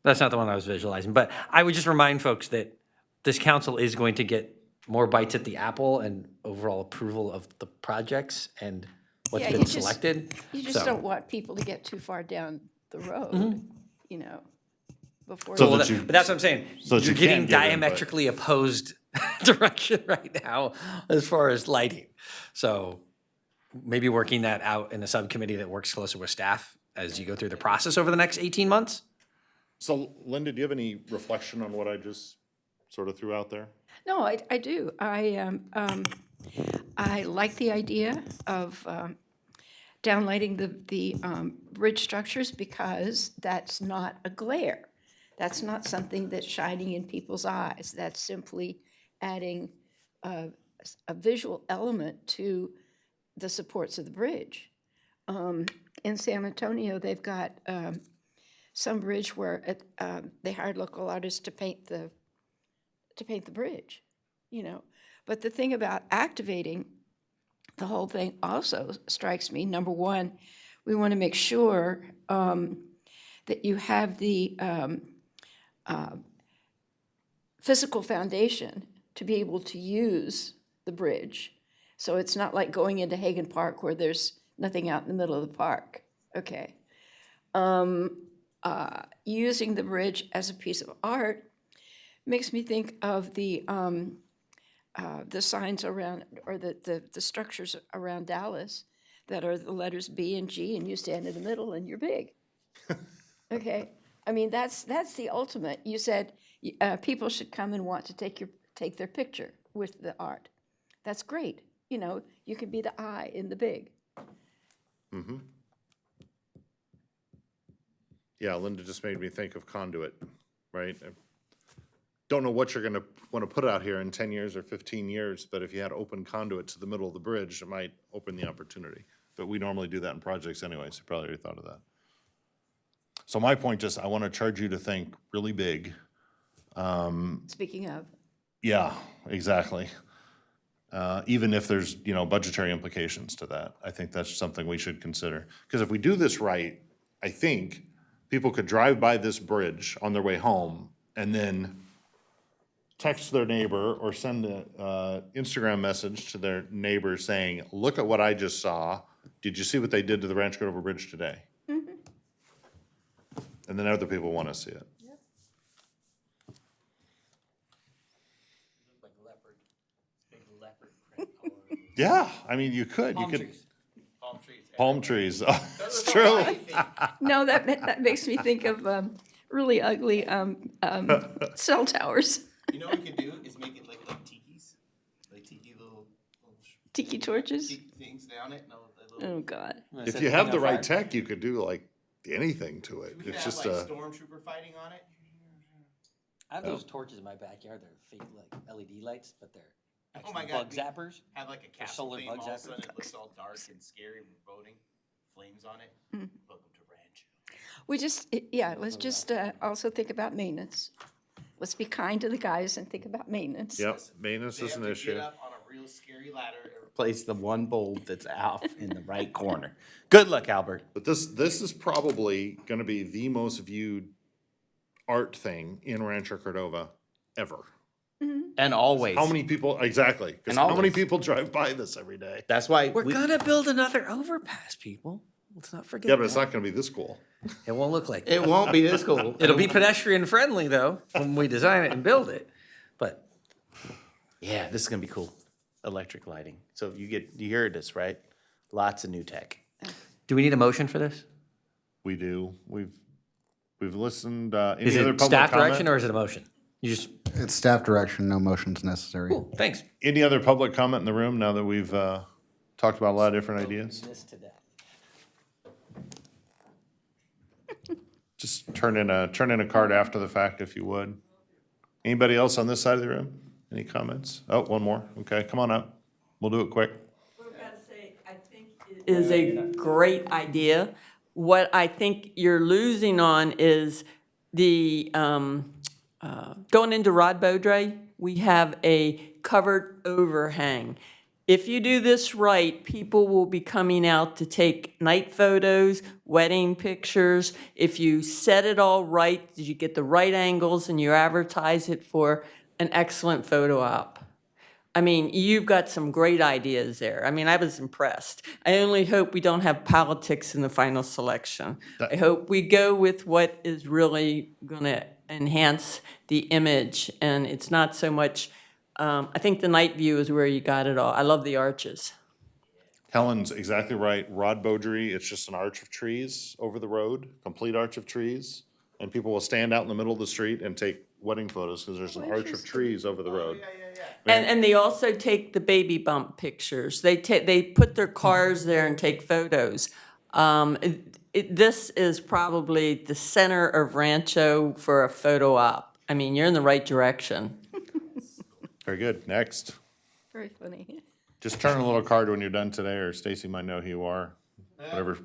That's not the one I was visualizing, but I would just remind folks that this council is going to get more bites at the apple and overall approval of the projects and what's Yeah, been you just- selected. You just So- don't want people to get too far down the road, Mhm. you know, before. So you- that you- But that's what I'm saying. so that You're you getting can give input. diametrically opposed direction right now as far as lighting. So maybe working that out in a subcommittee that works closer with staff as you go through the process over the next 18 months. So Linda, do you have any reflection on what I just sort of threw out there? No, I do. I like the idea of downlighting the bridge structures because that's not a glare. That's not something that's shining in people's eyes. That's simply adding a visual element to the supports of the bridge. In San Antonio, they've got some bridge where they hired local artists to paint the bridge, you know. But the thing about activating the whole thing also strikes me. Number one, we want to make sure that you have the physical foundation to be able to use the bridge. So it's not like going into Hagan Park where there's nothing out in the middle of the park, okay? Using the bridge as a piece of art makes me think of the signs around, or the structures around Dallas that are the letters B and G, and you stand in the middle and you're big. Okay, I mean, that's the ultimate. You said people should come and want to take their picture with the art. That's great. You know, you can be the I in the big. Mm-hmm. Yeah, Linda just made me think of conduit, right? I don't know what you're gonna wanna put out here in 10 years or 15 years, but if you had open conduit to the middle of the bridge, it might open the opportunity. But we normally do that in projects anyway, so you probably already thought of that. So my point is, I wanna charge you to think really big. Speaking of. Yeah, exactly. Even if there's, you know, budgetary implications to that, I think that's something we should consider. Because if we do this right, I think people could drive by this bridge on their way home and then text their neighbor or send a Instagram message to their neighbor saying, look at what I just saw. Did you see what they did to the Rancho Cordova Bridge today? And then other people want to see it. Yeah, I mean, you could. Palm You could. trees. Palm trees. Oh, that's true. No, that makes me think of really ugly cell towers. You know what we can do is make it like tikis, like tiki little Tiki torches? tiki things down it. Oh, God. If you have the right tech, you could do like anything to it. We could It's have just like a. stormtrooper fighting on it. I have those torches in my backyard. They're fake like LED lights, but they're Oh actually my God, bug we zappers. Have like a They're castle solar theme, bug all of a sudden zappers. it looks all dark and scary with voting, flames on it. Welcome to Rancho. We just, let's just also think about maintenance. Let's be kind to the guys and think about maintenance. Yep, maintenance They is have an to issue. get up on a real scary ladder and replace the one bulb that's off in the right corner. Good luck, Albert. But this is probably going to be the most viewed art thing in Rancho Cordova ever. And always. How many people, exactly, because And how many always. people drive by this every day? That's why We're gonna build another overpass, people. Let's not forget. Yeah, but it's that. not going to be this cool. It won't look like it won't be this cool. It'll be pedestrian friendly though when we design it and build it. But Yeah, this is gonna be cool. Electric lighting. So you heard this, right? Lots of new tech. do we need a motion for this? We do. We've listened. Is Any other it public staff comment? direction or is it a motion? You just It's staff direction, no motions necessary. cool. Thanks. Any other public comment in the room now that we've talked about a lot of different ideas? This to that. Just turn in a card after the fact if you would. Anybody else on this side of the room? Any comments? Oh, one more. Okay, come on up. We'll do it quick. Is a great idea. What I think you're losing on is the, going into Rod Beaudre, we have a covered overhang. If you do this right, people will be coming out to take night photos, wedding pictures. If you set it all right, you get the right angles and you advertise it for an excellent photo op. I mean, you've got some great ideas there. I mean, I was impressed. I only hope we don't have politics in the final selection. I hope we go with what is really going to enhance the image, and it's not so much, I think the night view is where you got it all. I love the arches. Helen's exactly right. Rod Beaudry, it's just an arch of trees over the road, complete arch of trees. And people will stand out in the middle of the street and take wedding photos because there's an arch of trees over the road. And they also take the baby bump pictures. They put their cars there and take photos. This is probably the center of Rancho for a photo op. I mean, you're in the right direction. Very good. Next. Very funny. Just turn a little card when you're done today, or Stacy might know who you are.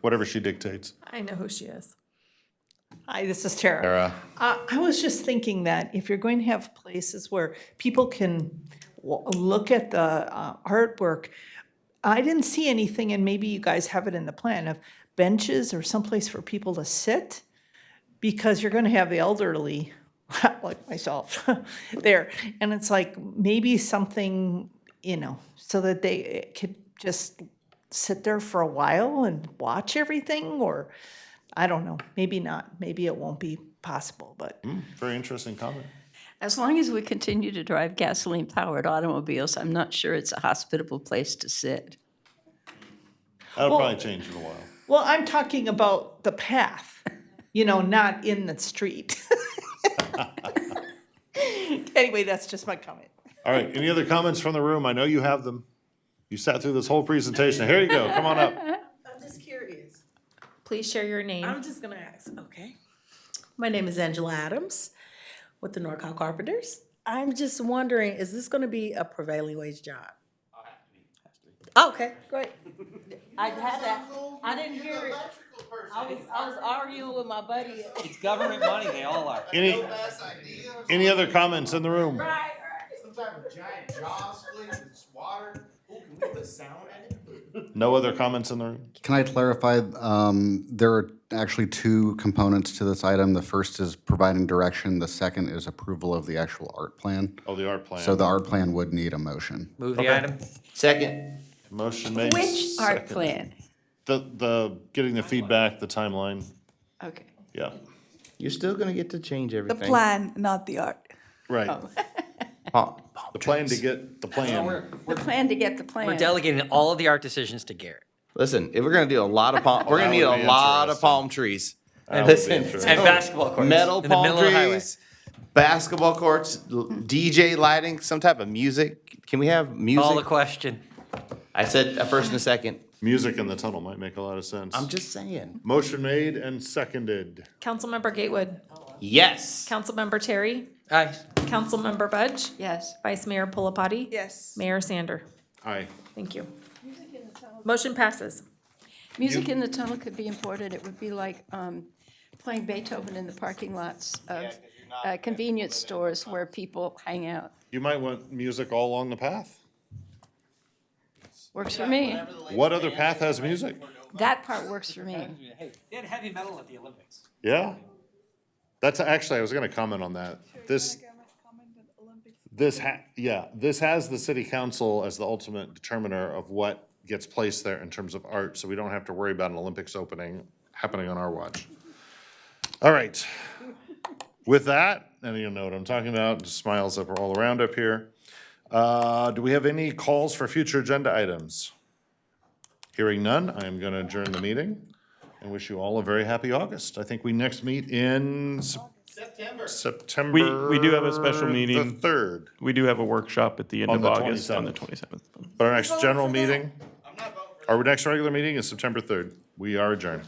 Whatever she dictates. I know who she is. Hi, this is Tara. Tara. I was just thinking that if you're going to have places where people can look at the artwork, I didn't see anything, and maybe you guys have it in the plan, of benches or someplace for people to sit, because you're going to have the elderly, like myself, there. And it's like maybe something, so that they could just sit there for a while and watch everything, or I don't know, maybe not. Maybe it won't be possible, but. Very interesting comment. As long as we continue to drive gasoline-powered automobiles, I'm not sure it's a hospitable place to sit. That'll Well- probably change in a while. Well, I'm talking about the path, not in the street. Anyway, that's just my comment. All right, any other comments from the room? I know you have them. You sat through this whole presentation. Here you go, come on up. I'm just curious. Please share your name. I'm just gonna ask, okay. My name is Angela Adams with the Norcal Carpenters. I'm just wondering, is this gonna be a prevailing wage job? Okay, great. I had that, I didn't hear it. I was arguing with my buddy. It's government money, they all are. Any other comments in the room? Some type of giant jaw split with water. Ooh, can we put sound in it? No other comments in the room? Can I clarify, there are actually two components to this item. The first is providing direction. The second is approval of the actual art plan. Oh, the art plan. So the art plan would need a motion. Move the item. Second. Motion made. Which art seconded. plan? The, getting the feedback, the timeline, Okay. yeah, You're still gonna get to change The everything. plan, not the art. right. Palm The plan to get the plan. The plan to get the plan. We're delegating all of the art decisions to Garrett. Listen, if we're gonna do a lot of palm, we're that gonna need would a be lot of interesting. palm trees. That would be Listen, interesting. And basketball courts. metal in the palm middle of the highway. trees, basketball courts, DJ lighting, some type of music. Can we have music? Call the question. I said a first and a second. Music in the tunnel might make a lot of sense. I'm just saying. Motion made and seconded. Councilmember Gatewood. Yes. Councilmember Terry. Aye. Councilmember Budge. Yes. Vice Mayor Pulapati. Yes. Mayor Sander. Aye. Thank you. Motion passes. Music in the tunnel could be important. It would be like playing Beethoven in the parking lots of convenience stores where people hang out. You might want music all along the path. Works for me. What other path has music? That part works for me. Hey, they had heavy metal at the Olympics. Yeah. That's actually, I was gonna comment on that. This has the city council as the ultimate determiner of what gets placed there in terms of art, so we don't have to worry about an Olympics opening happening on our watch. All right. With that, and you know what I'm talking about, just smiles up all around up here. Do we have any calls for future agenda items? Hearing none, I am gonna adjourn the meeting and wish you all a very happy August. I think we next meet in September. We do have a special meeting. The 3rd. We do have a workshop at the end On of the August on the 27th. 27th. But our next general meeting, our next regular meeting is September 3rd. We are adjourned.